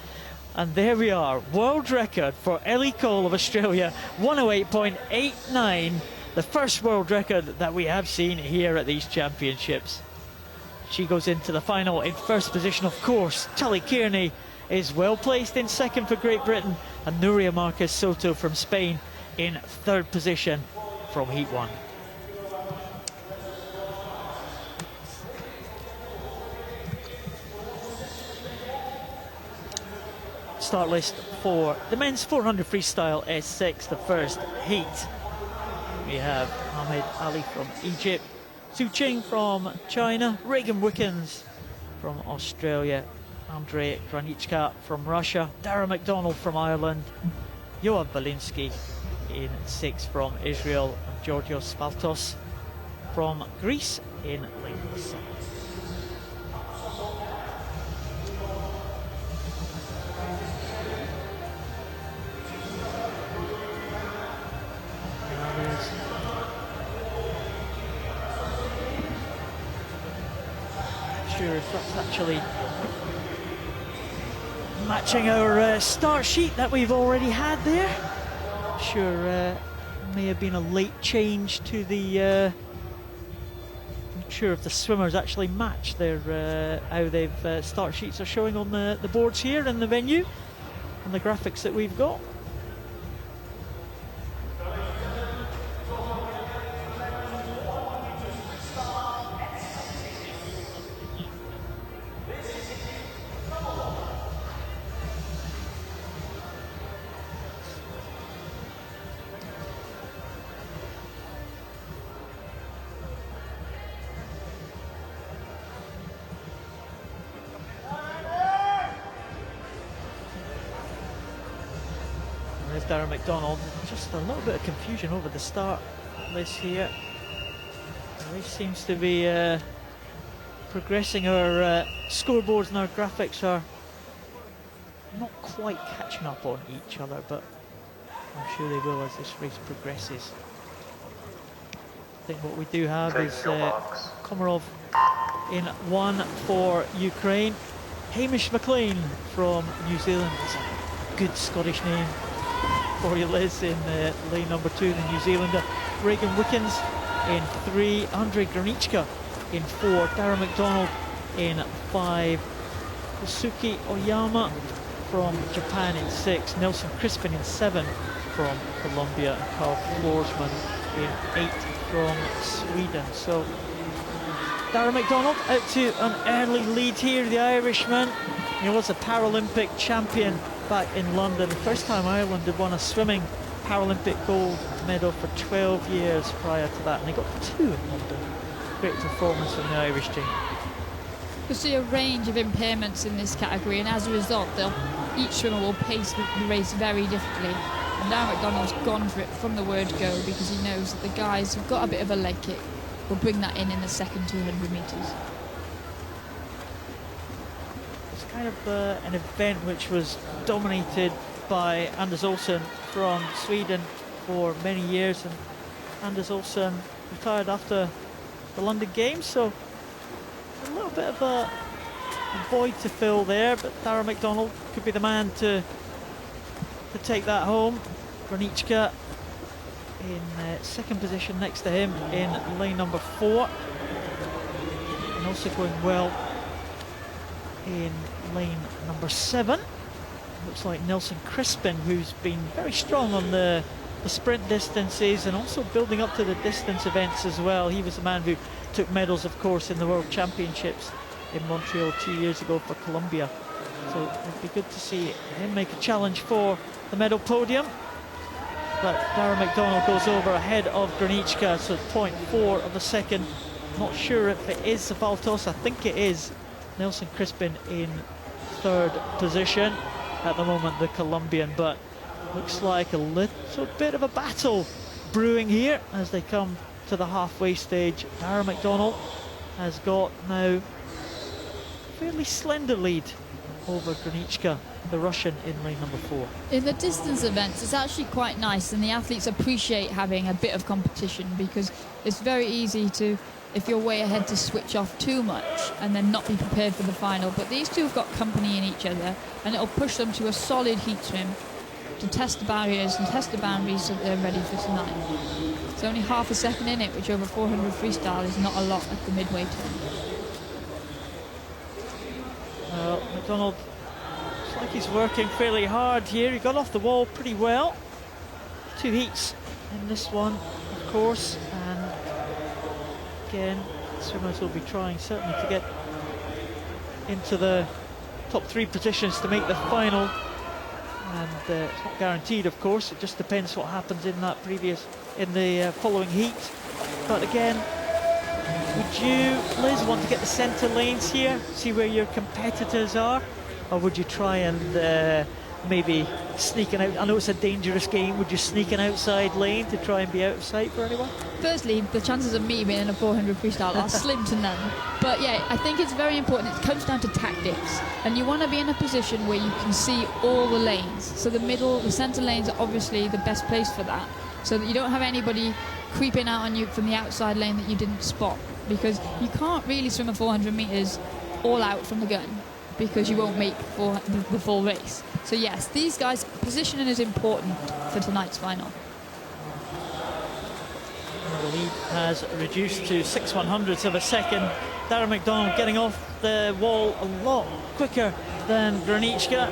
And there we are, world record for Ellie Cole of Australia, 108.89, the first world record that we have seen here at these championships. She goes into the final in 1st position, of course. Tully Kearney is well placed in 2nd for Great Britain, and Núria Marquez Soto from Spain in 3rd position from Heat 1. start list for the men's 400 freestyle S6, the first heat. We have Ahmed Ali from Egypt, Su Ching from China, Regan Wickens from Australia, Andrei Granichka from Russia, Dara McDonald from Ireland, Yoav Belinsky in 6 from Israel, and Georgios Spaltos from Greece in lane 7. Sure if that's actually matching our start sheet that we've already had there. Sure, may have been a late change to the not sure if the swimmers actually match their how they've start sheets are showing on the boards here in the venue and the graphics that we've got. There's Darren McDonald. Just a little bit of confusion over the start list here. He seems to be progressing. Our scoreboards and our graphics are not quite catching up on each other, but I'm sure they will as this race progresses. I think what we do have is Komarov in 1 for Ukraine. Hamish McLean from New Zealand. That's a good Scottish name for you, Liz, in lane number 2, the New Zealander. Regan Wickens in 3, Andrei Granichka in 4, Dara McDonald in 5, Kosuke Oyama from Japan in 6, Nelson Crispin in 7 from Colombia, and Carl Florsman in 8 from Sweden. So Dara McDonald out to an early lead here, the Irishman. He was a Paralympic champion back in London. The first time Ireland had won a swimming Paralympic gold medal for 12 years prior to that, and they got 2 in London. Great performance from the Irish team. You'll see a range of impairments in this category, and as a result, each swimmer will pace the race very differently. And now McDonald's gone for it from the word go, because he knows that the guys who've got a bit of a leg kick will bring that in the second 200 metres. Kind of an event which was dominated by Anders Olsson from Sweden for many years, and Anders Olsson retired after the London Games, so a little bit of a void to fill there, but Dara McDonald could be the man to take that home. Granichka in second position next to him in lane number 4, and also going well in lane number 7. Looks like Nelson Crispin, who's been very strong on the sprint distances and also building up to the distance events as well. He was the man who took medals, of course, in the World Championships in Montreal 2 years ago for Colombia. So it'd be good to see him make a challenge for the medal podium. But Dara McDonald goes over ahead of Granichka, so 0.4 of a second. Not sure if it is Spaltos. I think it is Nelson Crispin in 3rd position at the moment, the Colombian, but looks like a little bit of a battle brewing here as they come to the halfway stage. Dara McDonald has got now a fairly slender lead over Granichka, the Russian, in lane number 4. In the distance events, it's actually quite nice, and the athletes appreciate having a bit of competition, because it's very easy to, if you're way ahead, to switch off too much and then not be prepared for the final. But these two have got company in each other, and it'll push them to a solid heat swim to test the barriers and test the boundaries so that they're ready for tonight. It's only half a second in it, which over 400 freestyle is not a lot at the midway turn. Well, McDonald looks like he's working fairly hard here. He got off the wall pretty well. 2 heats in this one, of course, and again, swimmers will be trying certainly to get into the top 3 positions to make the final. and it's not guaranteed, of course. It just depends what happens in the following heat. But again, would you, Liz, want to get the centre lanes here, see where your competitors are, or would you try and maybe sneaking out? I know it's a dangerous game. Would you sneak an outside lane to try and be out of sight for anyone? Firstly, the chances of me being in a 400 freestyle are slim to none. But yeah, I think it's very important. It comes down to tactics, and you want to be in a position where you can see all the lanes. So the centre lanes are obviously the best place for that, so that you don't have anybody creeping out on you from the outside lane that you didn't spot, because you can't really swim a 400 metres all out from the gun, because you won't make the full race. So yes, these guys' positioning is important for tonight's final. The lead has reduced to 6/100ths of a second. Darren McDonald getting off the wall a lot quicker than Graniczka.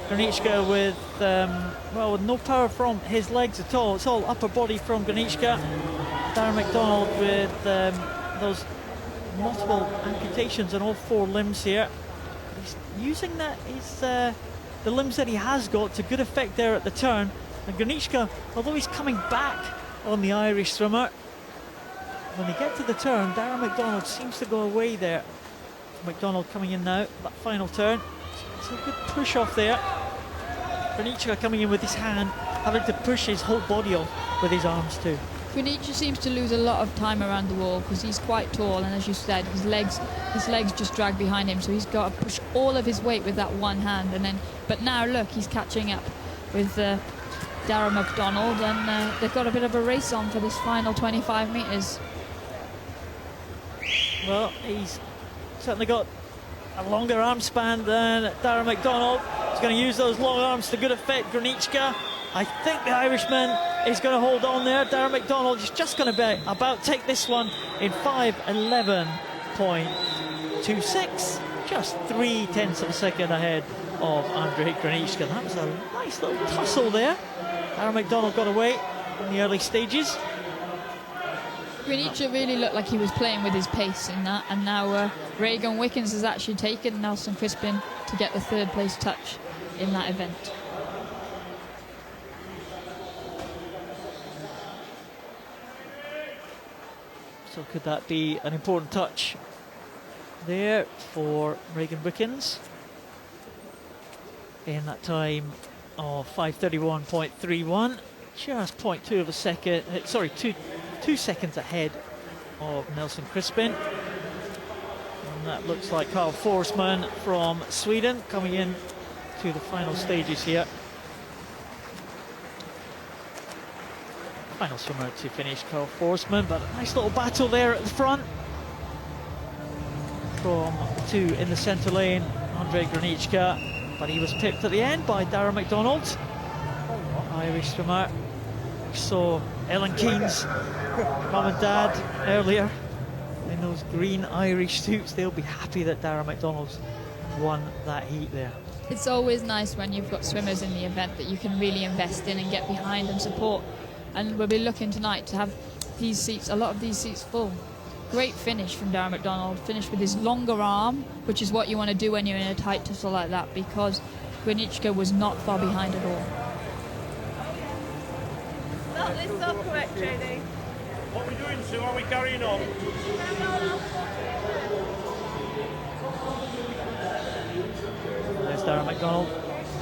Graniczka with no power from his legs at all. It's all upper body from Graniczka. Darren McDonald with those multiple amputations on all 4 limbs here. He's using the limbs that he has got to good effect there at the turn. And Graniczka, although he's coming back on the Irish swimmer, when they get to the turn, Darren McDonald seems to go away there. McDonald coming in now, that final turn. It's a good push off there. Graniczka coming in with his hand, having to push his whole body off with his arms too. Graniczka seems to lose a lot of time around the wall because he's quite tall, and as you said, his legs just drag behind him, so he's got to push all of his weight with that one hand. But now look, he's catching up with Darren McDonald, and they've got a bit of a race on for this final 25 metres. Well, he's certainly got a longer arm span than Darren McDonald. He's going to use those long arms to good effect. Graniczka, I think the Irishman is going to hold on there. Darren McDonald is just going to about take this one in 5:11.26, just 0.3 of a second ahead of Andrzej Graniczka. That was a nice little tussle there. Darren McDonald got away in the early stages. Graniczka really looked like he was playing with his pace in that, and now Regan Wickens has actually taken Nelson Crispin to get the 3rd place touch in that event. So could that be an important touch there for Regan Wickens in that time of 5:31.31, just 0.2 of a second, sorry, 2 seconds ahead of Nelson Crispin. And that looks like Carl Forsman from Sweden coming in to the final stages here. Final swimmer to finish, Carl Forsman, but a nice little battle there at the front. From 2 in the centre lane, Andrzej Graniczka, but he was pipped at the end by Darren McDonald, Irish swimmer. We saw Ellen Keen's mum and dad earlier in those green Irish suits. They'll be happy that Darren McDonald's won that heat there. It's always nice when you've got swimmers in the event that you can really invest in and get behind and support. And we'll be looking tonight to have these seats, a lot of these seats full. Great finish from Darren McDonald, finished with his longer arm, which is what you want to do when you're in a tight tussle like that, because Graniczka was not far behind at all. That list all correct, JD. What are we doing, Sue? Are we carrying on? There's Darren McDonald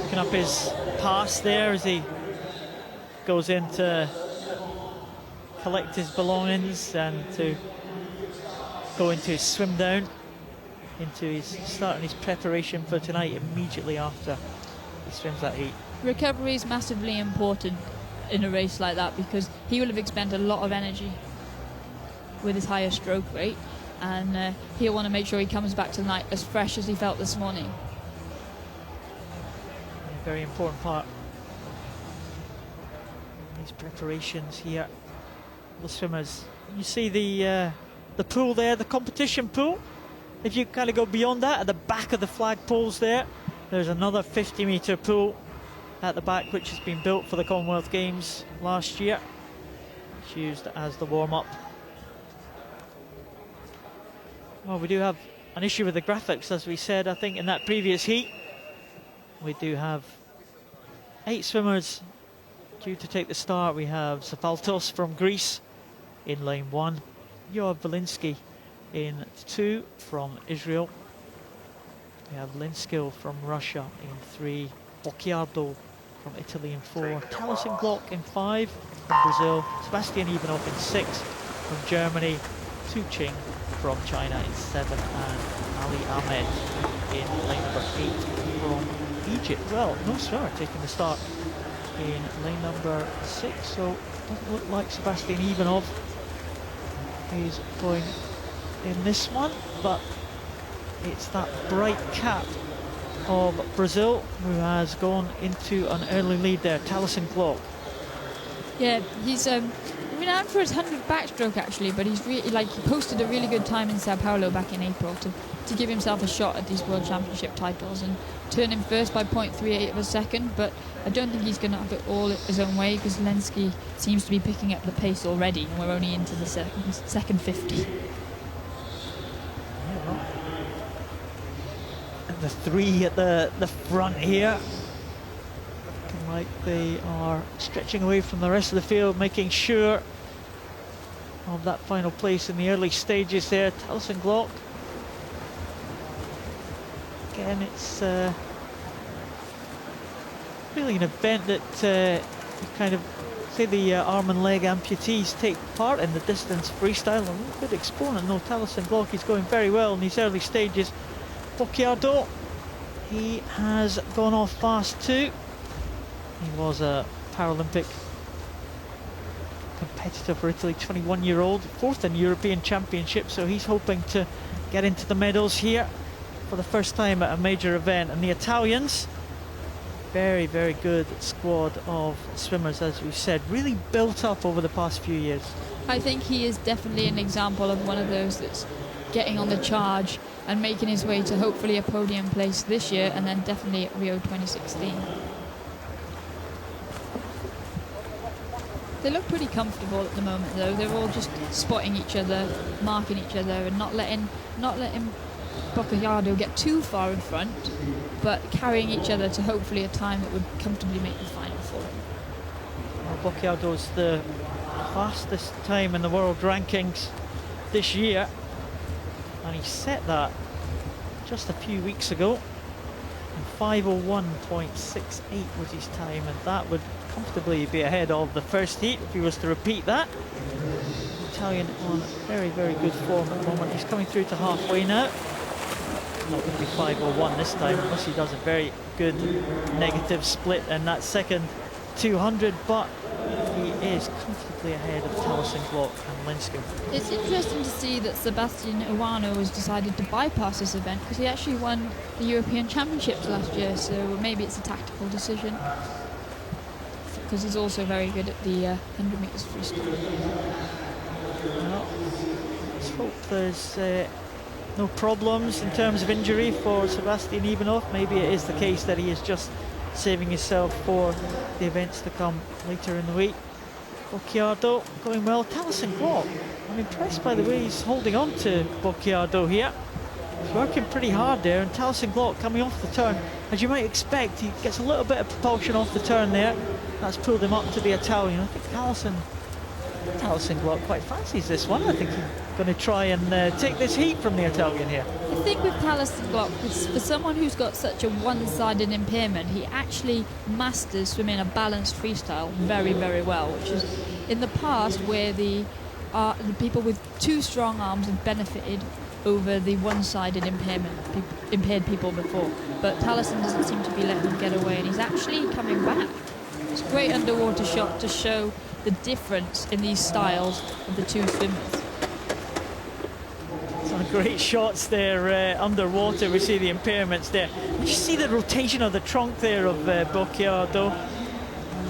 picking up his pass there as he goes in to collect his belongings and to go into his swim down, into his starting his preparation for tonight immediately after he swims that heat. Recovery is massively important in a race like that, because he will have expended a lot of energy with his higher stroke rate, and he'll want to make sure he comes back tonight as fresh as he felt this morning. A very important part. These preparations here, the swimmers. You see the pool there, the competition pool. If you kind of go beyond that, at the back of the flagpoles there's another 50-metre pool at the back, which has been built for the Commonwealth Games last year. It's used as the warm-up. Well, we do have an issue with the graphics, as we said, I think, in that previous heat. We do have 8 swimmers due to take the start. We have Zafaltos from Greece in lane 1, Yoav Valinsky in 2 from Israel. We have Linskill from Russia in 3, Bocciardo from Italy in 4, Taliesin Glock in 5 from Brazil, Sebastian Ivanov in 6 from Germany, Tu Ching from China in 7, and Ali Ahmed in lane number 8 from Egypt. Well, no swimmer taking the start in lane number 6, so doesn't look like Sebastian Ivanov is going in this one, but it's that bright cap of Brazil who has gone into an early lead there, Taliesin Glock. Yeah, he's renowned for his 100 backstroke actually, but he's really he posted a really good time in Sao Paulo back in April to give himself a shot at these World Championship titles and turn him first by 0.38 of a second, but I don't think he's going to have it all his own way because Lenski seems to be picking up the pace already and we're only into the second 50. And the 3 at the front here, looking like they are stretching away from the rest of the field, making sure of that final place in the early stages there. Taliesin Glock. Again, it's really an event that you kind of say the arm and leg amputees take part in, the distance freestyle. A good exponent, no, Taliesin Glock. He's going very well in these early stages. Bocciardo, he has gone off fast too. He was a Paralympic competitor for Italy, 21-year-old, 4th in European Championship, so he's hoping to get into the medals here for the first time at a major event. And the Italians, very, very good squad of swimmers, as we said, really built up over the past few years. I think he is definitely an example of one of those that's getting on the charge and making his way to hopefully a podium place this year and then definitely at Rio 2016. They look pretty comfortable at the moment though. They're all just spotting each other, marking each other and not letting Bocciardo get too far in front, but carrying each other to hopefully a time that would comfortably make the final for him. Well, Bocciardo's the fastest time in the world rankings this year, and he set that just a few weeks ago. And 5:01.68 was his time, and that would comfortably be ahead of the first heat if he was to repeat that. Italian on very, very good form at the moment. He's coming through to halfway now. Not going to be 5:01 this time unless he does a very good negative split in that second 200, but he is comfortably ahead of Taliesin Glock and Linskill. It's interesting to see that Sebastian Iwanov has decided to bypass this event because he actually won the European Championships last year, so maybe it's a tactical decision because he's also very good at the 100 metres freestyle. Well, let's hope there's no problems in terms of injury for Sebastian Ivanov. Maybe it is the case that he is just saving himself for the events to come later in the week. Bocciardo going well. Taliesin Glock, I'm impressed by the way he's holding on to Bocciardo here. He's working pretty hard there, and Taliesin Glock coming off the turn, as you might expect, he gets a little bit of propulsion off the turn there. That's pulled him up to the Italian. I think Taliesin Glock quite fancies this one. I think he's going to try and take this heat from the Italian here. I think with Taliesin Glock, for someone who's got such a one-sided impairment, he actually masters swimming a balanced freestyle very, very well, which is in the past where the people with two strong arms have benefited over the one-sided impaired people before. But Taliesin doesn't seem to be letting him get away, and he's actually coming back. It's a great underwater shot to show the difference in these styles of the two swimmers. Some great shots there underwater. We see the impairments there. You see the rotation of the trunk there of Bocciardo.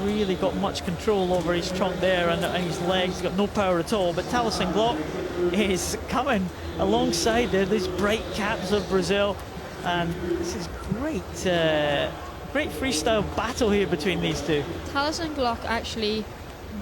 Really got much control over his trunk there, and his legs got no power at all. But Taliesin Glock is coming alongside there, these bright caps of Brazil, and this is great freestyle battle here between these two. Taliesin Glock actually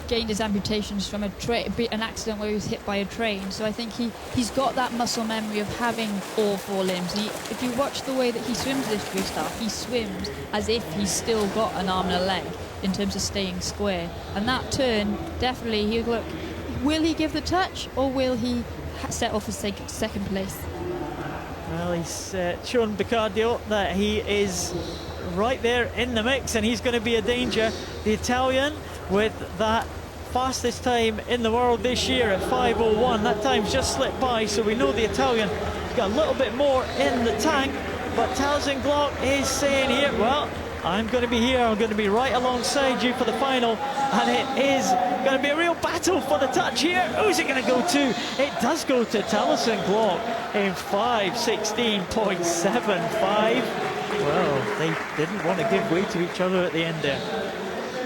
gained his amputations from an accident where he was hit by a train. So I think he's got that muscle memory of having all 4 limbs. If you watch the way that he swims this freestyle, he swims as if he's still got an arm and a leg in terms of staying square. And that turn, definitely, will he give the touch, or will he set off for second place? Well, he's shown Bicardio that he is right there in the mix, and he's going to be a danger. The Italian with that fastest time in the world this year at 5:01. That time's just slipped by, so we know the Italian has got a little bit more in the tank. But Townsend Glock is saying here, well, I'm going to be here, I'm going to be right alongside you for the final, and it is going to be a real battle for the touch here. Who's it going to go to? It does go to Townsend Glock in 5:16.75. Well, they didn't want to give way to each other at the end there.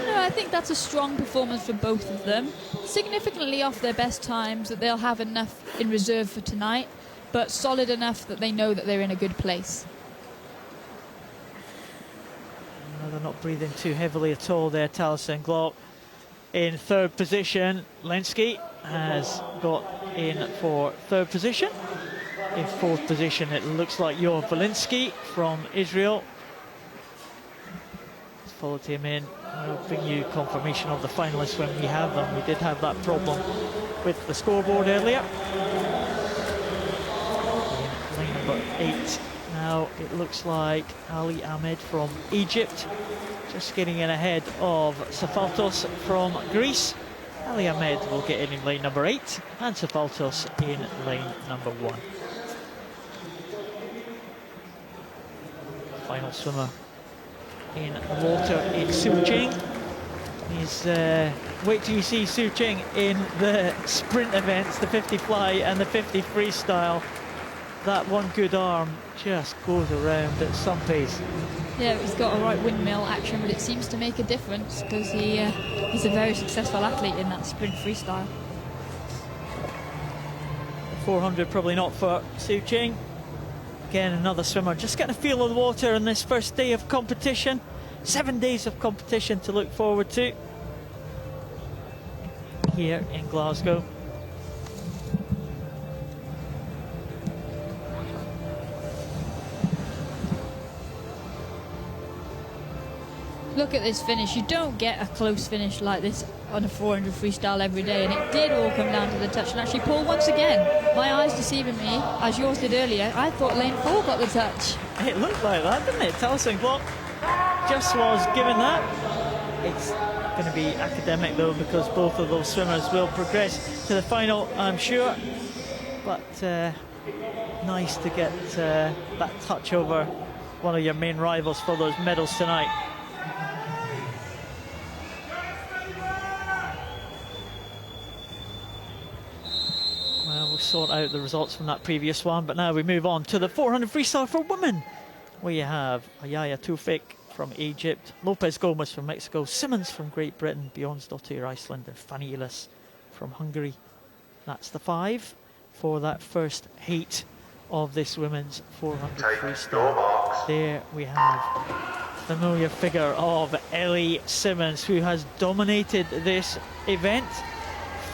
No, I think that's a strong performance for both of them. Significantly off their best times, that they'll have enough in reserve for tonight, but solid enough that they know that they're in a good place. No, they're not breathing too heavily at all there. Townsend Glock in 3rd position. Lenski has got in for 3rd position. In 4th position, it looks like Yoav Valinsky from Israel. Followed him in. We'll bring you confirmation of the finalists when we have them. We did have that problem with the scoreboard earlier. In line number 8. Now it looks like Ali Ahmed from Egypt, just getting in ahead of Safaltos from Greece. Ali Ahmed will get in lane number 8, and Safaltos in lane number 1. Final swimmer in the water in Su Ching is wait till you see Su Ching in the sprint events, the 50 fly and the 50 freestyle. That one good arm just goes around at some pace. Yeah, he's got a right windmill action, but it seems to make a difference because he's a very successful athlete in that sprint freestyle. 400 probably not for Su Ching. Again, another swimmer just getting a feel of the water on this first day of competition. 7 days of competition to look forward to here in Glasgow. Look at this finish. You don't get a close finish like this on a 400 freestyle every day, and it did all come down to the touch. And actually, Paul, once again, my eyes deceiving me, as yours did earlier. I thought lane 4 got the touch. It looked like that, didn't it? Townsend Glock just was given that. It's going to be academic though, because both of those swimmers will progress to the final, I'm sure. But nice to get that touch over one of your main rivals for those medals tonight. Well, we'll sort out the results from that previous one, but now we move on to the 400 freestyle for women, where you have Ayaya Tufik from Egypt, Lopez Gomez from Mexico, Simmons from Great Britain, Bjornsdottir Iceland, and Fanny Illes from Hungary. That's the 5 for that first heat of this women's 400 freestyle. There we have familiar figure of Ellie Simmons, who has dominated this event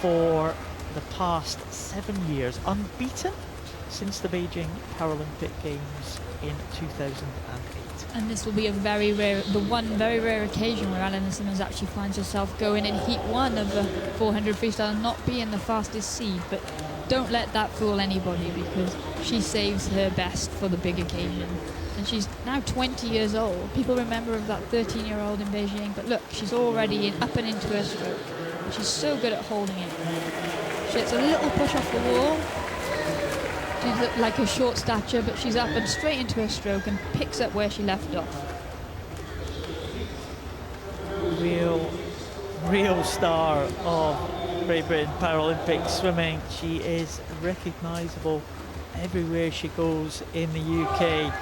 for the past 7 years, unbeaten since the Beijing Paralympic Games in 2008. And this will be the one very rare occasion where Ellie Simmons actually finds herself going in heat 1 of the 400 freestyle and not being the fastest seed. But don't let that fool anybody, because she saves her best for the big occasion. And she's now 20 years old. People remember of that 13-year-old in Beijing, but look, she's already up and into her stroke. She's so good at holding it. She gets a little push off the wall. She's like a short stature, but she's up and straight into her stroke and picks up where she left off. Real star of Great Britain Paralympic swimming. She is recognisable everywhere she goes in the UK.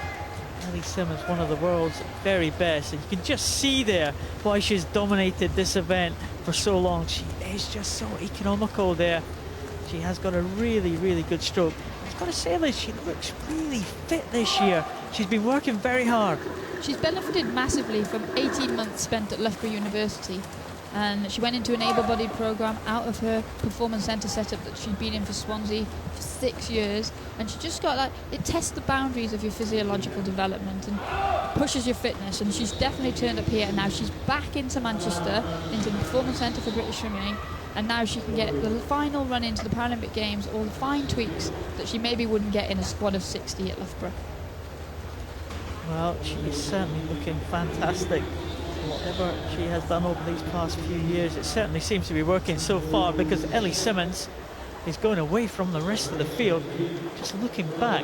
Ellie Simmons, one of the world's very best, and you can just see there why she's dominated this event for so long. She is just so economical there. She has got a really good stroke. I've got to say this, she looks really fit this year. She's been working very hard. She's benefited massively from 18 months spent at Loughborough University. And she went into an able-bodied program out of her performance centre setup that she'd been in for Swansea for 6 years, and she just got like, it tests the boundaries of your physiological development and pushes your fitness, and she's definitely turned up here. And now she's back into Manchester, into the performance centre for British Swimming, and now she can get the final run into the Paralympic Games, all the fine tweaks that she maybe wouldn't get in a squad of 60 at Loughborough. Well, she is certainly looking fantastic. Whatever she has done over these past few years, it certainly seems to be working so far, because Ellie Simmonds is going away from the rest of the field. Just looking back,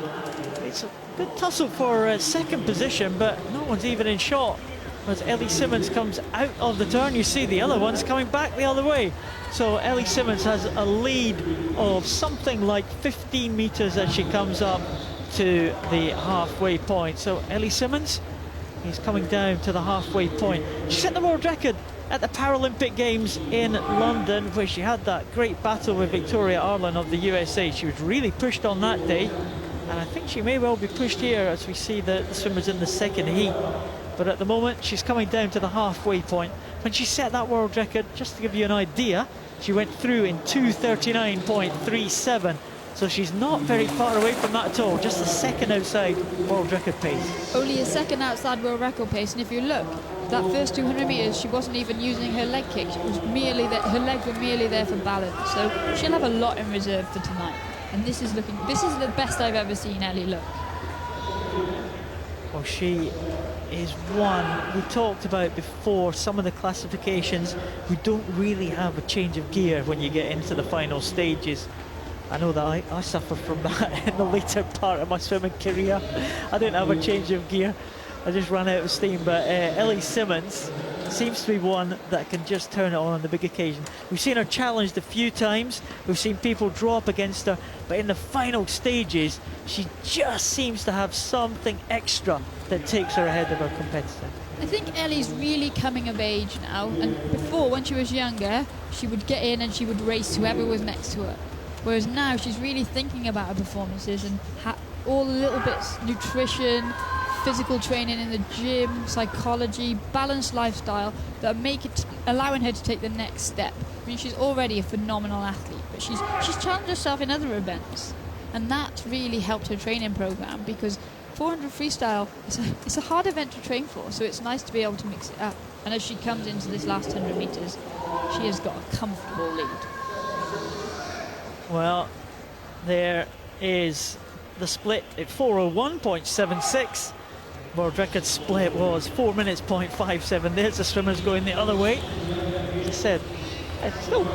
it's a good tussle for second position, but no one's even in shot. As Ellie Simmonds comes out of the turn, you see the other ones coming back the other way. So Ellie Simmonds has a lead of something like 15 metres as she comes up to the halfway point. So Ellie Simmonds is coming down to the halfway point. She set the world record at the Paralympic Games in London, where she had that great battle with Victoria Arlen of the USA. She was really pushed on that day, and I think she may well be pushed here as we see the swimmers in the second heat. But at the moment, she's coming down to the halfway point. When she set that world record, just to give you an idea, she went through in 2:39.37. So she's not very far away from that at all, just a second outside world record pace. Only a second outside world record pace, and if you look, that first 200 metres, she wasn't even using her leg kick. It was merely that her legs were merely there for balance. So she'll have a lot in reserve for tonight. And this is the best I've ever seen Ellie look. Well, she is one we talked about before. Some of the classifications, we don't really have a change of gear when you get into the final stages. I know that I suffer from that in the later part of my swimming career. I didn't have a change of gear. I just ran out of steam. But Ellie Simmonds seems to be one that can just turn it on the big occasion. We've seen her challenged a few times. We've seen people draw up against her. But in the final stages, she just seems to have something extra that takes her ahead of her competitor. I think Ellie's really coming of age now. And before, when she was younger, she would get in and she would race whoever was next to her. Whereas now she's really thinking about her performances and all the little bits, nutrition, physical training in the gym, psychology, balanced lifestyle, that allowing her to take the next step. I mean, she's already a phenomenal athlete, but she's challenged herself in other events, and that really helped her training program, because 400 freestyle, it's a hard event to train for, so it's nice to be able to mix it up. And as she comes into this last 100 metres, she has got a comfortable lead. Well, there is the split at 4:01.76. World record split was 4 minutes 0.57. There's the swimmers going the other way. As I said, it's still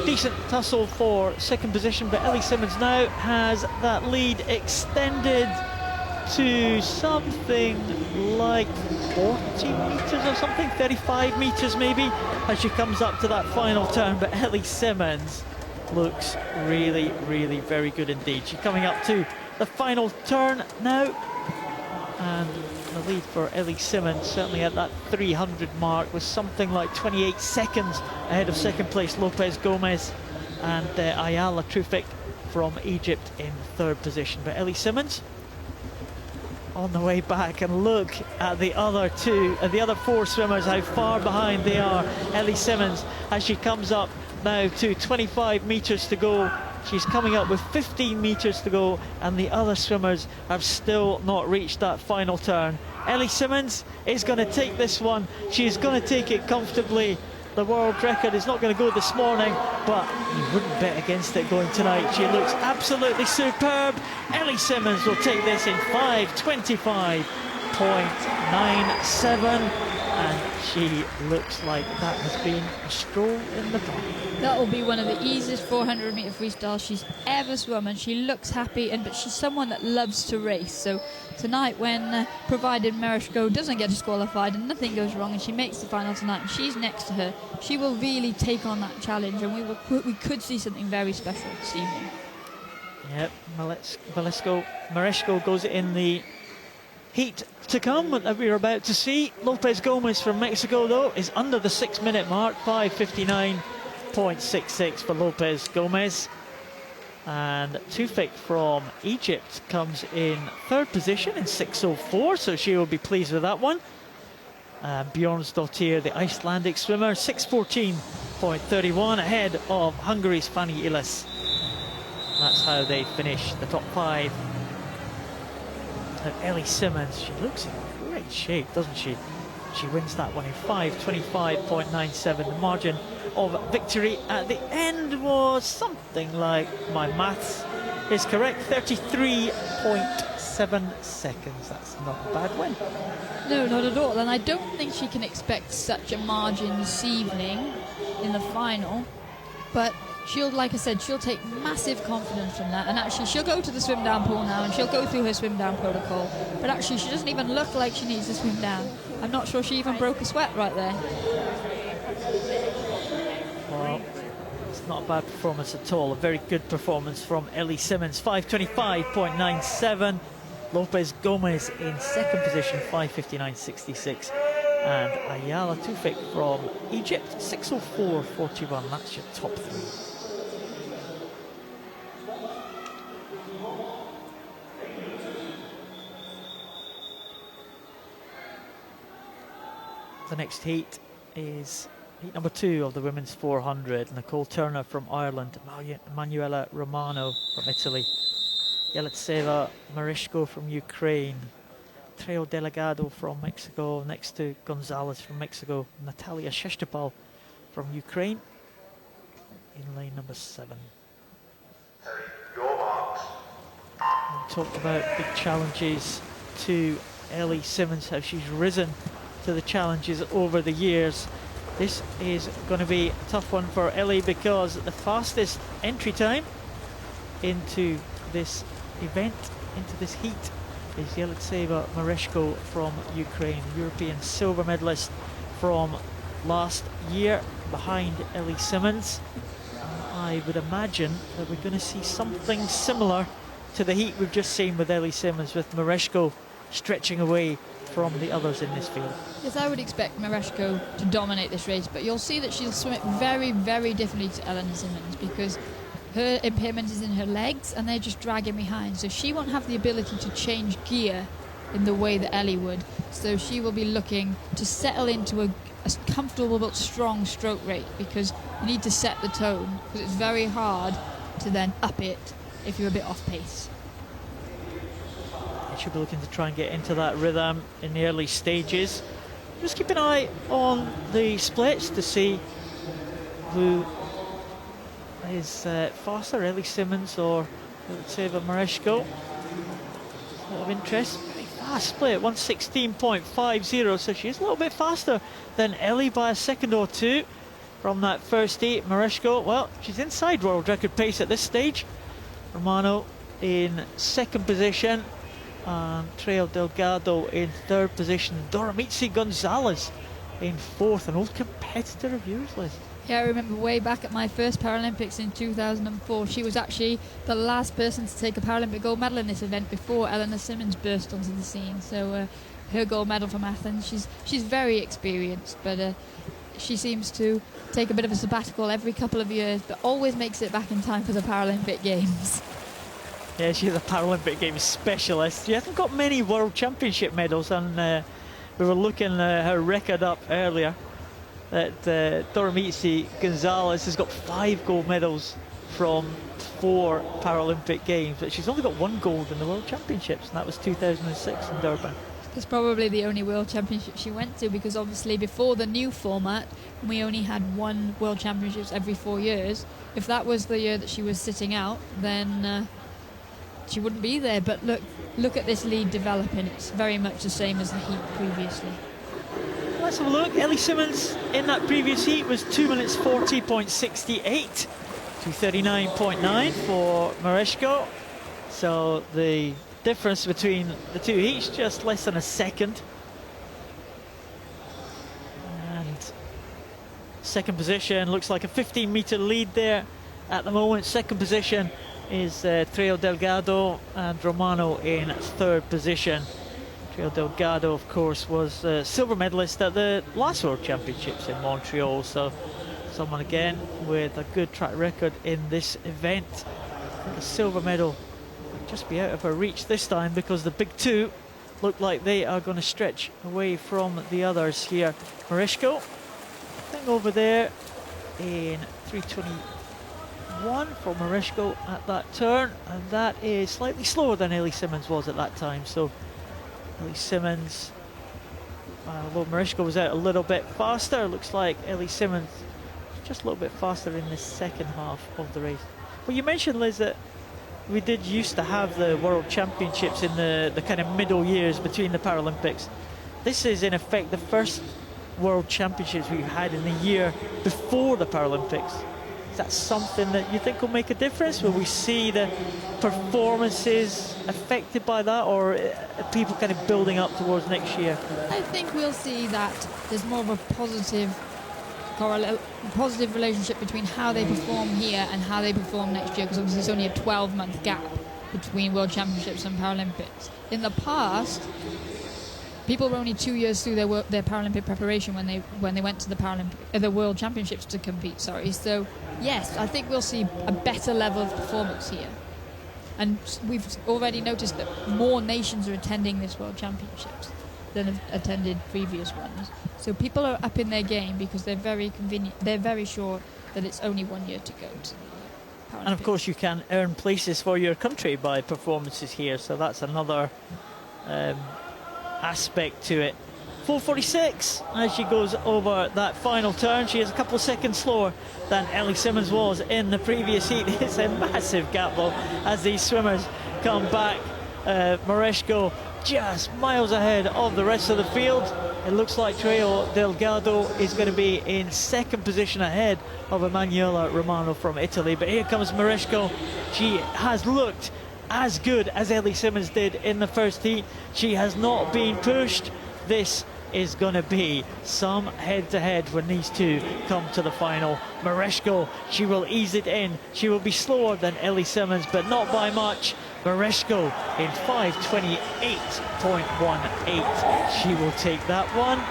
decent tussle for second position, but Ellie Simmonds now has that lead extended to something like 40 metres or something, 35 metres maybe, as she comes up to that final turn. But Ellie Simmonds looks really, really very good indeed. She's coming up to the final turn now, and the lead for Ellie Simmonds, certainly at that 300 mark, was something like 28 seconds ahead of second place Lopez Gomez and Ayala Trufik from Egypt in third position. But Ellie Simmonds on the way back, and look at the other four swimmers, how far behind they are. Ellie Simmonds, as she comes up now to 25 metres to go, she's coming up with 15 metres to go, and the other swimmers have still not reached that final turn. Ellie Simmonds is going to take this one. She's going to take it comfortably. The world record is not going to go this morning, but you wouldn't bet against it going tonight. She looks absolutely superb. Ellie Simmonds will take this in 5:25.97. And she looks like that has been a stroll in the park. That will be one of the easiest 400-metre freestyles she's ever swum, and she looks happy, but she's someone that loves to race. So tonight, when provided Mereshko doesn't get disqualified and nothing goes wrong and she makes the final tonight and she's next to her, she will really take on that challenge, and we could see something very special this evening. Yep, Mereshko goes in the heat to come that we're about to see. Lopez Gomez from Mexico, though, is under the 6 minute mark, 5:59.66 for Lopez Gomez. And Tufik from Egypt comes in third position in 6:04, so she will be pleased with that one. Bjornsdottir, the Icelandic swimmer, 6:14.31 ahead of Hungary's Fanny Illes. That's how they finish the top 5. And Ellie Simmons, she looks in great shape, doesn't she? She wins that one in 5:25.97. The margin of victory at the end was something like, my maths is correct, 33.7 seconds. That's not a bad win. No, not at all. And I don't think she can expect such a margin this evening in the final. But she'll, like I said, she'll take massive confidence from that. And actually, she'll go to the swim down pool now and she'll go through her swim down protocol. But actually, she doesn't even look like she needs to swim down. I'm not sure she even broke a sweat right there. Well, it's not a bad performance at all. A very good performance from Ellie Simmons. 5:25.97. Lopez Gomez in second position, 5:59.66. And Ayala Tufik from Egypt, 6:04.41. That's your top 3. The next heat is heat number 2 of the women's 400. Nicole Turner from Ireland, Manuela Romano from Italy, Yelitseva Marishko from Ukraine, Treo Delegado from Mexico, next to Gonzalez from Mexico, Natalia Sheshtapal from Ukraine in lane number 7. Your marks. We talked about big challenges to Ellie Simmons, how she's risen to the challenges over the years. This is going to be a tough one for Ellie because the fastest entry time into this event, into this heat, is Yelitseva Mareshko from Ukraine, European silver medalist from last year, behind Ellie Simmons. I would imagine that we're going to see something similar to the heat we've just seen with Ellie Simmons, with Mareshko stretching away from the others in this field. Yes, I would expect Mareshko to dominate this race, but you'll see that she'll swim it very, very differently to Elena Simmons because her impairment is in her legs and they're just dragging behind. So she won't have the ability to change gear in the way that Ellie would. So she will be looking to settle into a comfortable but strong stroke rate because you need to set the tone because it's very hard to then up it if you're a bit off pace. She'll be looking to try and get into that rhythm in the early stages. Just keep an eye on the splits to see who is faster, Ellie Simmons or Yelitseva Mareshko. A lot of interest. Very fast split, 1:16.50, so she's a little bit faster than Ellie by a second or two from that first heat. Mareshko, well, she's inside world record pace at this stage. Romano in second position. And Treo Delgado in third position. Doromitzi Gonzalez in fourth, an old competitor of yours, Liz. Yeah, I remember way back at my first Paralympics in 2004, she was actually the last person to take a Paralympic gold medal in this event before Eleanor Simmons burst onto the scene. So her gold medal from Athens, she's very experienced, but she seems to take a bit of a sabbatical every couple of years, but always makes it back in time for the Paralympic Games. Yeah, she's a Paralympic Games specialist. She hasn't got many World Championship medals, and we were looking her record up earlier. That Doromitzi Gonzalez has got 5 gold medals from 4 Paralympic Games, but she's only got 1 gold in the World Championships, and that was 2006 in Durban. It's probably the only World Championship she went to, because obviously before the new format, we only had 1 World Championships every 4 years. If that was the year that she was sitting out, then she wouldn't be there. But look at this lead developing. It's very much the same as the heat previously. Let's have a look. Ellie Simmons in that previous heat was 2:40.68, 2:39.9 for Mareshko. So the difference between the two heats, just less than a second. And second position looks like a 15-meter lead there at the moment. Second position is Treo Delgado, and Romano in third position. Treo Delgado, of course, was silver medalist at the last World Championships in Montreal, so someone again with a good track record in this event. I think a silver medal would just be out of her reach this time, because the big two look like they are going to stretch away from the others here. Marishko, thing over there in 3:21 for Marishko at that turn, and that is slightly slower than Ellie Simmons was at that time. So Ellie Simmons, although Marishko was out a little bit faster, looks like Ellie Simmons just a little bit faster in the second half of the race. Well, you mentioned, Liz, that we did used to have the World Championships in the kind of middle years between the Paralympics. This is in effect the first World Championships we've had in the year before the Paralympics. Is that something that you think will make a difference? Will we see the performances affected by that, or are people kind of building up towards next year? I think we'll see that there's more of a positive relationship between how they perform here and how they perform next year, because obviously there's only a 12-month gap between World Championships and Paralympics. In the past, people were only 2 years through their Paralympic preparation when they went to the World Championships to compete. So yes, I think we'll see a better level of performance here, and we've already noticed that more nations are attending this World Championships than have attended previous ones. So people are up in their game because they're very convenient. They're very sure that it's only 1 year to go to the Paralympics. And of course, you can earn places for your country by performances here. So that's another aspect to it. 4:46 as she goes over that final turn. She is a couple of seconds slower than Ellie Simmons was in the previous heat. It's a massive gap though as these swimmers come back. Marishko just miles ahead of the rest of the field. It looks like Treo Delgado is going to be in second position ahead of Emanuela Romano from Italy. But here comes Marishko. She has looked as good as Ellie Simmons did in the first heat. She has not been pushed. This is going to be some head-to-head when these two come to the final. Marishko, she will ease it in. She will be slower than Ellie Simmons, but not by much. Marishko in 5:28.18. She will take that one,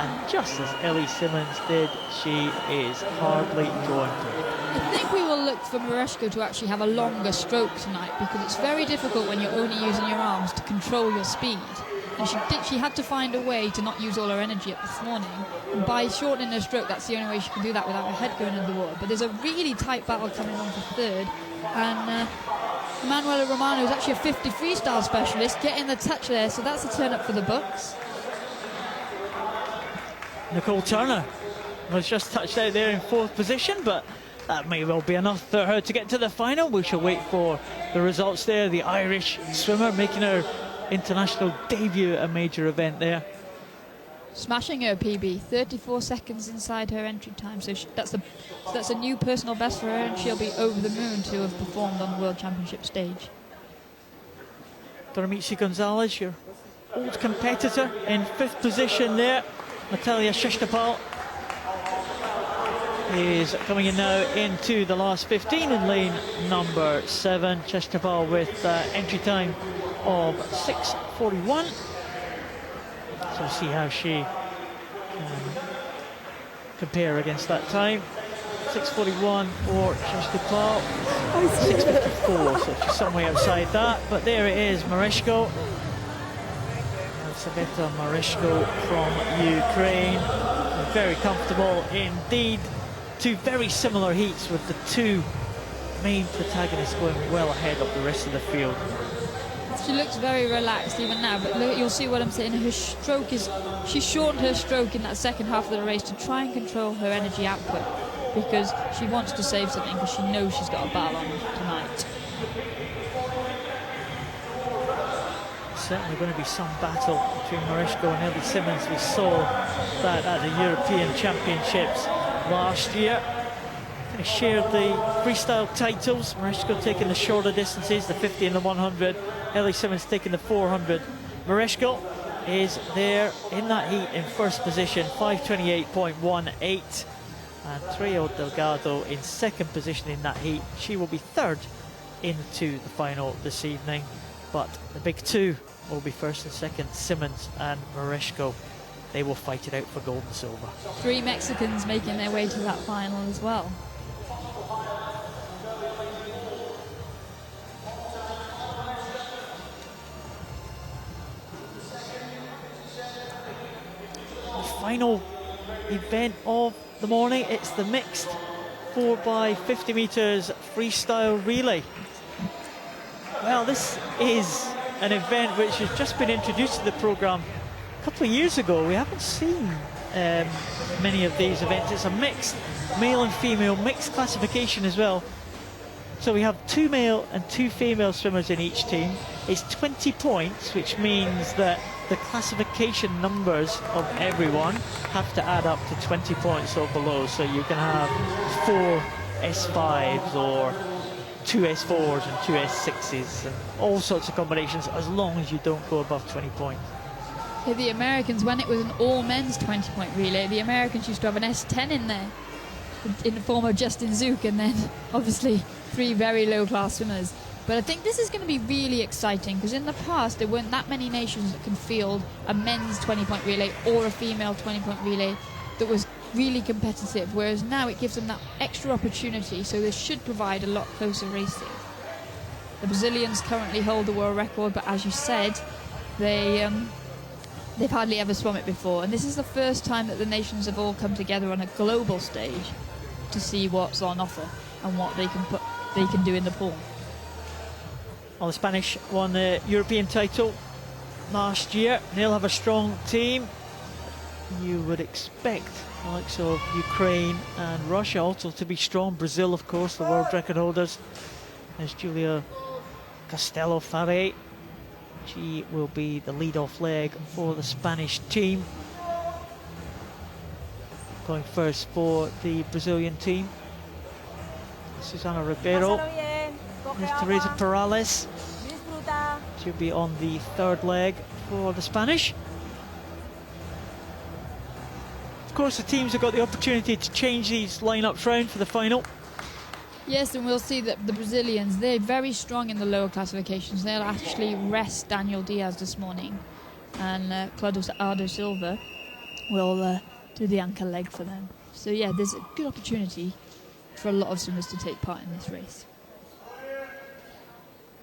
and just as Ellie Simmons did, she is hardly going to. I think we will look for Marishko to actually have a longer stroke tonight, because it's very difficult when you're only using your arms to control your speed. And she had to find a way to not use all her energy up this morning. And by shortening her stroke, that's the only way she can do that without her head going under the water. But there's a really tight battle coming on for third. And Emanuela Romano is actually a 50 freestyle specialist, getting the touch there. So that's a turn up for the books. Nicole Turner was just touched out there in fourth position, but that may well be enough for her to get to the final. We shall wait for the results there. The Irish swimmer making her international debut at a major event there. Smashing her PB, 34 seconds inside her entry time. So that's a new personal best for her, and she'll be over the moon to have performed on the World Championship stage. Doramici Gonzalez, your old competitor, in fifth position there. Natalia Sheshtapal is coming in now into the last 15 in lane number 7. Sheshtapal with entry time of 6:41. So we'll see how she can compare against that time. 6:41 for Sheshtapal. 6:54, so she's some way outside that. But there it is, Marishko. Saveta Marishko from Ukraine. Very comfortable indeed. Two very similar heats with the two main protagonists going well ahead of the rest of the field. She looks very relaxed even now, but look, you'll see what I'm saying. Her stroke is, she shortened her stroke in that second half of the race to try and control her energy output, because she wants to save something, because she knows she's got a battle on tonight. Certainly going to be some battle between Marishko and Ellie Simmons. We saw that at the European Championships last year. Kind of shared the freestyle titles. Marishko taking the shorter distances, the 50 and the 100. Ellie Simmons taking the 400. Marishko is there in that heat in first position, 5:28.18. And Treo Delgado in second position in that heat. She will be third into the final this evening. But the big two will be first and second, Simmons and Marishko. They will fight it out for gold and silver. 3 Mexicans making their way to that final as well. final event of the morning. It's the mixed 4x50 meters freestyle relay. Well, this is an event which has just been introduced to the program a couple of years ago. We haven't seen many of these events. It's a mixed male and female mixed classification as well. So we have 2 male and 2 female swimmers in each team. It's 20 points, which means that the classification numbers of everyone have to add up to 20 points or below. So you can have 4 S5s or 2 S4s and 2 S6s and all sorts of combinations, as long as you don't go above 20 points. Yeah, the Americans, when it was an all-men's 20-point relay, the Americans used to have an S10 in there, in the form of Justin Zook, and then obviously 3 very low-class swimmers. But I think this is going to be really exciting, because in the past there weren't that many nations that can field a men's 20-point relay or a female 20-point relay that was really competitive, whereas now it gives them that extra opportunity, so this should provide a lot closer racing. The Brazilians currently hold the world record, but as you said, they've hardly ever swum it before, and this is the first time that the nations have all come together on a global stage to see what's on offer and what they can do in the pool. Well, the Spanish won the European title last year. They'll have a strong team. You would expect the likes of Ukraine and Russia also to be strong. Brazil, of course, the world record holders. There's Julia Castello-Faré. She will be the lead-off leg for the Spanish team. Going first for the Brazilian team, Susana Ribeiro. There's Teresa Perales. She'll be on the 3rd leg for the Spanish. Of course, the teams have got the opportunity to change these lineups round for the final. Yes, and we'll see that the Brazilians, they're very strong in the lower classifications. They'll actually rest Daniel Diaz this morning, and Claudio Silva will do the anchor leg for them. So yeah, there's a good opportunity for a lot of swimmers to take part in this race.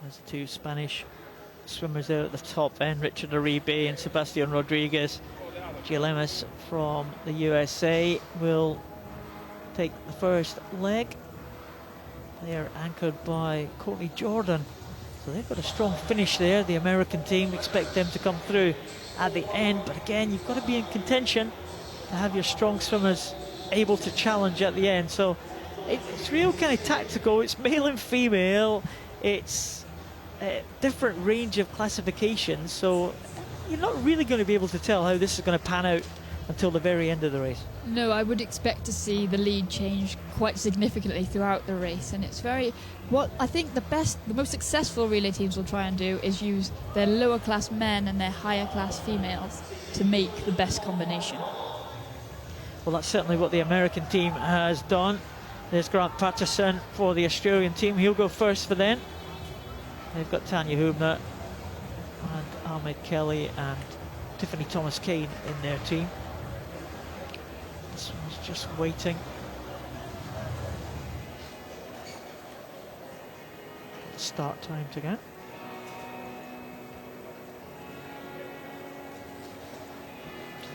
There's the 2 Spanish swimmers there at the top end, Richard Uribe and Sebastian Rodriguez. Gilemas from the USA will take the first leg. They're anchored by Courtney Jordan. So they've got a strong finish there. The American team, expect them to come through at the end. But again, you've got to be in contention to have your strong swimmers able to challenge at the end. So it's real kind of tactical. It's male and female. It's a different range of classifications. So you're not really going to be able to tell how this is going to pan out until the very end of the race. No, I would expect to see the lead change quite significantly throughout the race, and it's what I think the most successful relay teams will try and do is use their lower class men and their higher class females to make the best combination. Well, that's certainly what the American team has done. There's Grant Patterson for the Australian team. He'll go first for them. They've got Tanya Hubner and Ahmed Kelly and Tiffany Thomas-Kane in their team. This one's just waiting. Start time to go.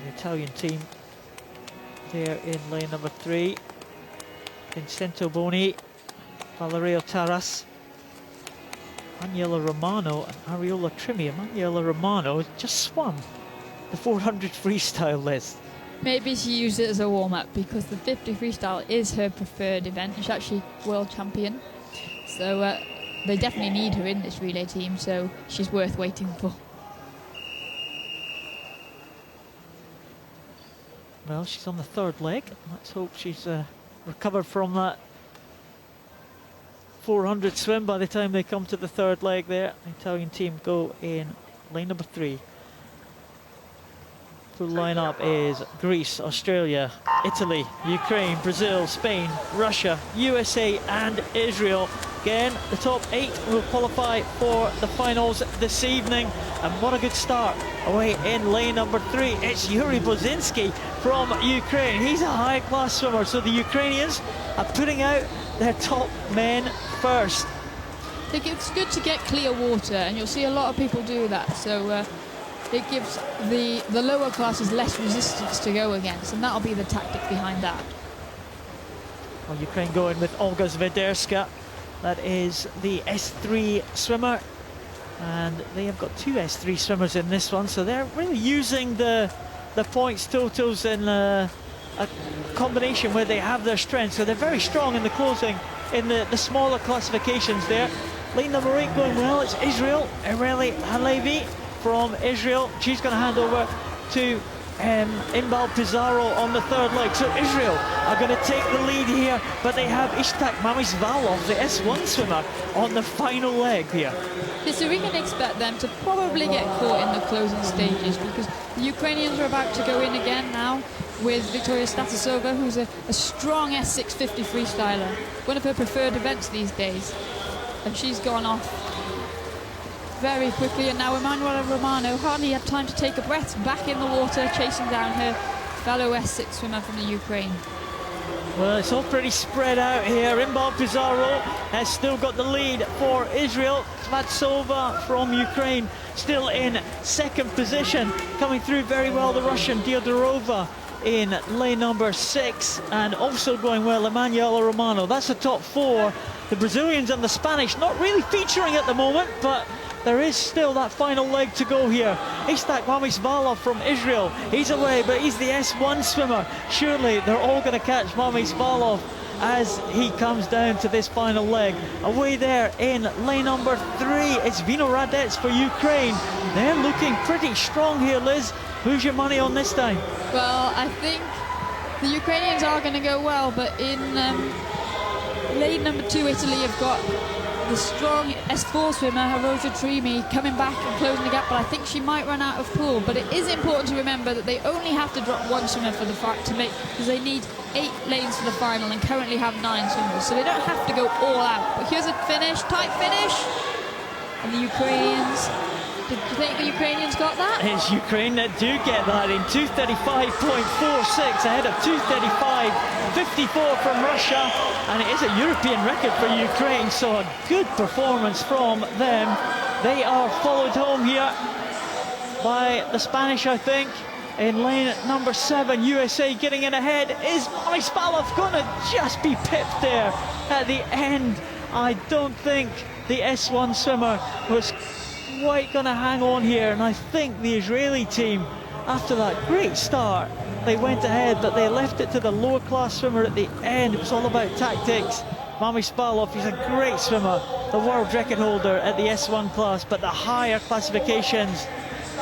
The Italian team there in lane number 3. Vincento Boni, Valerio Taras, Aniela Romano and Ariola Trimi. Aniela Romano just swum the 400 freestyle list. Maybe she used it as a warm-up because the 50 freestyle is her preferred event. She's actually world champion. So they definitely need her in this relay team, so she's worth waiting for. Well, she's on the 3rd leg. Let's hope she's recovered from that 400 swim by the time they come to the 3rd leg there. The Italian team go in lane number 3. Full lineup is Greece, Australia, Italy, Ukraine, Brazil, Spain, Russia, USA and Israel. Again, the top 8 will qualify for the finals this evening. And what a good start away in lane number 3. It's Yuri Bozinski from Ukraine. He's a high-class swimmer, so the Ukrainians are putting out their top men first. I think it's good to get clear water, and you'll see a lot of people do that. So it gives the lower classes less resistance to go against, and that'll be the tactic behind that. Well, Ukraine going with Olga Zvederska. That is the S3 swimmer, and they have got two S3 swimmers in this one, so they're really using the points totals in a combination where they have their strength, so they're very strong in the closing in the smaller classifications there. Lane number 8 going well. It's Israel, Ereli Halevi from Israel. She's going to hand over to Inbal Pizarro on the third leg. So Israel are going to take the lead here, but they have Ishtak Mamisvalov, the S1 swimmer, on the final leg here. Yeah, so we can expect them to probably get caught in the closing stages, because the Ukrainians are about to go in again now with Victoria Statisova, who's a strong S650 freestyler, one of her preferred events these days. And she's gone off very quickly, and now Emanuela Romano hardly had time to take a breath, back in the water, chasing down her fellow S6 swimmer from the Ukraine. Well, it's all pretty spread out here. Inbal Pizarro has still got the lead for Israel. Svatsova from Ukraine still in second position. Coming through very well, the Russian Diodorova in lane number 6, and also going well, Emanuela Romano. That's the top 4. The Brazilians and the Spanish not really featuring at the moment, but there is still that final leg to go here. Ishtak Mamisvalov from Israel, he's away, but he's the S1 swimmer. Surely they're all going to catch Mamisvalov as he comes down to this final leg. Away there in lane number 3, it's Vino Radets for Ukraine. They're looking pretty strong here, Liz. Who's your money on this time? Well, I think the Ukrainians are going to go well, but in lane number 2, Italy have got the strong S4 swimmer, Rosa Trimi, coming back and closing the gap, but I think she might run out of pool. But it is important to remember that they only have to drop one swimmer for the fight to make, because they need 8 lanes for the final and currently have 9 swimmers, so they don't have to go all out. But here's a finish, tight finish, and the Ukrainians. Did you think the Ukrainians got that? It's Ukraine that do get that in 2:35.46 ahead of 2:35.54 from Russia, and it is a European record for Ukraine, so a good performance from them. They are followed home here by the Spanish, I think, in lane number 7. USA getting in ahead. Is Mamisvalov going to just be pipped there at the end? I don't think the S1 swimmer was quite going to hang on here, and I think the Israeli team, after that great start, they went ahead, but they left it to the lower class swimmer at the end. It was all about tactics. Mamisvalov, he's a great swimmer, the world record holder at the S1 class, but the higher classifications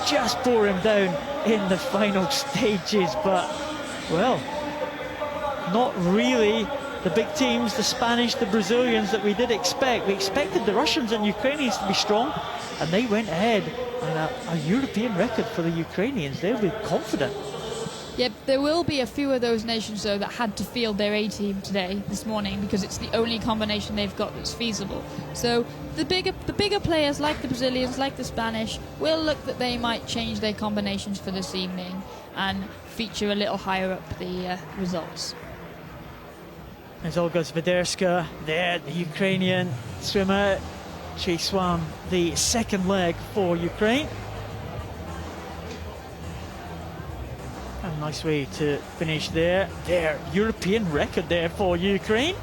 just bore him down in the final stages. But, well, not really the big teams, the Spanish, the Brazilians that we did expect. We expected the Russians and Ukrainians to be strong, and they went ahead, and a European record for the Ukrainians. They'll be confident. Yeah, there will be a few of those nations, though, that had to field their A-team this morning, because it's the only combination they've got that's feasible. So the bigger players, like the Brazilians, like the Spanish, will look that they might change their combinations for this evening and feature a little higher up the results. There's Olga Zvederska there, the Ukrainian swimmer. She swam the second leg for Ukraine. A nice way to finish there. Their European record there for Ukraine.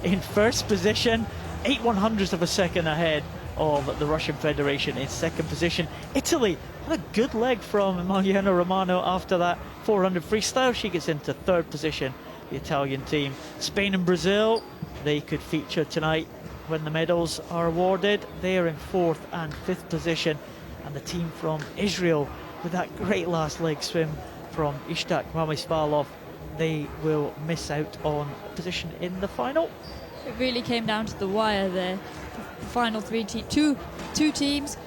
In first position, 8/100ths of a second ahead of the Russian Federation in second position. Italy had a good leg from Emanuela Romano after that 400 freestyle. She gets into third position, the Italian team. Spain and Brazil, they could feature tonight when the medals are awarded. They are in fourth and fifth position. And the team from Israel, with that great last leg swim from Ishtak Mamisvalov, they will miss out on a position in the final. It really came down to the wire there. The final two teams,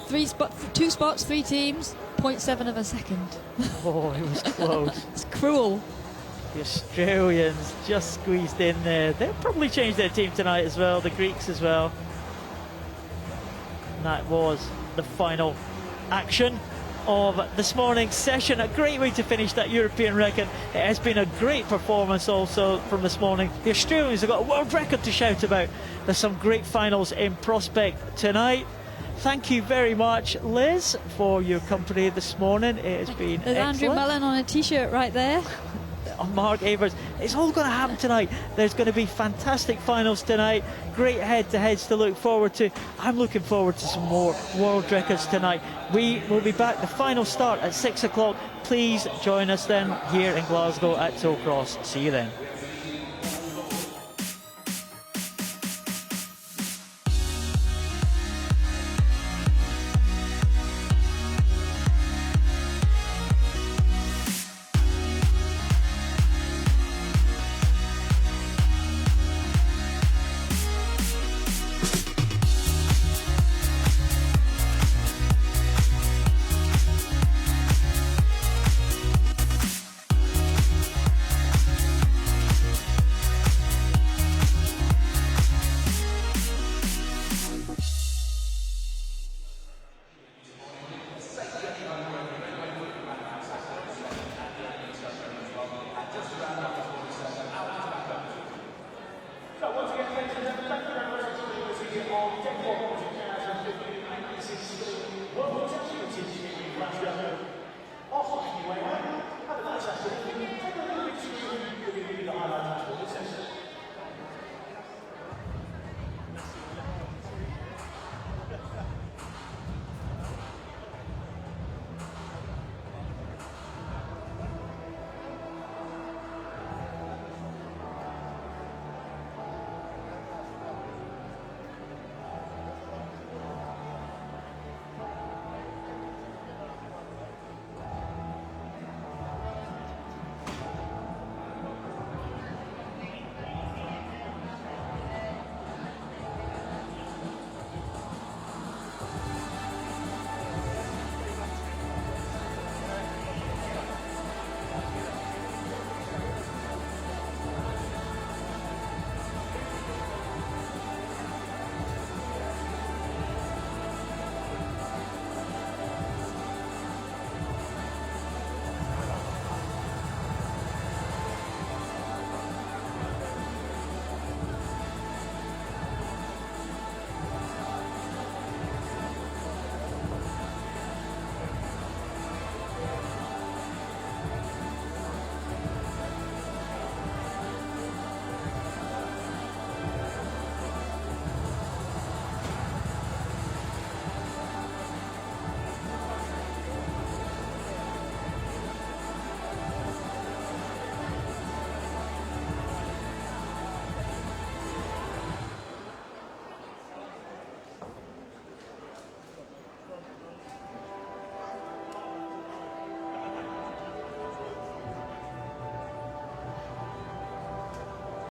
2 spots, 3 teams, 0.7 of a second. Oh, it was close. It's cruel. The Australians just squeezed in there. They'll probably change their team tonight as well, the Greeks as well. And that was the final action of this morning's session. A great way to finish that European record. It has been a great performance also from this morning. The Australians have got a world record to shout about. There's some great finals in prospect tonight. Thank you very much, Liz, for your company this morning. It has been There's Andrew excellent. Mullen on a t-shirt right there. Mark Avers. It's all going to happen tonight. There's going to be fantastic finals tonight. Great head-to-heads to look forward to. I'm looking forward to some more world records tonight. We will be back. The final start at 6 o'clock. Please join us then here in Glasgow at Toll Cross. See you then.